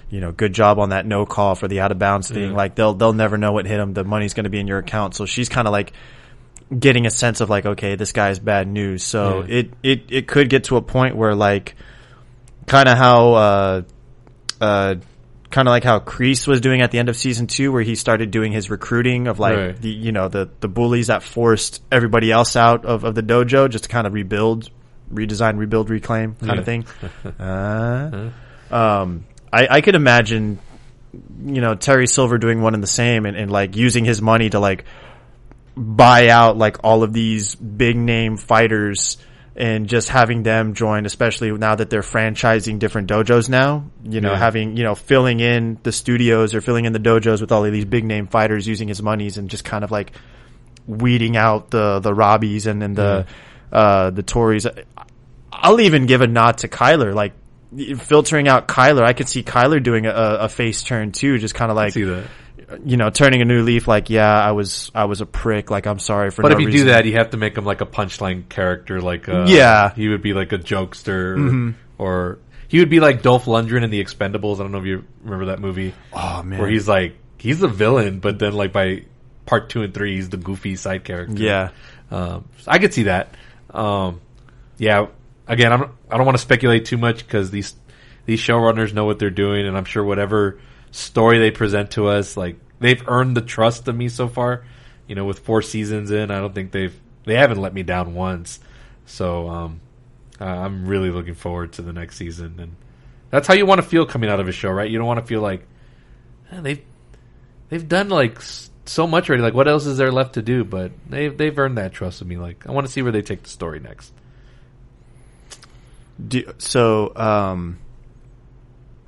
you know, good job on that no call for the out of bounds thing. Like they'll never know what hit him. The money's going to be in your account. So she's kind of like getting a sense of like, okay, this guy's bad news. So it could get to a point where like kind of how Kreese was doing at the end of season 2, where he started doing his recruiting of like the bullies that forced everybody else out of the dojo, just to kind of redesign, rebuild, reclaim kind of thing. I could imagine, you know, Terry Silver doing one and the same, and like using his money to like buy out like all of these big name fighters and just having them join, especially now that they're franchising different dojos now, you know, having, you know, filling in the studios or filling in the dojos with all of these big name fighters, using his monies and just kind of like weeding out the Robbies and then the Tories. I'll even give a nod to Kyler, like filtering out Kyler. I could see Kyler doing a face turn too, just kind of like, see that, you know, turning a new leaf. Like, yeah, I was a prick. Like, I'm sorry for. But no if you reason. do that, you have to make him like a punchline character. Like, he would be like a jokester, or he would be like Dolph Lundgren in The Expendables. I don't know if you remember that movie. Oh man, where he's the villain, but then like by part 2 and 3, he's the goofy side character. Yeah, I could see that. Yeah. Again, I don't want to speculate too much, because these showrunners know what they're doing, and I'm sure whatever story they present to us, like, they've earned the trust of me so far. You know, with 4 seasons in, I don't think they haven't let me down once. So I'm really looking forward to the next season, and that's how you want to feel coming out of a show, right? You don't want to feel like they've done like so much already. Like, what else is there left to do? But they've earned that trust of me. Like, I want to see where they take the story next.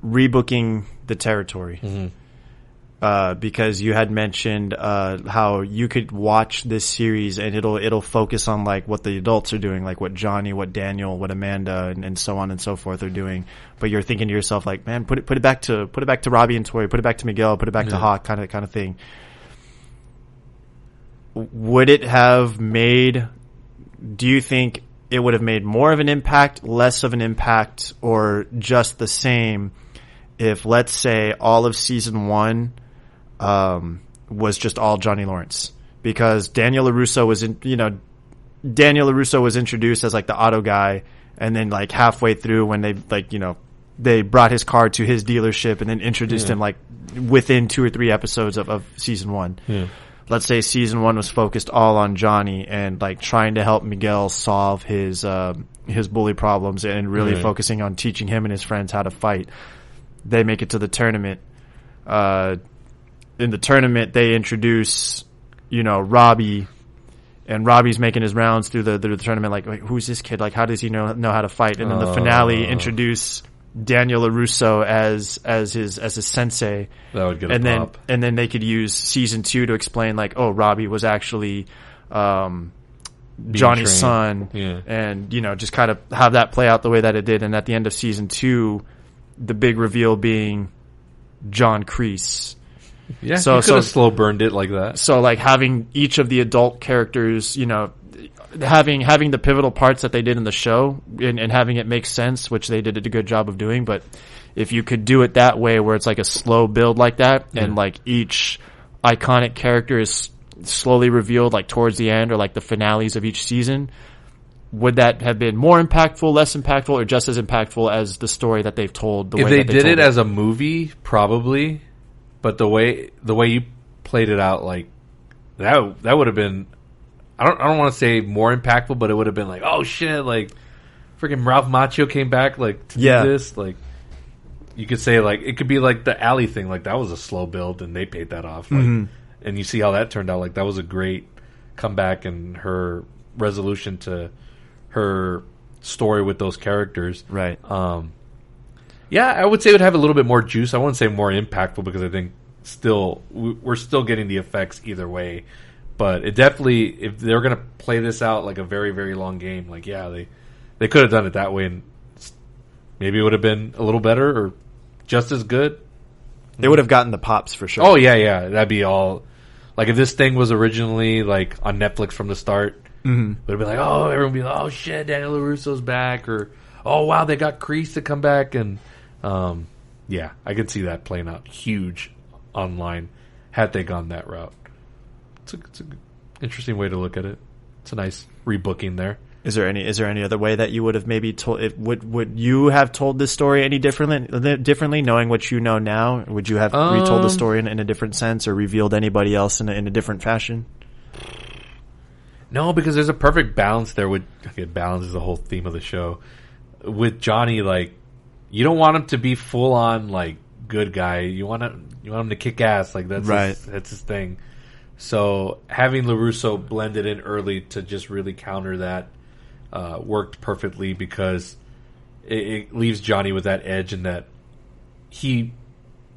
Rebooking the territory, because you had mentioned how you could watch this series and it'll focus on like what the adults are doing, like what Johnny, what Daniel, what Amanda, and so on and so forth are doing. But you're thinking to yourself, like, man, put it back to Robbie and Tori, put it back to Miguel, put it back to Hawk, kind of thing. Would it have made? Do you think it would have made more of an impact, less of an impact, or just the same if, let's say, all of season 1 was just all Johnny Lawrence? Because Daniel LaRusso was introduced as like the auto guy, and then like halfway through, when they brought his car to his dealership and then introduced him like within 2 or 3 episodes of season 1. Let's say season 1 was focused all on Johnny and like trying to help Miguel solve his bully problems, and really focusing on teaching him and his friends how to fight. They make it to the tournament. In the tournament, they introduce, you know, Robbie, and Robbie's making his rounds through the tournament. Like, wait, who's this kid? Like, how does he know how to fight? And then the finale introduce Daniel LaRusso as his sensei. That would get a pop. And then they could use season 2 to explain like, oh, Robbie was actually Johnny's trained. son, Yeah. and just kind of have that play out the way that it did. And at the end of season 2, the big reveal being John Kreese. Yeah, so you could have slow burned it like that. So like having each of the adult characters, having the pivotal parts that they did in the show and having it make sense, which they did a good job of doing. But if you could do it that way, where it's like a slow build like that, and like each iconic character is slowly revealed like towards the end or like the finales of each season, would that have been more impactful, less impactful, or just as impactful as the story that they've told? If they did it as a movie, probably, but the way you played it out, like that would have been, I don't want to say more impactful, but it would have been like, oh shit, like freaking Ralph Macchio came back like to do this, like you could say like it could be like the Alley thing, like that was a slow build and they paid that off, like, and you see how that turned out, like that was a great comeback and her resolution to her story with those characters, right? Yeah, I would say it would have a little bit more juice. I wouldn't say more impactful because I think we're still getting the effects either way. But it definitely, if they're going to play this out like a very, very long game, like, yeah, they could have done it that way, and maybe it would have been a little better or just as good. They would have gotten the pops for sure. Oh, yeah. That'd be all. Like, if this thing was originally, like, on Netflix from the start, it would have been like, oh, everyone would be like, oh, shit, Daniel LaRusso's back, or, oh, wow, they got Kreese to come back, and, yeah, I could see that playing out huge online had they gone that route. It's an interesting way to look at it. It's a nice rebooking there. Is there any other way that you would have maybe told it? Would you have told this story any differently, knowing what you know now? Would you have retold the story in a different sense, or revealed anybody else in a different fashion? No, because there's a perfect balance there. Balance is the whole theme of the show. With Johnny, like, you don't want him to be full on like good guy. You want him to kick ass. Like that's right. That's his thing. So having LaRusso blended in early to just really counter that worked perfectly, because it leaves Johnny with that edge, and that he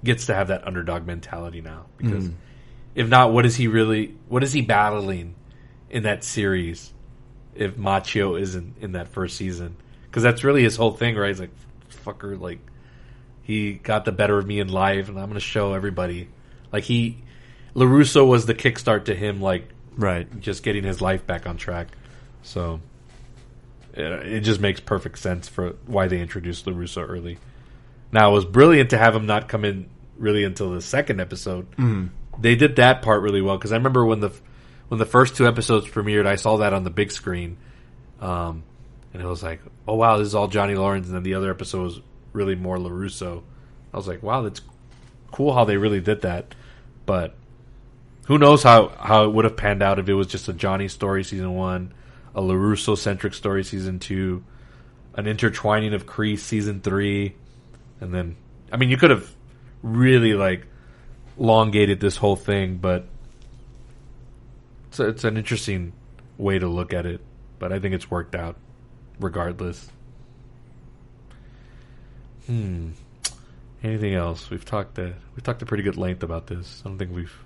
gets to have that underdog mentality now. Because if not, what is he battling in that series if Macchio isn't in that first season? Because that's really his whole thing, right? He's like, fucker, like, he got the better of me in life, and I'm going to show everybody. Like, LaRusso was the kickstart to him, like, right, just getting his life back on track. So it just makes perfect sense for why they introduced LaRusso early. Now, it was brilliant to have him not come in really until the second episode. They did that part really well, because I remember when the first 2 episodes premiered, I saw that on the big screen, and it was like, oh wow, this is all Johnny Lawrence, and then the other episode was really more LaRusso. I was like, wow, that's cool how they really did that. But who knows how it would have panned out if it was just a Johnny story season 1, a LaRusso-centric story season 2, an intertwining of Kreese season 3, and then, I mean, you could have really, like, elongated this whole thing, but it's an interesting way to look at it. But I think it's worked out regardless. Anything else? We've talked a pretty good length about this. I don't think we've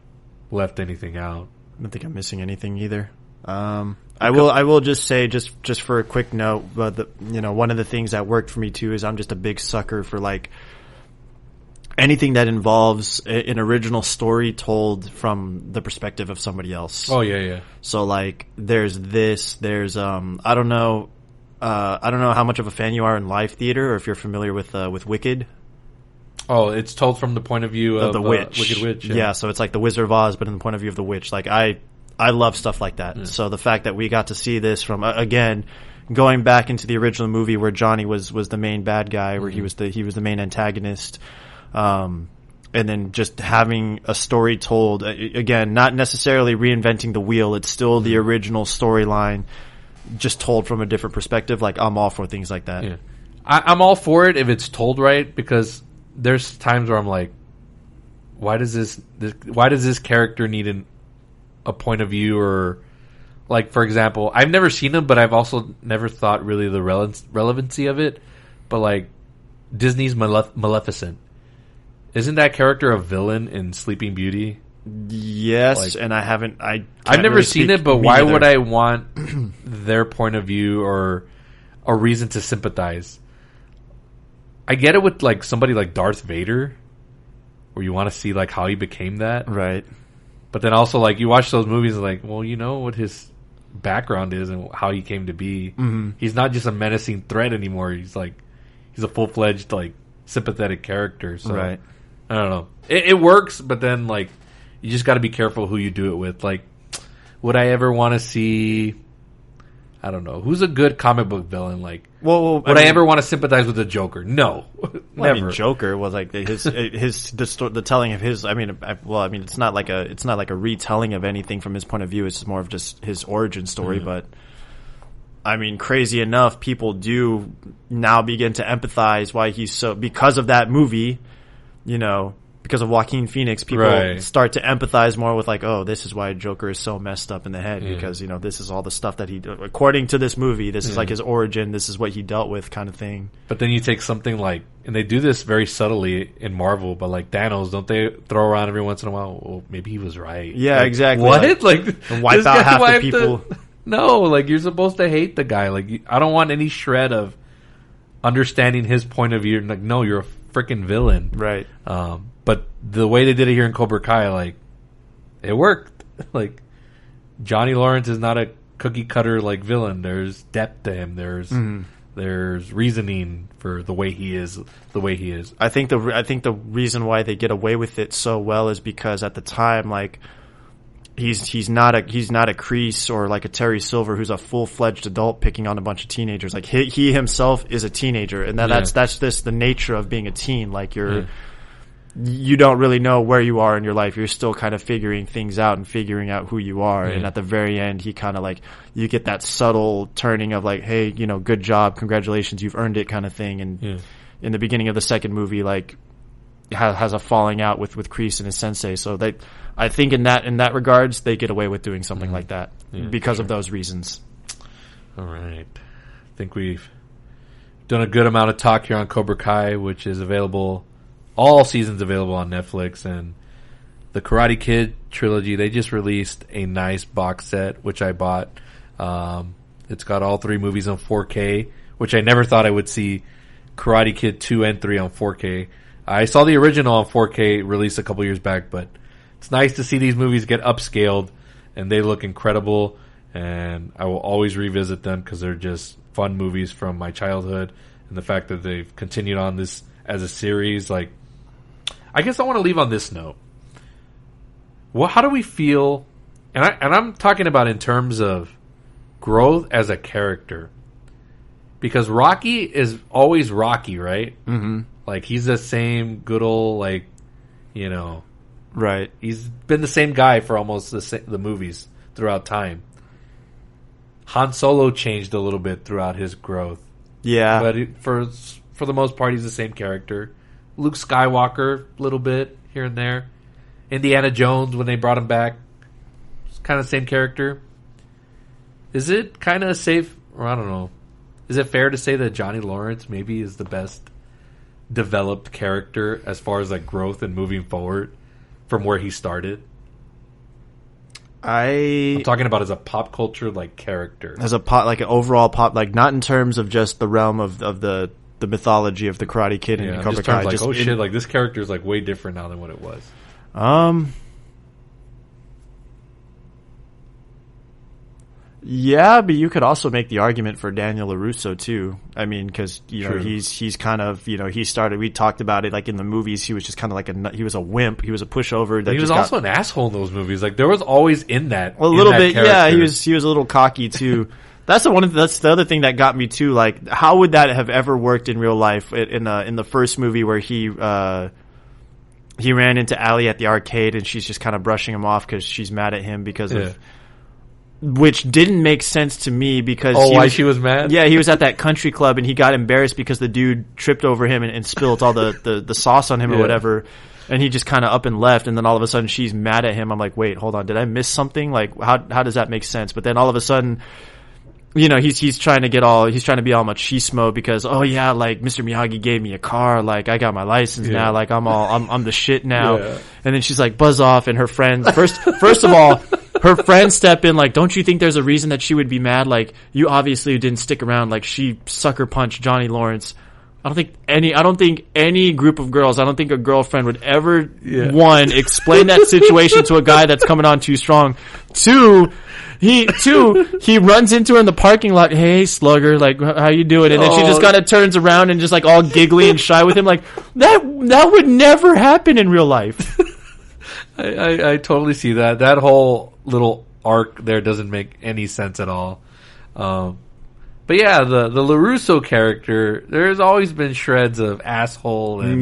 left anything out. I don't think I'm missing anything either. I will just say, just for a quick note, but one of the things that worked for me too is I'm just a big sucker for like anything that involves an original story told from the perspective of somebody else. Oh yeah. So like there's I don't know how much of a fan you are in live theater, or if you're familiar with Wicked. Oh, it's told from the point of view of the witch. Wicked Witch. Yeah, so it's like the Wizard of Oz, but in the point of view of the witch. Like I love stuff like that. Yeah. So the fact that we got to see this from again, going back into the original movie where Johnny was the main bad guy, where he was the main antagonist, and then just having a story told again, not necessarily reinventing the wheel. It's still the original storyline, just told from a different perspective. Like I'm all for things like that. Yeah. I'm all for it if it's told right, because there's times where I'm like, why does this character need a point of view? Or like, for example, I've never seen him, but I've also never thought really the relevancy of it. But like Disney's Maleficent, isn't that character a villain in Sleeping Beauty? Yes, Like, and I've never really seen speak it, but me why neither. would I want their point of view or a reason to sympathize? I get it with like somebody like Darth Vader, where you want to see like how he became that, Right. but then also like you watch those movies, like, well, you know what his background is and how he came to be. Mm-hmm. He's not just a menacing threat anymore. He's a full-fledged like sympathetic character. So Right. I don't know. It works, but then like you just got to be careful who you do it with. Like, would I ever want to see? I don't know. Who's a good comic book villain? Like, would I ever want to sympathize with the Joker? No, Well, I never. mean, Joker was like the telling of his. I mean, it's not like a retelling of anything from his point of view. It's more of just his origin story. Mm-hmm. But I mean, crazy enough, people do now begin to empathize why he's so because of that movie. You know, because of Joaquin Phoenix, people start to empathize more with like, oh, this is why Joker is so messed up in the head because you know this is all the stuff that he, according to this movie, this is like his origin, this is what he dealt with, kind of thing. But then you take something like, and they do this very subtly in Marvel, but like Thanos, don't they throw around every once in a while? Well, maybe he was right. Yeah, like, exactly. What? Like and wipe this out guy half the wiped people. No, like you're supposed to hate the guy. Like I don't want any shred of understanding his point of view. Like, no, you're a freaking villain, Right. But the way they did it here in Cobra Kai, like, it worked. Like, Johnny Lawrence is not a cookie cutter like villain. There's depth to him. There's reasoning for the way he is. I think the reason why they get away with it so well is because at the time, like, he's not a Kreese or like a Terry Silver who's a full-fledged adult picking on a bunch of teenagers. Like he himself is a teenager, and that's just the nature of being a teen. Like you don't really know where you are in your life. You're still kind of figuring things out and figuring out who you are. And at the very end, he kind of like, you get that subtle turning of like, hey, you know, good job, congratulations, you've earned it, kind of thing. And in the beginning of the second movie, like, has a falling out with Kreese and his sensei. So I think in that regards, they get away with doing something like that because of those reasons. All right. I think we've done a good amount of talk here on Cobra Kai, which is available, all seasons available on Netflix. And the Karate Kid trilogy, they just released a nice box set, which I bought. It's got all 3 movies on 4K, which I never thought I would see Karate Kid 2 and 3 on 4K. I saw the original on 4K released a couple years back, but it's nice to see these movies get upscaled, and they look incredible, and I will always revisit them because they're just fun movies from my childhood, and the fact that they've continued on this as a series. Like, I guess I want to leave on this note. Well, how do we feel, and I'm talking about in terms of growth as a character, because Rocky is always Rocky, right? Mm-hmm. Like, he's the same good old, like, you know, right. He's been the same guy for almost the movies throughout time. Han Solo changed a little bit throughout his growth. Yeah. But for the most part, he's the same character. Luke Skywalker, a little bit here and there. Indiana Jones, when they brought him back, it's kind of the same character. Is it kind of safe, or I don't know, is it fair to say that Johnny Lawrence maybe is the best developed character as far as like growth and moving forward from where he started? I'm talking about as a pop culture like character, as a pop, like an overall pop, like not in terms of just the realm of the mythology of the Karate Kid and Cobra Kai. Like, shit, like this character is like way different now than what it was. Yeah, but you could also make the argument for Daniel LaRusso too. I mean, because you know he's kind of, you know, he started. We talked about it like in the movies. He was just kind of like he was a wimp. He was a pushover. He was also an asshole in those movies. Like there was always in that a little bit. Character. Yeah, he was a little cocky too. That's the other thing that got me too. Like, how would that have ever worked in real life? In the first movie where he ran into Allie at the arcade and she's just kind of brushing him off because she's mad at him because of. Which didn't make sense to me because why she was mad? Yeah, he was at that country club and he got embarrassed because the dude tripped over him and spilled all the sauce on him or whatever, and he just kind of up and left. And then all of a sudden she's mad at him. I'm like, wait, hold on, did I miss something? Like, how does that make sense? But then all of a sudden, he's trying to be all machismo because, oh yeah, like Mr. Miyagi gave me a car, like I got my license now, like I'm the shit now. Yeah. And then she's like, buzz off, and her friends first of all, her friends step in like, don't you think there's a reason that she would be mad? Like, you obviously didn't stick around, like she sucker punched Johnny Lawrence. I don't think any group of girls, I don't think a girlfriend would ever, one, explain that situation to a guy that's coming on too strong. Two, he runs into her in the parking lot. Hey, slugger, like, how you doing? And then she just kind of turns around and just like all giggly and shy with him. Like, that would never happen in real life. I totally see that. That whole little arc there doesn't make any sense at all. But yeah, the LaRusso character, there's always been shreds of asshole and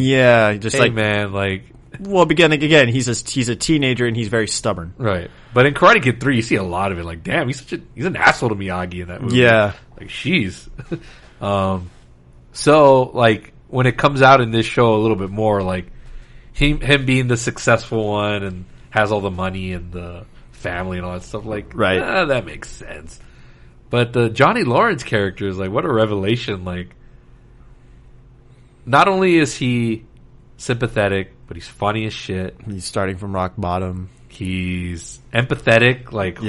just hey, man, like, well, again, he's a teenager and he's very stubborn, right? But in Karate Kid 3, you see a lot of it. Like, damn, he's an asshole to Miyagi in that movie. Yeah, like, sheesh. So like when it comes out in this show a little bit more, like him being the successful one and has all the money and the family and all that stuff, like, right? That makes sense. But the Johnny Lawrence character is like, what a revelation. Like, not only is he sympathetic, but he's funny as shit. He's starting from rock bottom. He's empathetic. Like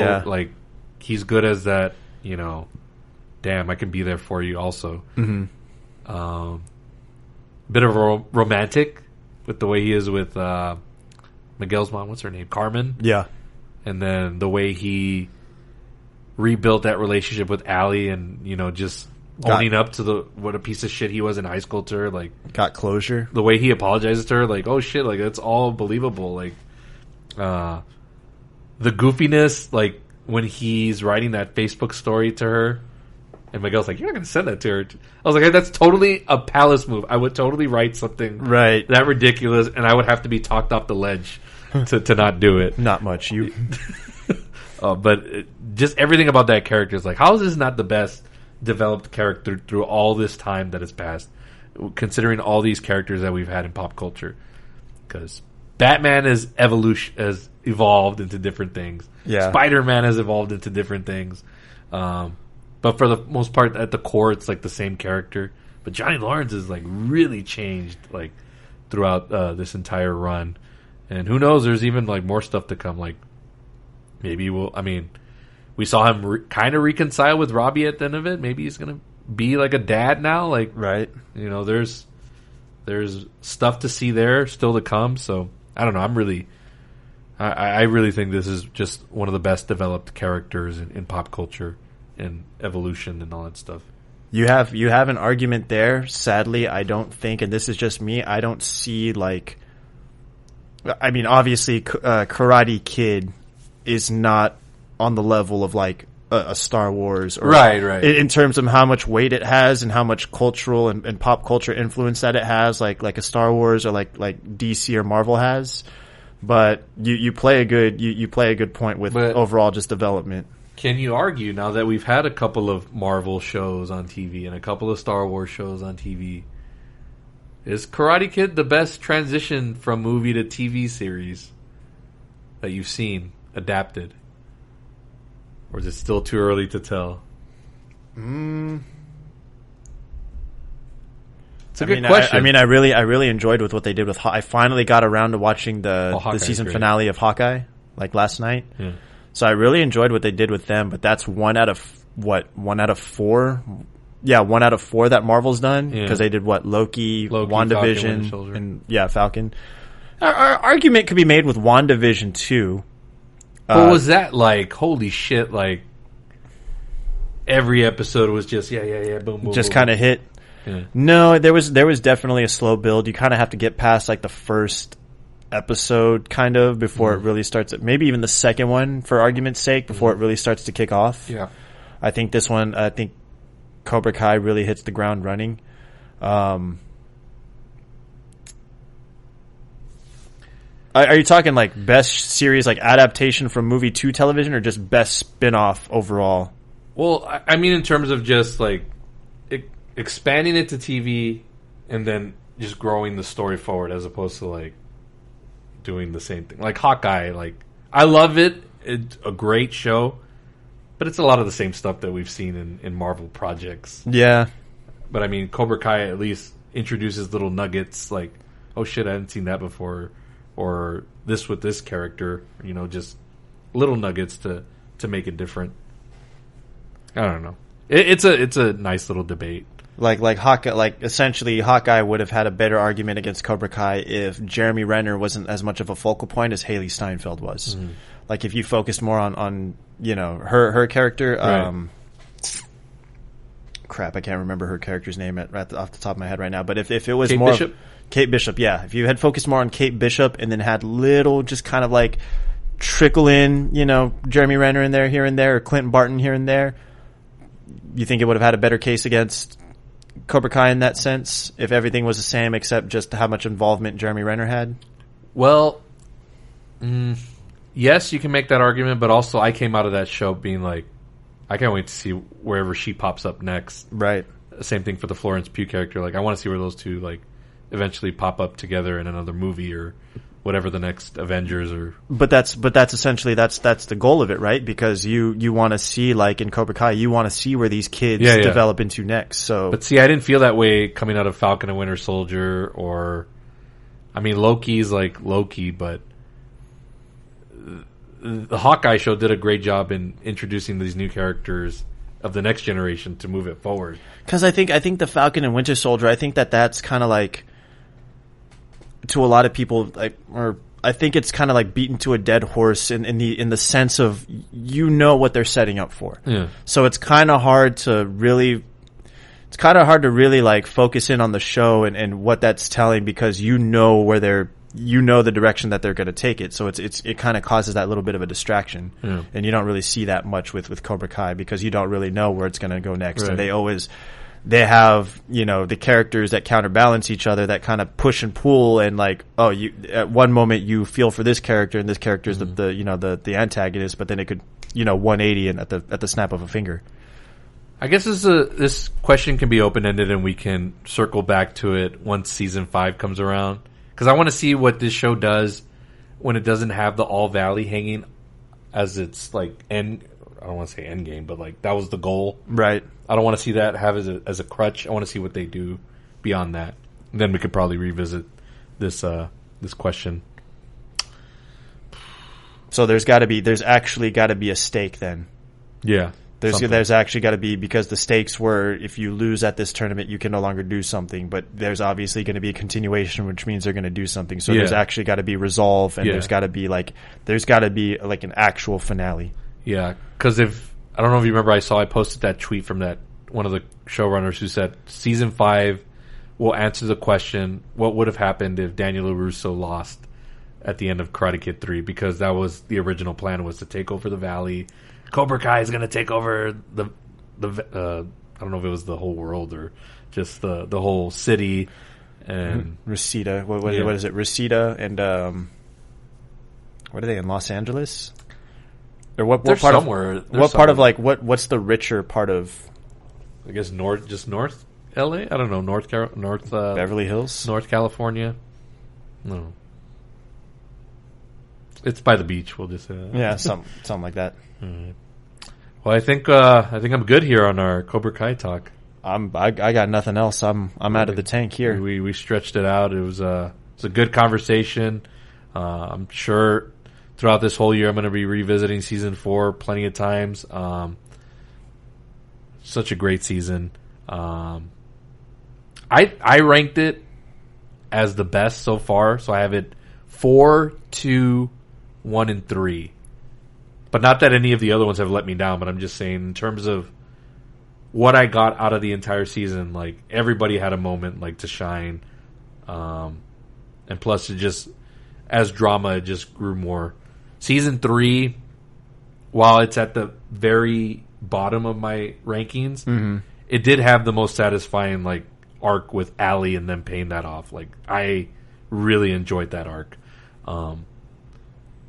he's good as that, damn, I can be there for you also. Mm-hmm. Bit of a romantic with the way he is with Miguel's mom. What's her name? Carmen? Yeah. And then the way he rebuilt that relationship with Allie and, just owning up to what a piece of shit he was in high school to her. Like, got closure. The way he apologizes to her, like, oh shit, like, that's all believable. Like, the goofiness, like, when he's writing that Facebook story to her and Miguel's like, you're not going to send that to her. I was like, hey, that's totally a Palace move. I would totally write something that ridiculous and I would have to be talked off the ledge to not do it. Not much. You... but just everything about that character is like, how is this not the best developed character through all this time that has passed, considering all these characters that we've had in pop culture? Because Batman has evolved into different things. Yeah. Spider-Man has evolved into different things. But for the most part, at the core, it's like the same character. But Johnny Lawrence is like really changed like throughout this entire run. And who knows, there's even like more stuff to come. Like, maybe we saw him kind of reconcile with Robbie at the end of it. Maybe he's going to be like a dad now. Like, right. There's stuff to see there still to come. So I don't know. I really think this is just one of the best developed characters in pop culture and evolution and all that stuff. You have an argument there. Sadly, I don't think, and this is just me, I don't see like, obviously Karate Kid is not on the level of like a Star Wars, or right. In terms of how much weight it has and how much cultural and pop culture influence that it has, like a Star Wars or like DC or Marvel has. But you play a good point with overall just development. Can you argue now that we've had a couple of Marvel shows on TV and a couple of Star Wars shows on TV? Is Karate Kid the best transition from movie to TV series that you've seen adapted? Or is it still too early to tell? It's a good question. I really enjoyed with what they did with I finally got around to watching the season finale of Hawkeye like last night. Yeah. So I really enjoyed what they did with them, but that's one out of 4? Yeah, 1 out of 4 that Marvel's done, because they did Loki, WandaVision, and Falcon. Our argument could be made with WandaVision too. What was that like? Holy shit! Like every episode was just boom, just kind of hit. Yeah. No, there was definitely a slow build. You kind of have to get past like the first episode kind of before it really starts. Maybe even the second one, for argument's sake, before it really starts to kick off. Yeah, I think this one. I think Cobra Kai really hits the ground running. Are you talking like best series, like adaptation from movie to television, or just best spin-off overall? Well, I mean in terms of just like expanding it to TV and then just growing the story forward, as opposed to like doing the same thing. Like Hawkeye, like I love it. It's a great show, But it's a lot of the same stuff that we've seen in Marvel projects. Yeah. But I mean, Cobra Kai at least introduces little nuggets like, oh shit, I hadn't seen that before, or this with this character. You know, just little nuggets to make it different. I don't know. It's a nice little debate. Like Hawkeye, like essentially Hawkeye would have had a better argument against Cobra Kai if Jeremy Renner wasn't as much of a focal point as Haley Steinfeld was. Mm-hmm. Like if you focused more on you know her character. Right. Crap, I can't remember her character's name off the top of my head right now. But if it was Kate more Bishop? Kate Bishop, yeah. If you had focused more on Kate Bishop and then had little just kind of like trickle in, you know, Jeremy Renner in there here and there, or Clinton Barton here and there, you think it would have had a better case against Cobra Kai in that sense if everything was the same except just how much involvement Jeremy Renner had? Well, yes, you can make that argument, but also I came out of that show being like, I can't wait to see wherever she pops up next. Right. Same thing for the Florence Pugh character. Like, I want to see where those two like eventually pop up together in another movie or whatever the next Avengers or. But that's essentially that's the goal of it, right? Because you want to see, like in Cobra Kai, you want to see where these kids develop into next. So, but see, I didn't feel that way coming out of Falcon and Winter Soldier, or I mean, Loki's like Loki, but the Hawkeye show did a great job in introducing these new characters of the next generation to move it forward. Because I think the Falcon and Winter Soldier, I think that's kind of like, to a lot of people, like, or I think it's kind of like beaten to a dead horse in the sense of, you know what they're setting up for. Yeah. So it's kind of hard to really like focus in on the show and what that's telling, because you know the direction that they're going to take it. So it kind of causes that little bit of a distraction. Yeah. And you don't really see that much with Cobra Kai, because you don't really know where it's going to go next. Right. And they have, you know, the characters that counterbalance each other, that kind of push and pull, and like, oh, you, at one moment you feel for this character and this character is the antagonist, but then it could, you know, 180 and at the snap of a finger. I guess this question can be open-ended and we can circle back to it once season 5 comes around. Because I want to see what this show does when it doesn't have the All Valley hanging as its like end. I don't want to say end game, but like that was the goal. Right. I don't want to see that have as a crutch. I want to see what they do beyond that. And then we could probably revisit this question. So there's actually got to be a stake then. Yeah. There's actually got to be, because the stakes were, if you lose at this tournament, you can no longer do something. But there's obviously going to be a continuation, which means they're going to do something. So there's actually got to be resolve, and there's got to be like an actual finale. Yeah, because I don't know if you remember, I posted that tweet from that one of the showrunners who said season 5 will answer the question, what would have happened if Daniel LaRusso lost at the end of Karate Kid 3, because that was the original plan, was to take over the Valley. Cobra Kai is going to take over the I don't know if it was the whole world or just the whole city. And Reseda, what is it? Reseda and what are they in Los Angeles? Or what part somewhere? What's the richer part of? I guess North LA. I don't know, North Beverly Hills, North California. No, it's by the beach. We'll just say that. Yeah, something like that. Right. Well, I think I'm good here on our Cobra Kai talk. I got nothing else. I'm out of the tank here. We stretched it out. It was a good conversation. I'm sure throughout this whole year I'm going to be revisiting season 4 plenty of times. Such a great season. I ranked it as the best so far, so I have it 4, 2, 1, and 3. But not that any of the other ones have let me down, but I'm just saying in terms of what I got out of the entire season, like everybody had a moment like to shine. And plus it just, as drama, it just grew more. Season 3, while it's at the very bottom of my rankings, it did have the most satisfying like arc with Allie and them paying that off. Like I really enjoyed that arc.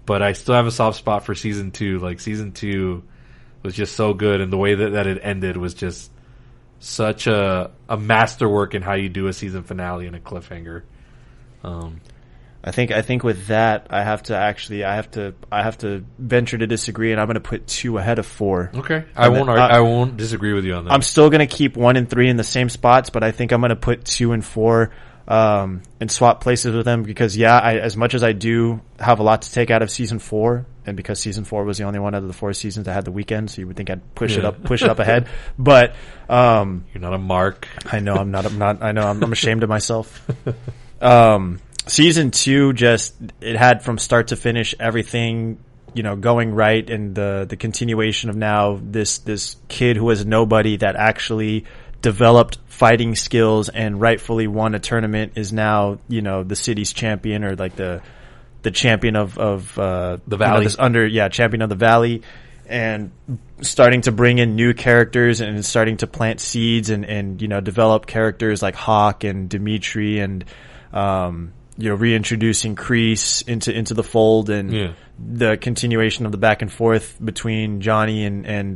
But I still have a soft spot for season 2. Like season 2 was just so good, and the way that it ended was just such a masterwork in how you do a season finale and a cliffhanger. I think with that, I have to venture to disagree, and I'm going to put 2 ahead of 4. Okay, I won't disagree with you on that. I'm still going to keep 1 and 3 in the same spots, but I think I'm going to put 2 and 4 and swap places with them because as much as I do have a lot to take out of season 4, and because season 4 was the only one out of the 4 seasons that had the weekend, so you would think I'd push it up ahead. But you're not a mark. I know I'm not. I'm ashamed of myself. Season 2 it had from start to finish everything, going right, and the continuation of now this kid who was nobody that actually developed fighting skills and rightfully won a tournament is now, the city's champion, or like the champion of the valley, champion of the valley, and starting to bring in new characters and starting to plant seeds and develop characters like Hawk and Dimitri and reintroducing Kreese into the fold, and the continuation of the back and forth between Johnny and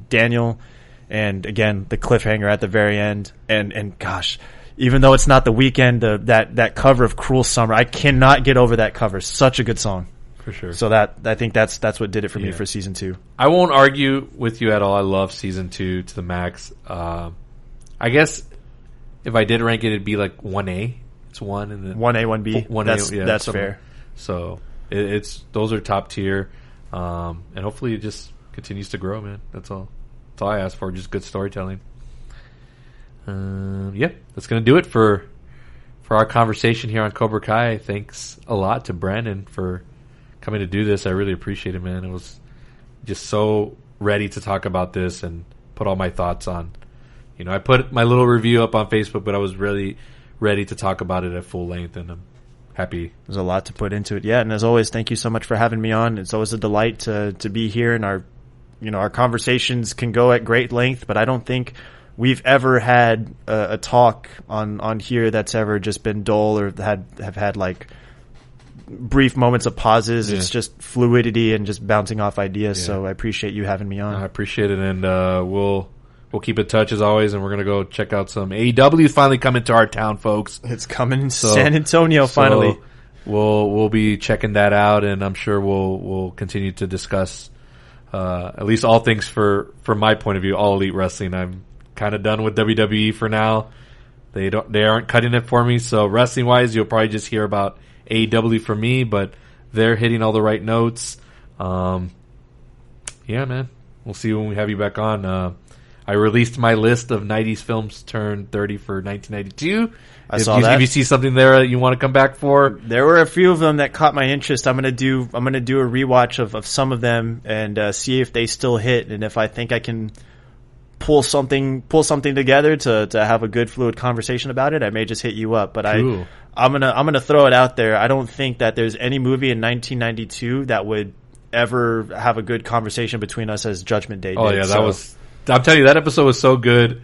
Daniel, and again the cliffhanger at the very end, and gosh, even though it's not the weekend, that cover of Cruel Summer, I cannot get over that cover. Such a good song. For sure. So I think that's what did it for me for season 2. I won't argue with you at all. I love season 2 to the max. I guess if I did rank it, it'd be like 1A. It's 1 and then 1A, 1B. 1A, that's fair. So those are top tier, and hopefully it just continues to grow, man. That's all. That's all I ask for. Just good storytelling. That's gonna do it for our conversation here on Cobra Kai. Thanks a lot to Brandon for coming to do this. I really appreciate it, man. It was just so ready to talk about this and put all my thoughts on. I put my little review up on Facebook, but I was really ready to talk about it at full length, and I'm happy. There's a lot to put into it. Yeah, and as always, thank you so much for having me on. It's always a delight to be here, and our conversations can go at great length, but I don't think we've ever had a talk on here that's ever just been dull or have had like brief moments of pauses. It's just fluidity and just bouncing off ideas. So I appreciate you having me on. I appreciate it, and we'll keep in touch as always, and we're gonna go check out some AEW. Finally coming to our town, folks. It's coming in San Antonio finally. We'll be checking that out, and I'm sure we'll continue to discuss at least all things from my point of view, all elite wrestling. I'm kind of done with WWE for now. They aren't cutting it for me. So wrestling wise, you'll probably just hear about AEW for me, but they're hitting all the right notes. Man, we'll see when we have you back on. I released my list of 90s films turned 30 for 1992. I saw that. If you see something there that you want to come back for, there were a few of them that caught my interest. I'm gonna do a rewatch of some of them and see if they still hit, and if I think I can pull something together to have a good fluid conversation about it, I may just hit you up. But cool. I'm gonna throw it out there. I don't think that there's any movie in 1992 that would ever have a good conversation between us as Judgment Day did. Oh yeah, I'm telling you, that episode was so good.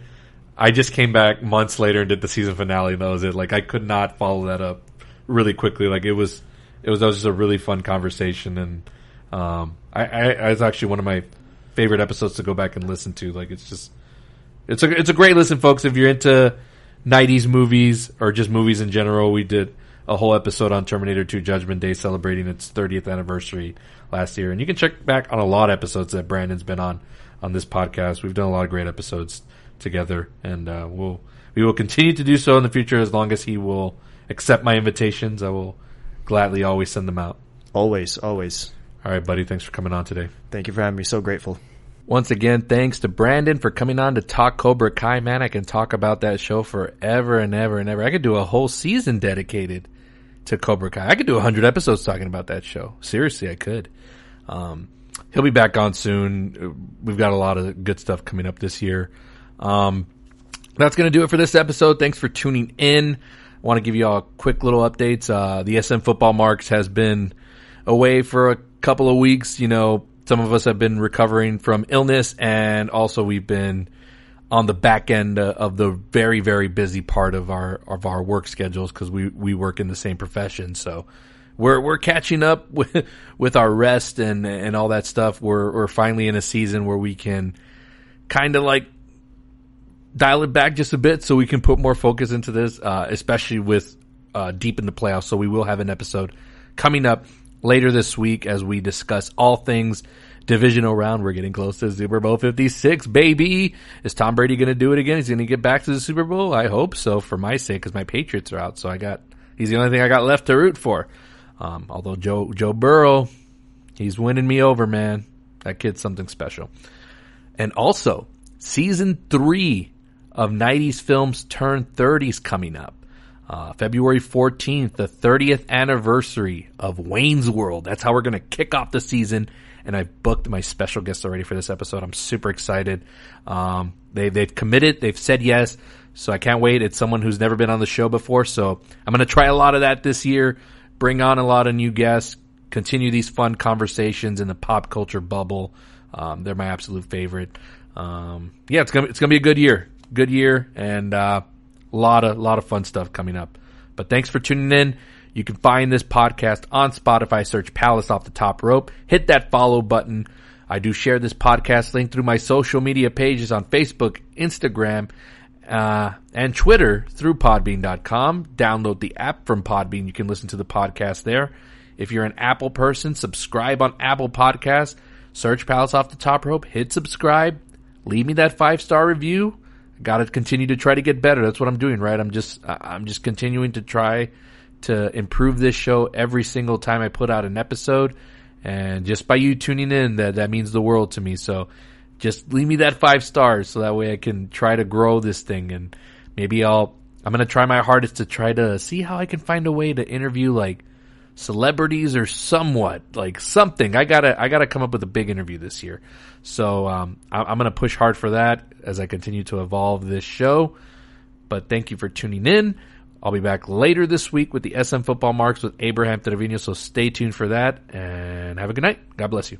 I just came back months later and did the season finale, and that was it. Like, I could not follow that up really quickly. Like, it was just a really fun conversation, and it's actually one of my favorite episodes to go back and listen to. Like, it's a great listen, folks. If you're into 90s movies or just movies in general, we did a whole episode on Terminator 2 Judgment Day celebrating its 30th anniversary last year, and you can check back on a lot of episodes that Brandon's been on this podcast. We've done a lot of great episodes together, and we will continue to do so in the future as long as he will accept my invitations. I will gladly always send them out. Always. All right, buddy. Thanks for coming on today. Thank you for having me. So grateful. Once again, thanks to Brandon for coming on to talk Cobra Kai. Man, I can talk about that show forever and ever and ever. I could do a whole season dedicated to Cobra Kai. I could do 100 episodes talking about that show. Seriously, I could. He'll be back on soon. We've got a lot of good stuff coming up this year. That's going to do it for this episode. Thanks for tuning in. I want to give you all quick little updates. The SM Football Marks has been away for a couple of weeks. Some of us have been recovering from illness, and also we've been on the back end of the very, very busy part of our work schedules because we work in the same profession. So we're catching up with our rest and all that stuff. We're finally in a season where we can kind of like dial it back just a bit so we can put more focus into this, especially with deep in the playoffs, so we will have an episode coming up later this week as we discuss all things divisional round. We're getting close to Super Bowl 56, baby. Is Tom Brady going to do it again? He's going to get back to the Super Bowl? I hope so, for my sake, because my Patriots are out. So he's the only thing I got left to root for. Although Joe Burrow, he's winning me over, man. That kid's something special. And also, season 3 of 90s Films Turn 30s coming up. February 14th, the 30th anniversary of Wayne's World. That's how we're going to kick off the season. And I've booked my special guest already for this episode. I'm super excited. They've committed. They've said yes. So I can't wait. It's someone who's never been on the show before. So I'm going to try a lot of that this year. Bring on a lot of new guests. Continue these fun conversations in the pop culture bubble. They're my absolute favorite. It's gonna be a good year. Good year, and a lot of fun stuff coming up. But thanks for tuning in. You can find this podcast on Spotify. Search Palace Off the Top Rope. Hit that follow button. I do share this podcast link through my social media pages on Facebook, Instagram, and Twitter through Podbean.com. Download the app from Podbean. You can listen to the podcast there. If you're an Apple person, subscribe on Apple Podcasts. Search Palace Off the Top Rope. Hit subscribe. Leave me that 5-star review. Got to continue to try to get better. That's what I'm doing, right? I'm just continuing to try to improve this show every single time I put out an episode. And just by you tuning in, that means the world to me. So just leave me that 5 stars so that way I can try to grow this thing. And maybe I'm going to try my hardest to try to see how I can find a way to interview like celebrities or somewhat like something. I gotta come up with a big interview this year. So I'm going to push hard for that as I continue to evolve this show. But thank you for tuning in. I'll be back later this week with the SM Football Marks with Abraham Trevino, so stay tuned for that, and have a good night. God bless you.